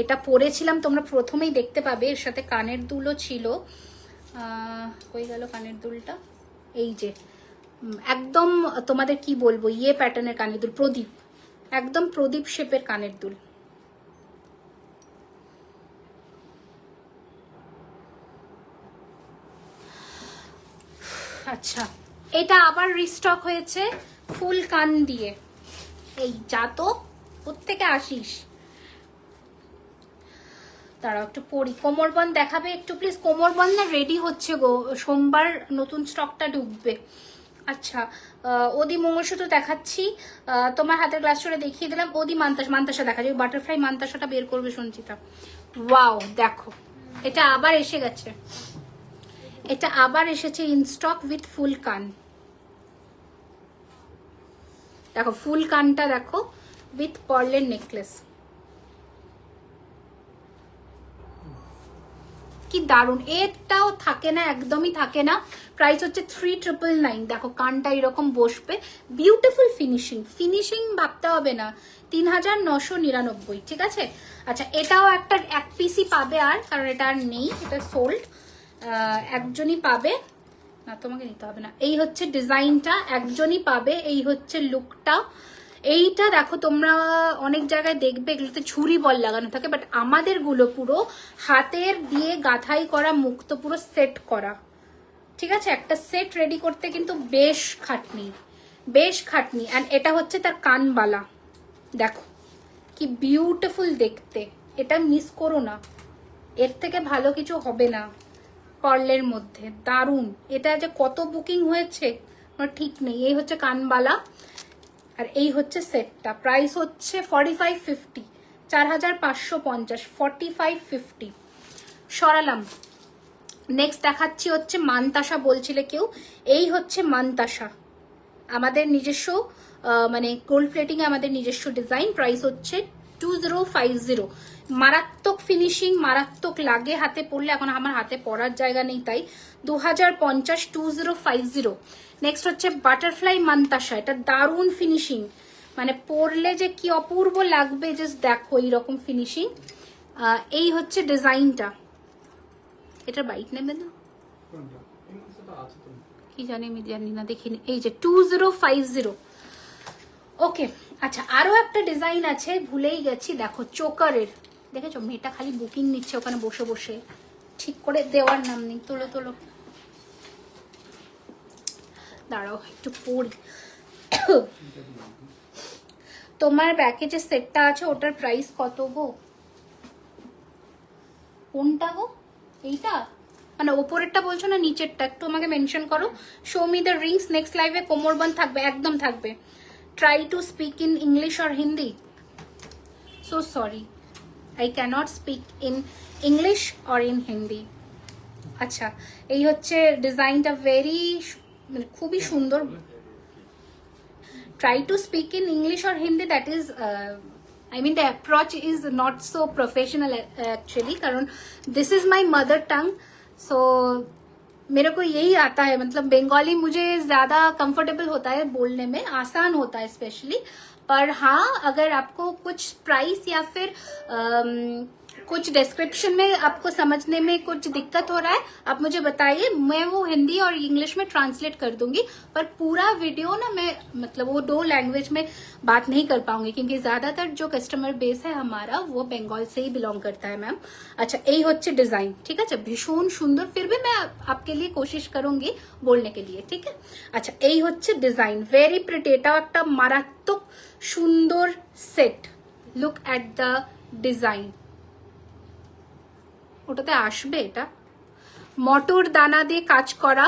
এটা পরেছিলাম, তোমরা প্রথমেই দেখতে পাবে, এর সাথে কানের দুলও ছিল। কই গেল কানের দুলটা, এই যে একদম তোমাদের কি বলবো, ইয়ে প্যাটার্নের কানের দুল, প্রদীপ, একদম প্রদীপ শেপের কানের দুল। আচ্ছা, এটা আবার রিস্টক হয়েছে ফুল কান দিয়ে। এই যা তো প্রত্যেকে আসিস, তারা একটু পরি। কোমরবন্ধ দেখাবে একটু প্লিজ? কোমরবন্ধ না রেডি হচ্ছে গো, সোমবার নতুন স্টকটা ঢুকবে। আচ্ছা, ওদি মঙ্গলসূত্র দেখাচ্ছি, তোমার হাতের গ্লাস করে দেখিয়ে দিলাম। ওদি মান্তাসা দেখা যায়, বাটারফ্লাই মান্তাসাটা বের করবে সঞ্চিতা। ওয়াও, দেখো এটা আবার এসে গেছে, এটা আবার এসেছে ইন স্টক উইথ ফুল কান। দেখো ফুল কানটা দেখো, উইথ পার্লের নেকলেস, কি দারুণ। এটাও থাকে না, একদমই থাকে না। প্রাইস হচ্ছে 3999। দেখো কানটা এরকম বসবে, বিউটিফুল ফিনিশিং। ফিনিশিং ভাবতে হবে না, 3999, ঠিক আছে। আচ্ছা, এটাও একটা এক পিসই পাবে আর, কারণ এটা আর নেই, এটা সোল্ড। একজনই পাবে না, তোমাকে নিতে হবে না। এই হচ্ছে ডিজাইনটা, একজনই পাবে। এই হচ্ছে লুকটা। এইটা দেখো তোমরা অনেক জায়গায় দেখবে এগুলোতে ঝুরি বল লাগানো থাকে, বাট আমাদের গুলো পুরো হাতের দিয়ে গাঁথাই করা, মুক্ত, পুরো সেট করা, ঠিক আছে। একটা সেট রেডি করতে কিন্তু বেশ খাটনি, বেশ খাটনি। অ্যান্ড এটা হচ্ছে তার কানবালা, দেখো কি বিউটিফুল দেখতে। এটা মিস করো না, এর থেকে ভালো কিছু হবে না পার্লের মধ্যে, দারুণ। এটা যে কত বুকিং হয়েছে আমার ঠিক নেই। এই হচ্ছে কানবালা, আর এই হচ্ছে সেটটা। প্রাইস হচ্ছে 4550, 4550, 4550। সরালাম। নেক্সট দেখাচ্ছি হচ্ছে মান্তাসা, বলছিলে কেউ। এই হচ্ছে মান্তাসা, আমাদের নিজস্ব মানে গোল্ড প্লেটিং এ আমাদের নিজস্ব ডিজাইন। প্রাইস হচ্ছে 2050। মারাত্মক ফিনিশিং, মারাত্মক লাগে হাতে পরলে। এখন আমার হাতে পরার জায়গা নেই, তাই 2050, 2050। নেক্সট হচ্ছে বাটারফ্লাই মান্তাসা। এটা দারুণ ফিনিশিং, মানে পরলে যে কি অপূর্ব লাগবে, জাস্ট দেখো এইরকম ফিনিশিং। এই হচ্ছে ডিজাইনটা। এটা বাইট নেবে না, কি জানি, আমি জানি না, দেখিনি। এই যে 2050। ওকে, আচ্ছা আরো একটা ডিজাইন আছে, ভুলেই গেছি। দেখো চোকারের, দেখেছো মেয়েটা খালি বুকিং নিচ্ছে ওখানে বসে বসে, ঠিক করে দেওয়ার নাম নেই। তোলো তোলো, দাঁড়াও একটু পড়ি। তোমার ব্যাকে যে সেটটা আছে ওটার প্রাইস কত গো? কোনটা গো? এইটা মানে ওপরেরটা বলছো না নিচেরটা? একটু আমাকে মেনশন করো। Show me the rings. Next লাইভে কোমরবন্ধ থাকবে, একদম থাকবে। Try to speak in English or Hindi. So sorry, I can't speak in English or in Hindi. আচ্ছা, এই হচ্ছে ডিজাইনটা, ভেরি মানে খুবই সুন্দর। Try to speak in English or Hindi, that is I mean the approach is not so professional actually, karon this is my mother tongue, so मेरे को यही आता है। मतलब बंगाली मुझे ज्यादा कंफर्टेबल होता है बोलने में, आसान होता है स्पेशली। पर हाँ, अगर आपको कुछ प्राइस या फिर कुछ डिस्क्रिप्शन में आपको समझने में कुछ दिक्कत हो रहा है, आप मुझे बताइए, मैं वो हिंदी और इंग्लिश में ट्रांसलेट कर दूंगी। पर पूरा वीडियो ना मैं मतलब वो 2 लैंग्वेज में बात नहीं कर पाऊंगी, क्योंकि ज्यादातर जो कस्टमर बेस है हमारा वो बंगाल से ही बिलोंग करता है मैम। अच्छा, यही होच्छे डिजाइन, ठीक है, भीषण सुंदर। फिर भी मैं आपके लिए कोशिश करूंगी बोलने के लिए, ठीक है। अच्छा, यही होच्छे डिजाइन, वेरी प्रिटी। এটা একটা মারাত্মক সুন্দর set. Look at the design, ওটাতে আসবে। এটা মটর দানা দিয়ে কাজ করা।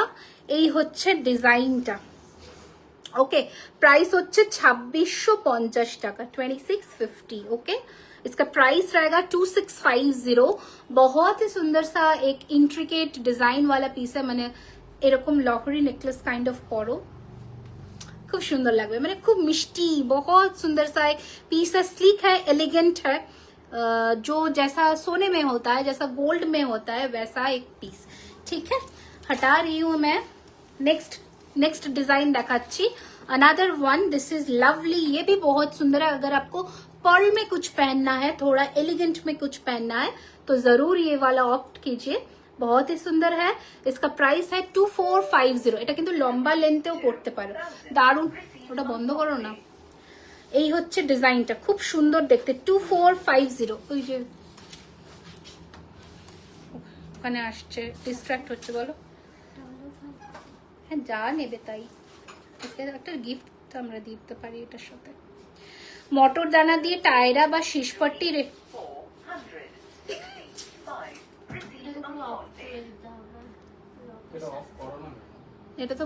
এই হচ্ছে ডিজাইনটা। ओके, प्राइस होच्छे 2650 টাকা, 2650। ओके, इसका प्राइस रहेगा 2650। बहुत ही सुंदर सा एक इंट्रिकेट डिजाइन वाला पीस है। मैंने এরকম লহরি नेकलेस काइंड ऑफ পরো, खूब सुंदर लगবে, মানে खूब मिष्टी, बहुत सुंदर सा एक पीस है। स्लीक है, एलिगेंट है, जो जैसा सोने में होता है, जैसा गोल्ड में होता है, वैसा एक पीस, ठीक है। हटा रही हूँ मैं। नेक्स्ट डिजाइन दिखाচ্ছি। Another one, this is lovely. ये भी बहुत सुंदर है। अगर आपको पर्ल में कुछ पहनना है, थोड़ा एलिगेंट में कुछ पहनना है, तो जरूर ये वाला ऑप्ट कीजिए। बहुत ही सुंदर है। इसका प्राइस है 2450। এটা কিন্তু লম্বা লেন্থেও পড়তে পারো, দারুণ। ওটা বন্ধ করো না। এই হচ্ছে ডিজাইনটা, খুব সুন্দর দেখতে, 2450। ওই যে ওখানে আসছে, ডিস্ট্রাক্ট হচ্ছে, বলো। হ্যাঁ যা নেবে তাই, আজকে একটা গিফট আমরা দিতে পারি এটার সাথে। মটর দানা দিয়ে টায়রা বা শীষপট্টি রে, এটা তো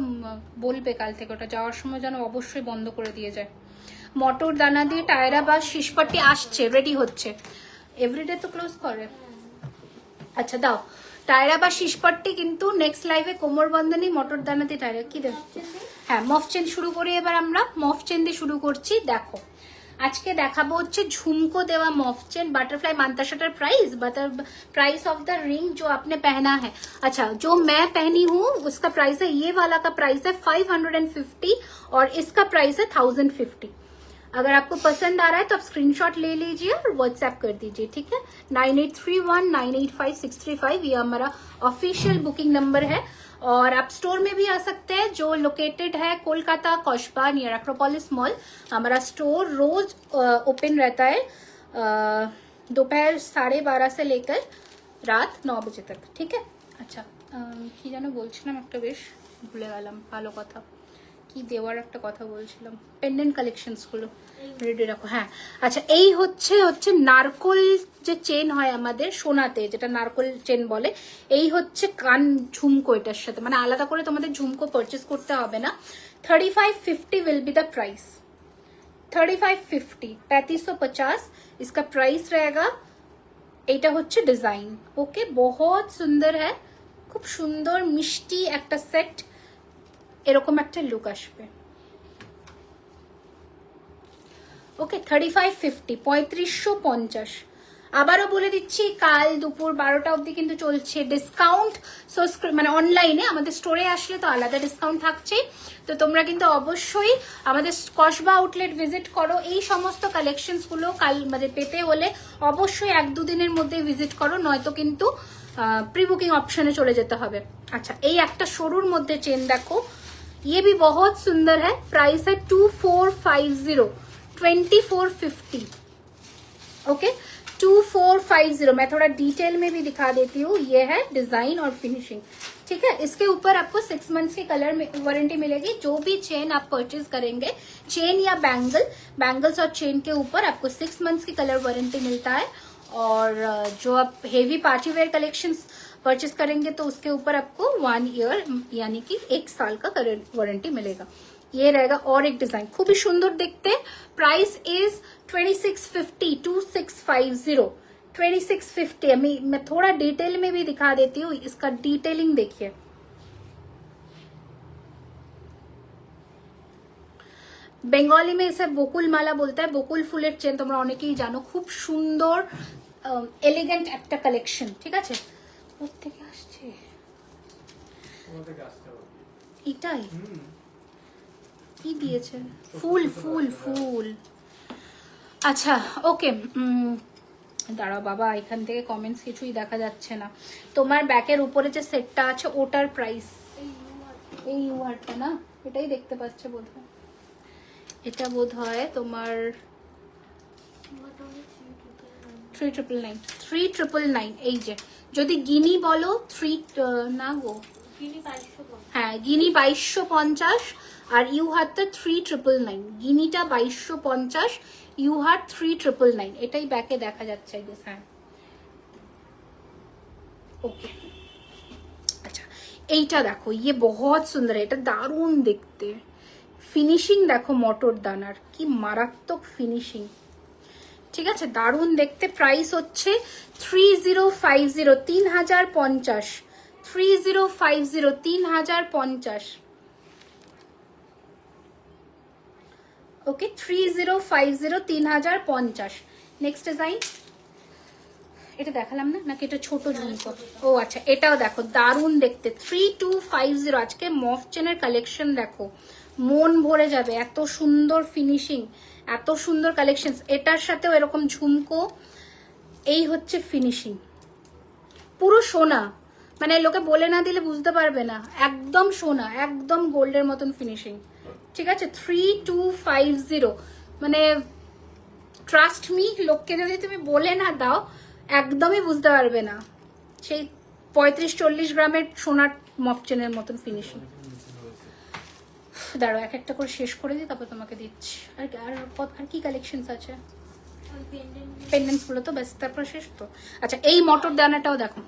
বলবে কাল থেকে, ওটা যাওয়ার সময় যেন অবশ্যই বন্ধ করে দিয়ে যায়। মটর দানা দিয়ে টায়রা বা শীষপট্টি আসছে, রেডি হচ্ছে। এভরিডে তো ক্লোজ করে। আচ্ছা দাও, টায়রা বা শীষপট্টি কিন্তু নেক্সট লাইভে কোমর বন্ধনী মটর দানা দিয়ে টায়রা কি দেব। হ্যাঁ মফ চেন শুরু করি এবার আমরা, মফ চেন দিয়ে শুরু করছি। দেখো আজকে দেখাবো হচ্ছে ঝুমকো देवा मॉफ चेन, बटरफ्लाई मांताशटर प्राइस ऑफ द रिंग जो आपने पहना है। अच्छा जो मैं पहनी हूँ उसका प्राइस है, ये वाला का प्राइस है 550 और इसका प्राइस है 1050। अगर आपको पसंद आ रहा है तो आप स्क्रीनशॉट ले लीजिए और व्हाट्सएप कर दीजिए, ठीक है। 9831985635 ये हमारा ऑफिशियल बुकिंग नंबर है। और आप स्टोर में भी आ सकते हैं जो लोकेटेड है कोलकाता कौशबा नियर एक्रोपोलिस मॉल। हमारा स्टोर रोज ओपन रहता है दोपहर 12:30 से लेकर रात 9 बजे तक, ठीक है। अच्छा কি যেন বলছিলাম একটা, বেশ ভুলে গেলাম, ভালো কথা কি দেওয়ার একটা কথা বলছিলাম, পেন্ডেন্ট কালেকশনস গুলো রেডি রাখো। হ্যাঁ আচ্ছা এই হচ্ছে নারকোল যে চেন হয় আমাদের সোনাতে, যেটা নারকোল চেন বলে, এই হচ্ছে কান ঝুমকো এটার সাথে, মানে আলাদা করে তোমাদের ঝুমকো পারচেজ করতে হবে না। 3550 विल बी द प्राइस, 3550 3550 इसका प्राइस रहेगा। এটা হচ্ছে ডিজাইন, ওকে বহুত সুন্দর হ্যাঁ, খুব সুন্দর মিষ্টি একটা সেট, এরকম একটা লুক আসবে। ওকে 3550 3550। আবারও বলে দিচ্ছি কাল দুপুর 12টা অবধি কিন্তু চলছে ডিসকাউন্ট। সো মানে অনলাইনে আমাদের স্টোরে আসলে তো আলাদা ডিসকাউন্ট থাকছে, তো তোমরা কিন্তু অবশ্যই আমাদের কসবা আউটলেট ভিজিট করো। এই সমস্ত কালেকশনস গুলো কাল মানে পেতে হলে অবশ্যই 1-2 দিনের মধ্যে ভিজিট করো, নয়তো কিন্তু প্রি বুকিং অপশনে চলে যেতে হবে। আচ্ছা এই একটা সরুর মধ্যে চেন দেখো, ये भी बहुत सुंदर है, प्राइस है 2450 2450। ओके 2450। मैं थोड़ा डिटेल में भी दिखा देती हूँ, ये है डिजाइन और फिनिशिंग, ठीक है। इसके ऊपर आपको 6 मंथ्स की कलर वारंटी मिलेगी। जो भी चेन आप परचेज करेंगे, चेन या बैंगल्स और चेन के ऊपर आपको 6 मंथ्स की कलर वारंटी मिलता है। और जो आप heavy party wear collections purchase करेंगे तो उसके ऊपर आपको 1 ईयर यानी कि 1 साल का कलर वारंटी मिलेगा। ये रहेगा और एक डिजाइन खूब ही सुंदर दिखते हैं। Price is 2650 2650 2650। मैं थोड़ा डिटेल में भी दिखा देती हूँ, इसका डिटेलिंग देखिए। বেঙ্গলি में इसे বকুল মালা बोलता है। বকুল ফুলের চেন তোমরা অনেকেই জানো, খুব সুন্দর এলিগেন্ট একটা কালেকশন, ঠিক আছে। কোথেকে আসছে এটাই, কি দিয়েছে ফুল ফুল ফুল। আচ্ছা ওকে দাঁড়াও বাবা, এখান থেকে কমেন্টস কিছুই দেখা যাচ্ছে না। তোমার ব্যাকের উপরে যে সেটটা আছে ওটার প্রাইস, এই ইউআরটা না, এটাই দেখতে পাচ্ছে বোধহয়, এটা বোধহয় তোমার 3999। এই যে যদি গিনি বলো 3 না গো, হ্যাঁ গিনি 2250 আর ইউ হাতটা 3999। গিনিটা 2250, ইউ হাত 3999, এটাই ব্যাকে দেখা যাচ্ছে। হ্যাঁ ওকে আচ্ছা এইটা দেখো, ইয়ে বহুত সুন্দর, এটা দারুণ দেখতে। ফিনিশিং দেখো মটর দানার, কি মারাত্মক ফিনিশিং, ঠিক আছে দারুণ দেখতে। প্রাইস হচ্ছে 3050 3050 3050 3050। ওকে 3050 3050। নেক্সট ডিজাইন এটা দেখালাম না নাকি, এটা ছোট ঝুমকো? ও আচ্ছা এটাও দেখো দারুণ দেখতে 3250। আজকে মফ চেনের কালেকশন দেখো, মন ভরে যাবে, এত সুন্দর ফিনিশিং, এত সুন্দর কালেকশন। এটার সাথেও এরকম ঝুমকো, এই হচ্ছে ফিনিশিং পুরো সোনা, মানে লোকে বলে না দিলে বুঝতে পারবে না, একদম সোনা, একদম গোল্ডের মতন ফিনিশিং, ঠিক আছে। 3250 মানে ট্রাস্ট মি, লোককে যদি তুমি বলে না দাও একদমই বুঝতে পারবে না, সেই 35-40 গ্রামের সোনার মফ চেনের মতন ফিনিশিং। দাঁড়াও এক একটা করে শেষ করে দিই, তারপর তোমাকে দিচ্ছি। আর আর কি কালেকশনস আছে? ওই পেন্ডেন্ট পেন্ডেন্টস গুলো তো ব্যাস, তারপর শেষ তো। আচ্ছা এই মটর দানাটাও দেখো।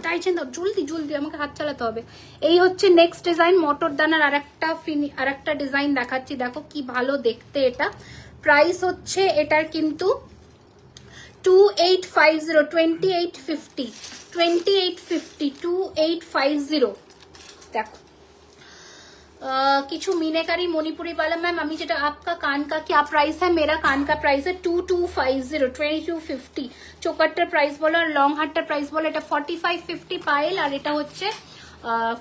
টাইচেন দাও, জলদি জলদি, আমাকে হাত চালাতে হবে। এই হচ্ছে নেক্সট ডিজাইন, মটর দানার আরেকটা ডিজাইন দেখাচ্ছি, দেখো কি ভালো দেখতে এটা। প্রাইস হচ্ছে এটার কিন্তু 2850, 2850, 2850। দেখো কিছু मीनाकारी मणिपुरी वाला। मैम अभी जेटा आपका कान का क्या प्राइस है? मेरा कान का प्राइस है 2250, 2250। चोकारटार प्राइस बोलो और लॉन्ग हार्टटार प्राइस बोलो, এটা 4550 পাইল, আর এটা হচ্ছে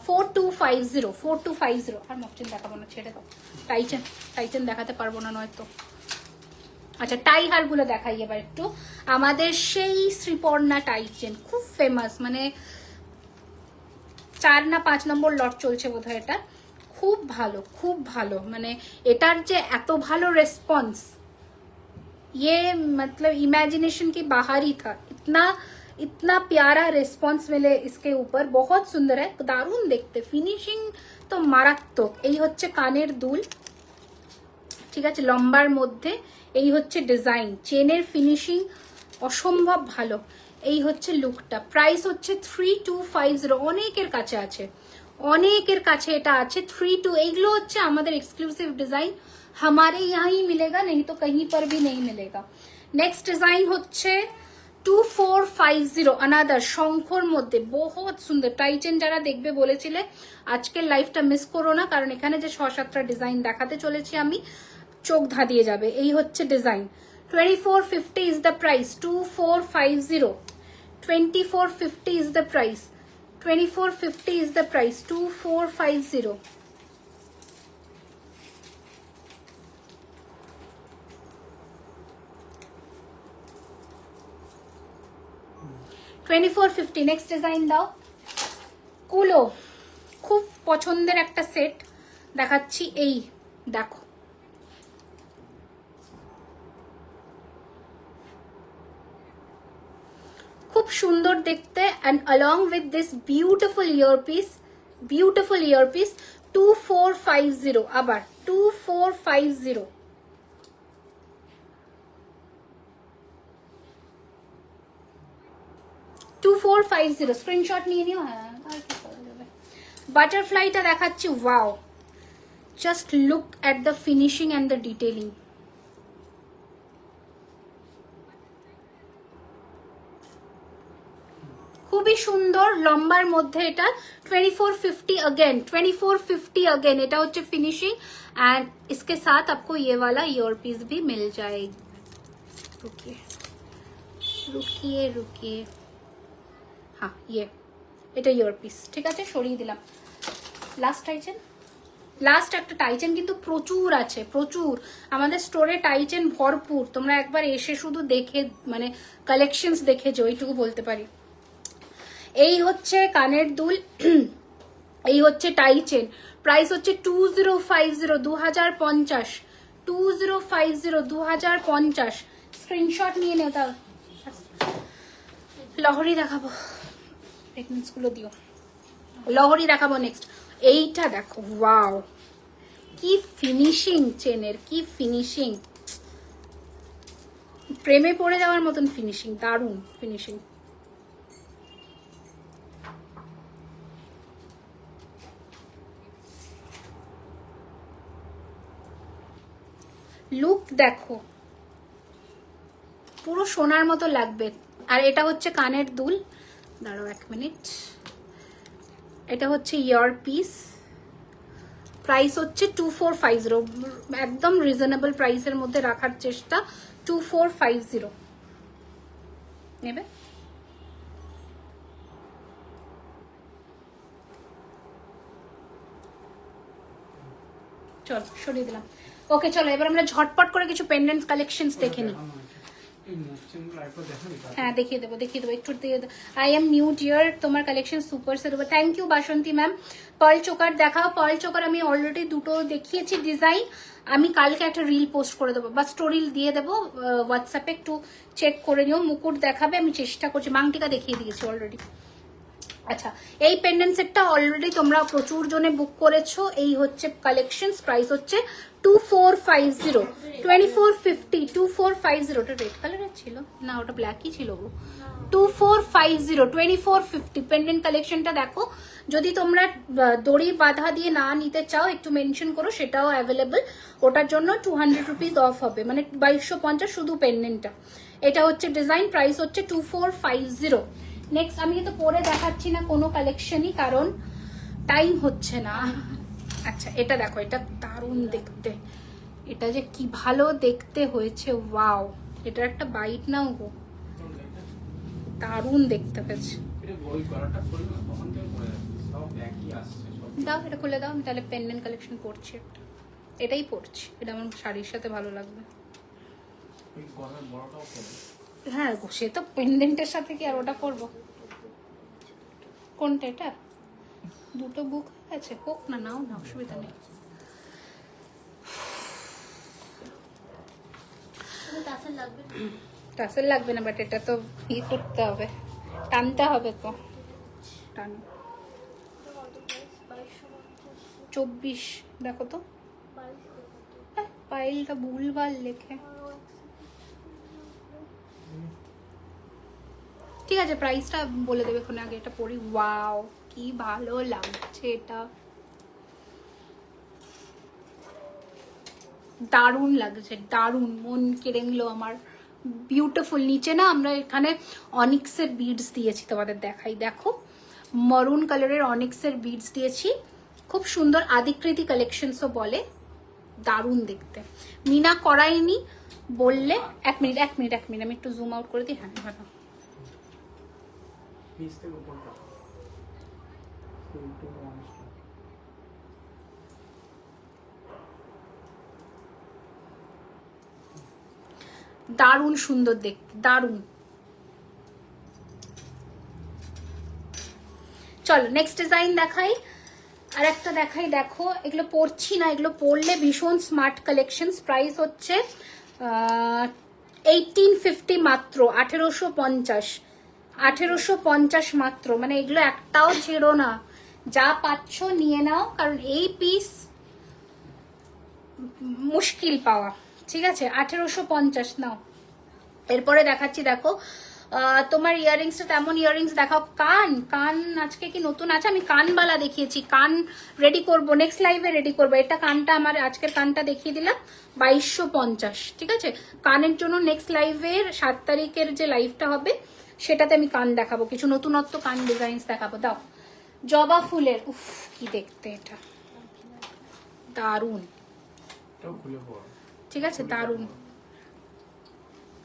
4250, 4250। আর মকচিন দেখাবো না, ছেড়ে দাও। টাইচেন দেখাতে পারবো না নয়তো। আচ্ছা টাই হারগুলো দেখাই এবার একটু। আমাদের সেই শ্রীপর্ণা টাইচেন খুব ফেমাস, মানে 4 না 5 নম্বর লট চলছে বোধহয় এটা। খুব ভালো, খুব ভালো, মানে এটার যে এত ভালো রেসপন্স, ये मतलब इमेजिनेशन के बाहर ही था। इतना प्यारा रेस्पन्स मिले इसके ऊपर, बहुत सुंदर है, दारुण देखते, फिनिशिंग तो मारात्मक। এই হচ্ছে কানের দুল, ঠিক আছে, লম্বার মধ্যে। এই হচ্ছে ডিজাইন, চেনের ফিনিশিং অসম্ভব ভালো। এই হচ্ছে লুকটা। প্রাইস হচ্ছে 3250, অনেকের কাছে আছে, অনেকের কাছে এটা আছে 32। এইগুলো হচ্ছে আমাদের এক্সক্লুসিভ ডিজাইন, हमारे यहाँ ही मिलेगा, नहीं तो कहीं पर भी नहीं मिलेगा। नेक्स्ट डिजाइन হচ্ছে 2450, अनादर শঙ্খর মধ্যে, বহুত সুন্দর। টাইচেন যারা দেখবে বলেছিলে আজকের লাইভটা মিস করো না, কারণ এখানে যে 6-7টা ডিজাইন দেখাতে চলেছি আমি, চোখ ধাঁধিয়ে যাবে। এই হচ্ছে design, 2450 is the price, 2450, 2450 is the price, 2450 is the price, 2450। 2450। Next design দাও। কুলো, খুব পছন্দের একটা সেট দেখাচ্ছি। এই দেখো, খুব সুন্দর দেখতে, and along with this beautiful earpiece, 2450। আবার 2450। স্ক্রিনশট নিয়ে নিও। হ্যাঁ, আর কি করা যাবে। বাটারফ্লাইটা দেখাচ্ছি, wow, just look at the finishing and the detailing. খুবই সুন্দর, লম্বার মধ্যে এটা 2450 अगेन, 2450 अगेन। এটা হচ্ছে ফিনিশিং, एंड इसके साथ आपको ये वाला ईयर पीस भी मिल जाएगी। रुकिए, हाँ ये এটা ইয়ার পিস, ঠিক আছে, সরিয়ে দিলাম। লাস্ট একটা টাইচেন কিন্তু প্রচুর আছে, প্রচুর। আমাদের স্টোরে টাইচেন ভরপুর, তোমরা একবার এসে শুধু দেখে, মানে কালেকশনস দেখে যে, ওইটুকু বলতে পারি। এই হচ্ছে কানের দুল, এই হচ্ছে টাইচেন। প্রাইস হচ্ছে 2050, 2050, 2050, 2050। স্ক্রিনশট নিয়ে নেও। তাও লহরি দেখাবো, প্রেগনেন্স গুলো দিও। লহরি দেখাবো নেক্সট। এইটা দেখো, ওয়াও, কি ফিনিশিং চেনের, কি ফিনিশিং, প্রেমে পড়ে যাওয়ার মতন ফিনিশিং, দারুণ ফিনিশিং। লুক দেখো, পুরো সোনার মতো লাগবে। আর এটা হচ্ছে কানের দুল, দাঁড়াও 1 মিনিট। এটা হচ্ছে ইয়ার পিস, প্রাইস হচ্ছে 2450, একদম রিজনেবল প্রাইসের মধ্যে রাখার চেষ্টা। 2450 নেবে। চলো সরিয়ে দিলাম। ওকে চলো, এবার আমরা ঝটপট করে কিছু পেন্ডেন্ট কালেকশনস দেখে নিই। হ্যাঁ দেখিয়ে দেবো একটু দিয়ে দেবো। আই এম নিউ ডিয়ার, তোমার কালেকশন সুপার সে দেবো। Thank you Basanti ma'am. Pearl choker দেখাও। পার্ল চোকার আমি অলরেডি দুটো দেখিয়েছি ডিজাইন, আমি কালকে একটা রিল পোস্ট করে দেবো বা স্টোরি দিয়ে দেবো হোয়াটসঅ্যাপে, একটু চেক করে নিও। মুকুট দেখাবে, আমি চেষ্টা করছি। মাংটিকা দেখিয়ে দিয়েছি অলরেডি। আচ্ছা, এই পেন্ডেন্ট সেটটা অলরেডি তোমরা প্রচুর জনে বুক করেছো। এই হচ্ছে কালেকশন, প্রাইস হচ্ছে 2450, 2450, 2450। ওটা রেড কালারের ছিল না, ওটা ব্ল্যাকই ছিল গো। 2450, 2450 পেন্ডেন্ট কালেকশনটা দেখো। যদি তোমরা দড়ি বাঁধা দিয়ে না নিতে চাও একটু মেনশন করো, সেটাও অ্যাভেলেবল। ওটার জন্য 200 রুপিস অফ হবে, মানে 2250 শুধু পেন্ডেন্টটা। এটা হচ্ছে ডিজাইন, প্রাইস হচ্ছে 2450। নেক্সট আমি কিন্তু পরে দেখাচ্ছি না কোনো কালেকশনই, কারণ টাইম হচ্ছে না। আচ্ছা, এটা দেখো, এটা দারুণ দেখতে। এটা যে কি ভালো দেখতে হয়েছে, ওয়াও। এটার একটা বাইট নাও গো, দারুণ দেখতে হয়েছে। দাও এটা খুলে দাও, আমি তাহলে পেন্ডেন্ট কালেকশন পরছি একটা। এটাই পরছি, এটা আমার শাড়ির সাথে ভালো লাগবে। হ্যাঁ গো, সে তো পেন্ডেন্টের সাথে কি আর ওটা করবো। কোনটা এটা? দুটো বুক আছে, হোক না, নাও না, অসুবিধা নেই। টাসেল লাগবে না, বাট এটা তো ই করতে হবে, টানতে হবে তো। টানো। 24 দেখো তো, পাইলটা ভুলভাল লেখে। ঠিক আছে, প্রাইসটা বলে দেবে এখন, আগে এটা পরি। ওয়াও, কি ভালো লাগছে এটা, দারুণ লাগছে, দারুণ, মন কেড়ে নিল আমার। বিউটিফুল। নিচে না আমরা এখানে অনিক্সের বিডস দিয়েছি, তোমাদের দেখাই, দেখো মরুন কালারের অনিক্সের বিডস দিয়েছি, খুব সুন্দর। আদিকৃতি কালেকশনসও বলে, দারুণ দেখতে। মিনা করাইনি বললে, এক মিনিট আমি একটু জুম আউট করে দিই। হ্যাঁ ভালো, দারুণ সুন্দর দেখতে, দারুণ। চলো নেক্সট ডিজাইন দেখাই, আর একটা দেখাই। দেখো, এগুলো পরছি না, এগুলো পরলে ভীষণ স্মার্ট কালেকশন। প্রাইস হচ্ছে 1850 মাত্র, 1850 মাত্র। মানে এগুলো একটাও ছেড়ো না, যা পাচ্ছ নিয়ে নাও, কারণ এই পিস মুশকিল পাওয়া। ঠিক আছে, 1850 নাও। এরপরে দেখাচ্ছি, দেখো তোমার ইয়াররিংসটা তেমন ইয়াররিংস দেখাও। কান আজকে কি নতুন আছে? আমি কানবালা দেখিয়েছি, কান রেডি করব, নেক্সট লাইভে রেডি করবো। এটা কানটা আমার আজকের কানটা দেখিয়ে দিলাম 2250। ঠিক আছে, কানের জন্য নেক্সট লাইভের 7 তারিখের যে লাইভটা হবে সেটাতে আমি কান দেখাবো, কিছু নতুনত্ব কান ডিজাইনস দেখাবো। দাও, জবা ফুলের, উফ কি দেখতে, এটা দারুণ। ঠিক আছে, দারুণ,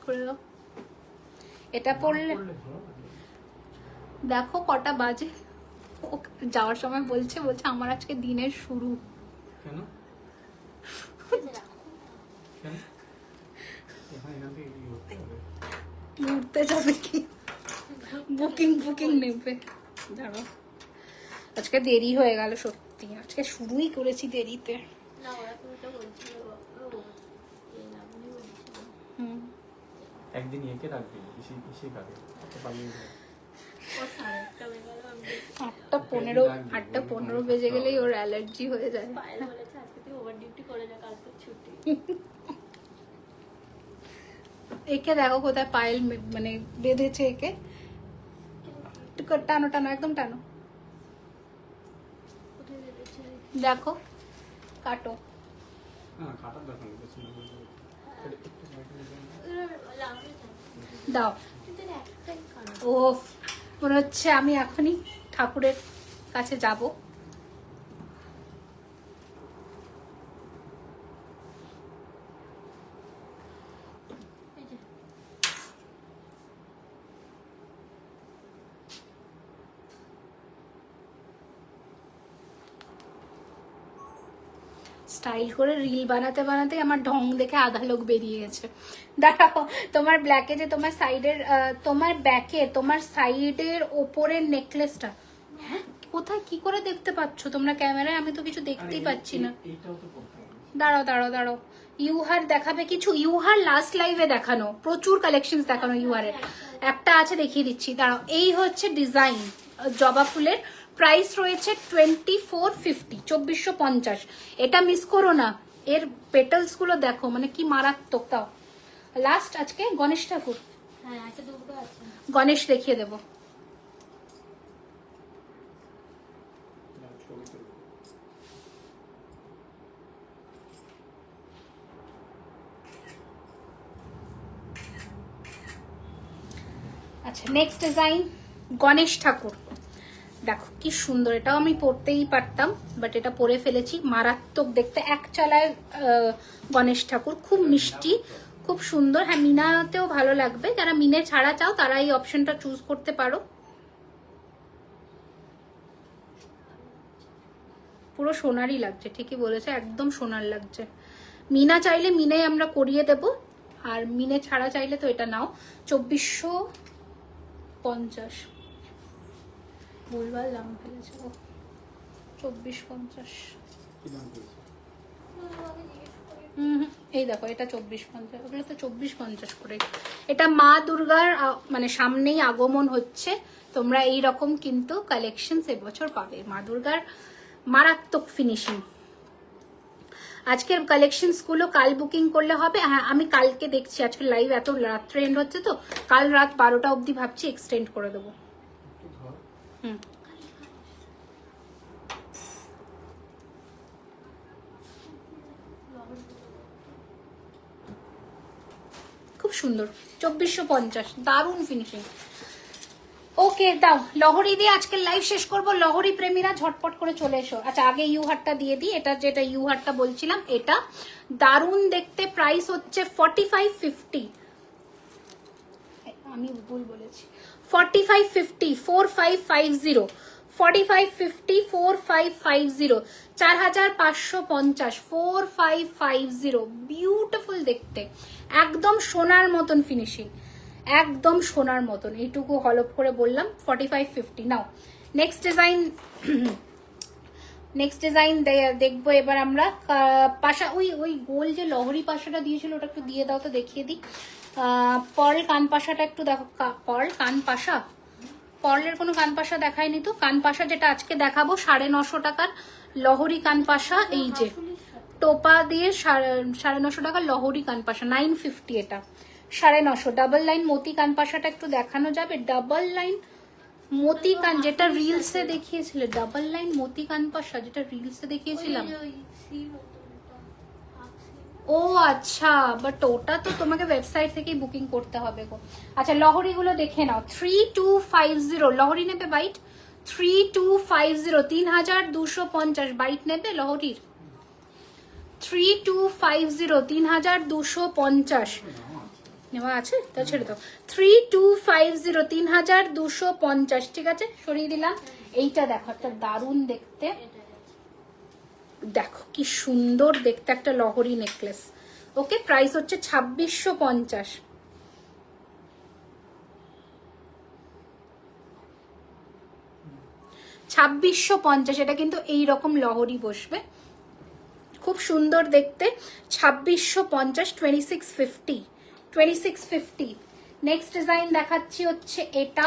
খুলে দাও। এটা পরলে দেখো কটা বাজে, ও যাওয়ার সময় বলছে আমার আজকে দিনের শুরু। ঘুরতে যাবে কি, বুকিং নেবে। দাঁড়াও, আজকে দেরি হয়ে গেল সত্যি, আজকে শুরুই করেছি দেরিতে। একদিন একে রাখবি, ইসে কাকে পালিয়ে 8:15 বেজে গেলেই ওর অ্যালার্জি হয়ে যায়। একে দেখো কোথায় পায়েল মানে বেঁধেছে, একে টানো টানো, একদম টানো, দেখো কাটো। দাও। ও মনে হচ্ছে আমি এখনই ঠাকুরের কাছে যাব। স্টাইল করে রিল বানাতে আমার ঢং দেখে আধা লোক বেরিয়ে গেছে। দাঁড়াও, তোমার ব্ল্যাকে যে তোমার সাইডের, তোমার ব্যাকে তোমার সাইডের ওপরের নেকলেসটা, হ্যাঁ কোথায় কি করে দেখতে পাচ্ছ তোমরা ক্যামেরায়? আমি তো কিছু দেখতেই পাচ্ছি না। দাঁড়াও, ইউহার দেখাবে কিছু? ইউহার লাস্ট লাইভে দেখানো, প্রচুর কালেকশন দেখানো ইউহারের। একটা আছে, দেখিয়ে দিচ্ছি, দাঁড়াও। এই হচ্ছে ডিজাইন, জবা ফুলের প্রাইস রয়েছে 2450, 2450। এটা মিস করো না, এর পেটালস গুলো দেখো মানে কি মারাত্মক। তাও লাস্ট আজকে গণেশ ঠাকুর, হ্যাঁ একটা দুটো আছে। গণেশ দেখিয়ে দেবো। আচ্ছা নেক্সট ডিজাইন গণেশ ঠাকুর, দেখো কি সুন্দর। এটাও আমি পরতেই পারতাম, বাট এটা পরে ফেলেছি। মারাত্মক দেখতে, এক চালায় গণেশ ঠাকুর, খুব মিষ্টি, খুব সুন্দর। হ্যাঁ মিনাতেও ভালো লাগবে, যারা মিনে ছাড়া চাও তারা এই অপশনটা চুজ করতে পারো। পুরো সোনারই লাগছে, ঠিকই বলেছে, একদম সোনার লাগছে। মিনা চাইলে মিনে আমরা করিয়ে দেব, আর মিনে ছাড়া চাইলে তো এটা নাও। 2450, ভুলভাল দাম ফেলেছে, 2450। এই দেখো এটা 2450, ওগুলো তো 2450 করে। এটা মা দুর্গার মানে সামনেই আগমন হচ্ছে, তোমরা এই রকম কিন্তু কালেকশন এবছর পাবে। মা দুর্গার মারাত্মক ফিনিশিং। আজকের কালেকশনস গুলো কাল বুকিং করলে হবে। হ্যাঁ আমি কালকে দেখছি, আজকে লাইভ এত রাত্রে এন্ড হচ্ছে তো কাল রাত 12টা অবধি ভাবছি এক্সটেন্ড করে দেবো। খুব সুন্দর, 2450, দারুণ ফিনিশিং। ওকে দাও, লহরি দিয়ে আজকে লাইভ শেষ করব। লহরি প্রেমীরা ঝটপট করে চলে এসো। আচ্ছা আগে ইউ হারটা দিয়ে দিই, এটা যেটা ইউ হারটা বলছিলাম, এটা দারুণ দেখতে। প্রাইস হচ্ছে 4550, আমি ভুল বলেছি, 4550, 4550, 4550, 4550, 4550, 4550। বিউটিফুল দেখতে, একদম সোনার মতন ফিনিশিং, একদম সোনার মতন। এইটুকু হলপ করে বললাম 4550। নাও নেক্সট ডিজাইন, নেক্সট ডিজাইন দেখবো এবার আমরা। পাশা, ওই গোল যে লহরি পাশাটা দিয়েছিল ওটা একটু দিয়ে দাও তো, দেখিয়ে দিই। পার্ল কান পাশাটা একটু দেখো, পার্ল কান পাশা, পার্লের কোনো কান পাশা দেখায়নি তো। কান পাশা যেটা আজকে দেখাবো 950 টাকার লহরি কান পাশা, এই যে টোপা দিয়ে 950 টাকার লহরি কান পাশা, 950 এটা 950। ডাবল লাইন মতি কান পাশাটা একটু দেখানো যাবে। ডাবল লাইন মতি কান যেটা রিলসে দেখিয়েছিলে, ডাবল লাইন মতি কান পাশা যেটা রিলসে দেখিয়েছিলাম। ও আচ্ছা, বাট ওটা তো তোমাকে ওয়েবসাইট থেকেই বুকিং করতে হবে গো। আচ্ছা লহরি গুলো দেখে নাও। 3250 লহরি নেবে বাইট, 3250, 3250 বাইট নেবে লহরির। 3250, 3250 নেওয়া আছে, তা ছেড়ে দাও। 3250, 3250, ঠিক আছে সরিয়ে দিলাম। এইটা দেখো, একটা দারুণ দেখতে, দেখো কি সুন্দর দেখতে একটা লহরি নেকলেস। ওকে প্রাইস হচ্ছে 2650। এটা কিন্তু এইরকম লহরি বসবে, খুব সুন্দর দেখতে। 2650, 2650, 2650। নেক্সট ডিজাইন দেখাচ্ছি হচ্ছে এটা,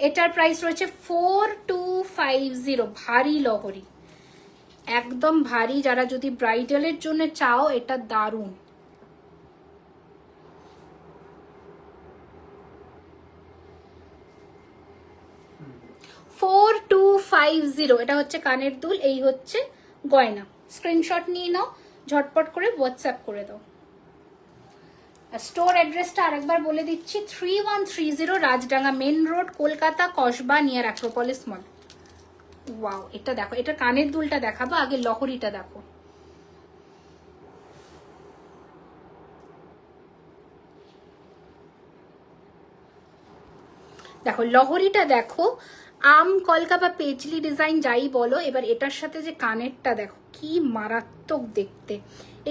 এটার প্রাইস রয়েছে 4250। ভারী লহরি, একদম ভারী। যারা যদি ব্রাইডালের জন্য চাও এটা দারুণ। এটা হচ্ছে কানের দুল, এই হচ্ছে গয়না। স্ক্রিনশট নিয়ে নাও, ঝটপট করে হোয়াটসঅ্যাপ করে দাও। স্টোর অ্যাড্রেসটা আরেকবার বলে দিচ্ছি, 3130 Rajdanga main road, Kolkata, Kasba, near Acropolis mall. Wow, এটা দেখো, এটা কানের দুলটা দেখাবো, আগে লহরিটা দেখো। দেখো লহরিটা দেখো, আম কলকা বা পেজলি ডিজাইন যাই বলো। এবার এটার সাথে যে কানেরটা দেখো কি মারাত্মক দেখতে।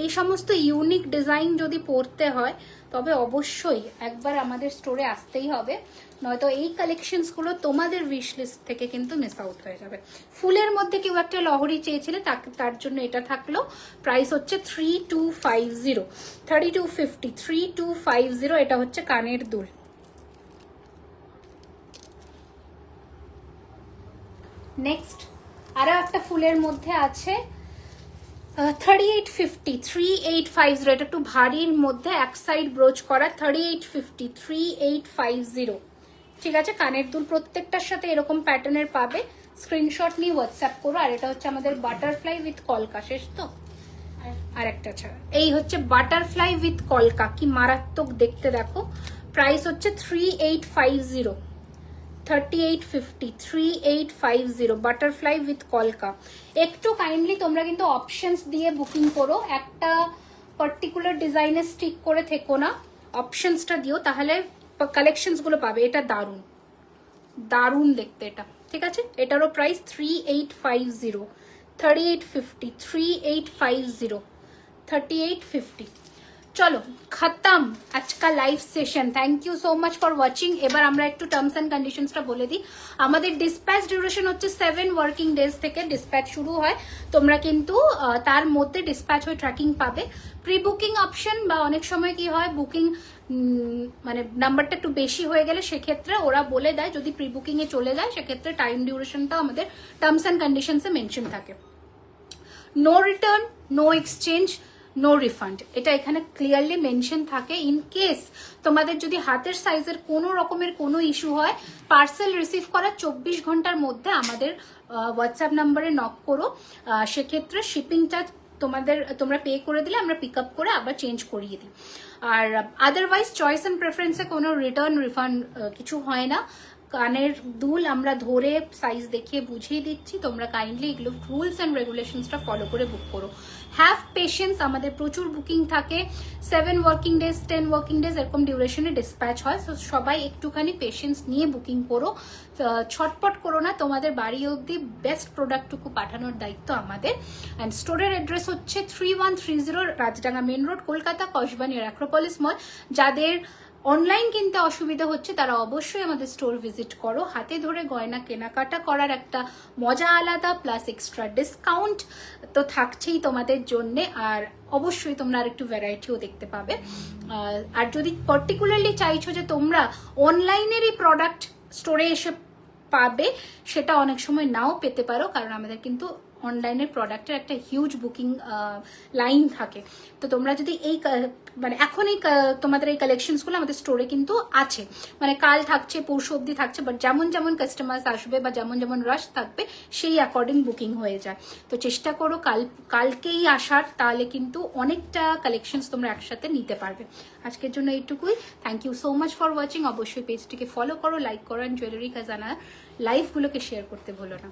এই সমস্ত ইউনিক ডিজাইন যদি পরতে হয় তবে অবশ্যই একবার আমাদের স্টোরে আসতেই হবে, নয়তো এই কালেকশনসগুলো তোমাদের উইশ লিস্ট থেকে কিন্তু মিস আউট হয়ে যাবে। ফুলের মধ্যে কেউ একটা লহরি চেয়েছিলে, তার জন্য এটা থাকলো। প্রাইস হচ্ছে 3250, 3250, 3250। এটা হচ্ছে কানের দুল। নেক্সট আরো একটা ফুলের মধ্যে আছে 3850 3850, এটা একটু ভারীর মধ্যে এক সাইড ব্রোচ করা 3850 3850। ঠিক আছে, কানের দুল প্রত্যেকটার সাথে এরকম প্যাটার্নের পাবে। স্ক্রিনশট নিয়ে হোয়াটসঅ্যাপ করো। আর এটা হচ্ছে আমাদের বাটারফ্লাই উইথ কলকা, শেষ তো? আর একটা ছাড়া এই হচ্ছে বাটারফ্লাই উইথ কলকা, কি মারাত্মক দেখতে দেখো। প্রাইস হচ্ছে 3850 3850 3850 বাটারফ্লাই উইথ কলকা। একটু কাইন্ডলি তোমরা কিন্তু অপশনস দিয়ে বুকিং করো, একটা পার্টিকুলার ডিজাইনে স্টিক করে থেকো না, অপশনসটা দিও, তাহলে কালেকশনস গুলো পাবে। এটা দারুন দারুন দেখতে এটা। ঠিক আছে, এটারও প্রাইস 3850 3850 3850 3850। চলো খতম আজকা live session. Thank you so much for watching. এবার আমরা একটু টার্মস অ্যান্ড কন্ডিশনসটা বলে দিই। আমাদের ডিসপ্যাচ ডিউরেশন হচ্ছে 7 ওয়ার্কিং ডেজ থেকে ডিসপ্যাচ শুরু হয়। তোমরা কিন্তু তার মধ্যে ডিসপ্যাচ হয়ে ট্র্যাকিং পাবে। প্রি বুকিং অপশন বা অনেক সময় কি হয় বুকিং মানে নাম্বারটা একটু বেশি হয়ে গেলে সেক্ষেত্রে ওরা বলে দেয়, যদি প্রি বুকিং এ চলে যায় সেক্ষেত্রে টাইম ডিউরেশনটা আমাদের টার্মস অ্যান্ড কন্ডিশনসে মেনশন থাকে। No return, no exchange, no refund, এটা এখানে ক্লিয়ারলি মেনশন থাকে। ইন কেস তোমাদের যদি হাতের সাইজের কোনো রকমের কোনো ইস্যু হয়, পার্সেল রিসিভ করার 24 ঘন্টার মধ্যে আমাদের হোয়াটসঅ্যাপ নাম্বারে নক করো। সেক্ষেত্রে শিপিংটা তোমরা পে করে দিলে আমরা পিক আপ করে আবার চেঞ্জ করিয়ে দিই। আর আদারওয়াইজ চয়েস অ্যান্ড প্রেফারেন্সে কোনো রিটার্ন রিফান্ড কিছু হয় না। কানের দুল আমরা ধরে সাইজ দেখিয়ে বুঝিয়ে দিচ্ছি, তোমরা কাইন্ডলি এগুলো রুলস অ্যান্ড রেগুলেশনসটা ফলো করে বুক করো। হ্যাভ পেশেন্স, আমাদের প্রচুর বুকিং থাকে, 7 ওয়ার্কিং ডেজ 10 ওয়ার্কিং ডেজ এরকম ডিউরেশনে ডিসপ্যাচ হয়। সো সবাই একটুখানি পেশেন্স নিয়ে বুকিং করো, ছটপট করো না। তোমাদের বাড়ি অবধি বেস্ট প্রোডাক্টটুকু পাঠানোর দায়িত্ব আমাদের। অ্যান্ড স্টোরের অ্যাড্রেস হচ্ছে 3130 Rajdanga main road, Kolkata, Kasba near Acropolis mall. যাদের অনলাইন কিনতে অসুবিধা হচ্ছে তারা অবশ্যই আমাদের স্টোর ভিজিট করো। হাতে ধরে গয়না কেনাকাটা করার একটা মজা আলাদা, প্লাস এক্সট্রা ডিসকাউন্ট তো থাকছেই তোমাদের জন্যে। আর অবশ্যই তোমরা আর একটু ভ্যারাইটিও দেখতে পাবে। আর যদি পার্টিকুলারলি চাইছো যে তোমরা অনলাইনেরই প্রোডাক্ট স্টোরে এসে পাবে, সেটা অনেক সময় নাও পেতে পারো, কারণ আমাদের কিন্তু অনলাইনের প্রোডাক্টের একটা হিউজ বুকিং লাইন থাকে। তো তোমরা যদি এই মানে এখন এই তোমাদের এই কালেকশনসগুলো আমাদের স্টোরে কিন্তু আছে, মানে কাল থাকছে, পরশু অবধি থাকছে, বাট যেমন যেমন কাস্টমার্স আসবে বা যেমন যেমন রাশ থাকবে সেই অ্যাকর্ডিং বুকিং হয়ে যায়। তো চেষ্টা করো কালকেই আসার, তাহলে কিন্তু অনেকটা কালেকশনস তোমরা একসাথে নিতে পারবে। আজকের জন্য এইটুকুই। Thank you so much for watching. অবশ্যই পেজটিকে ফলো করো, লাইক করো, অ্যান্ড জুয়েলারি খাজানা লাইভগুলোকে শেয়ার করতে ভুলো না।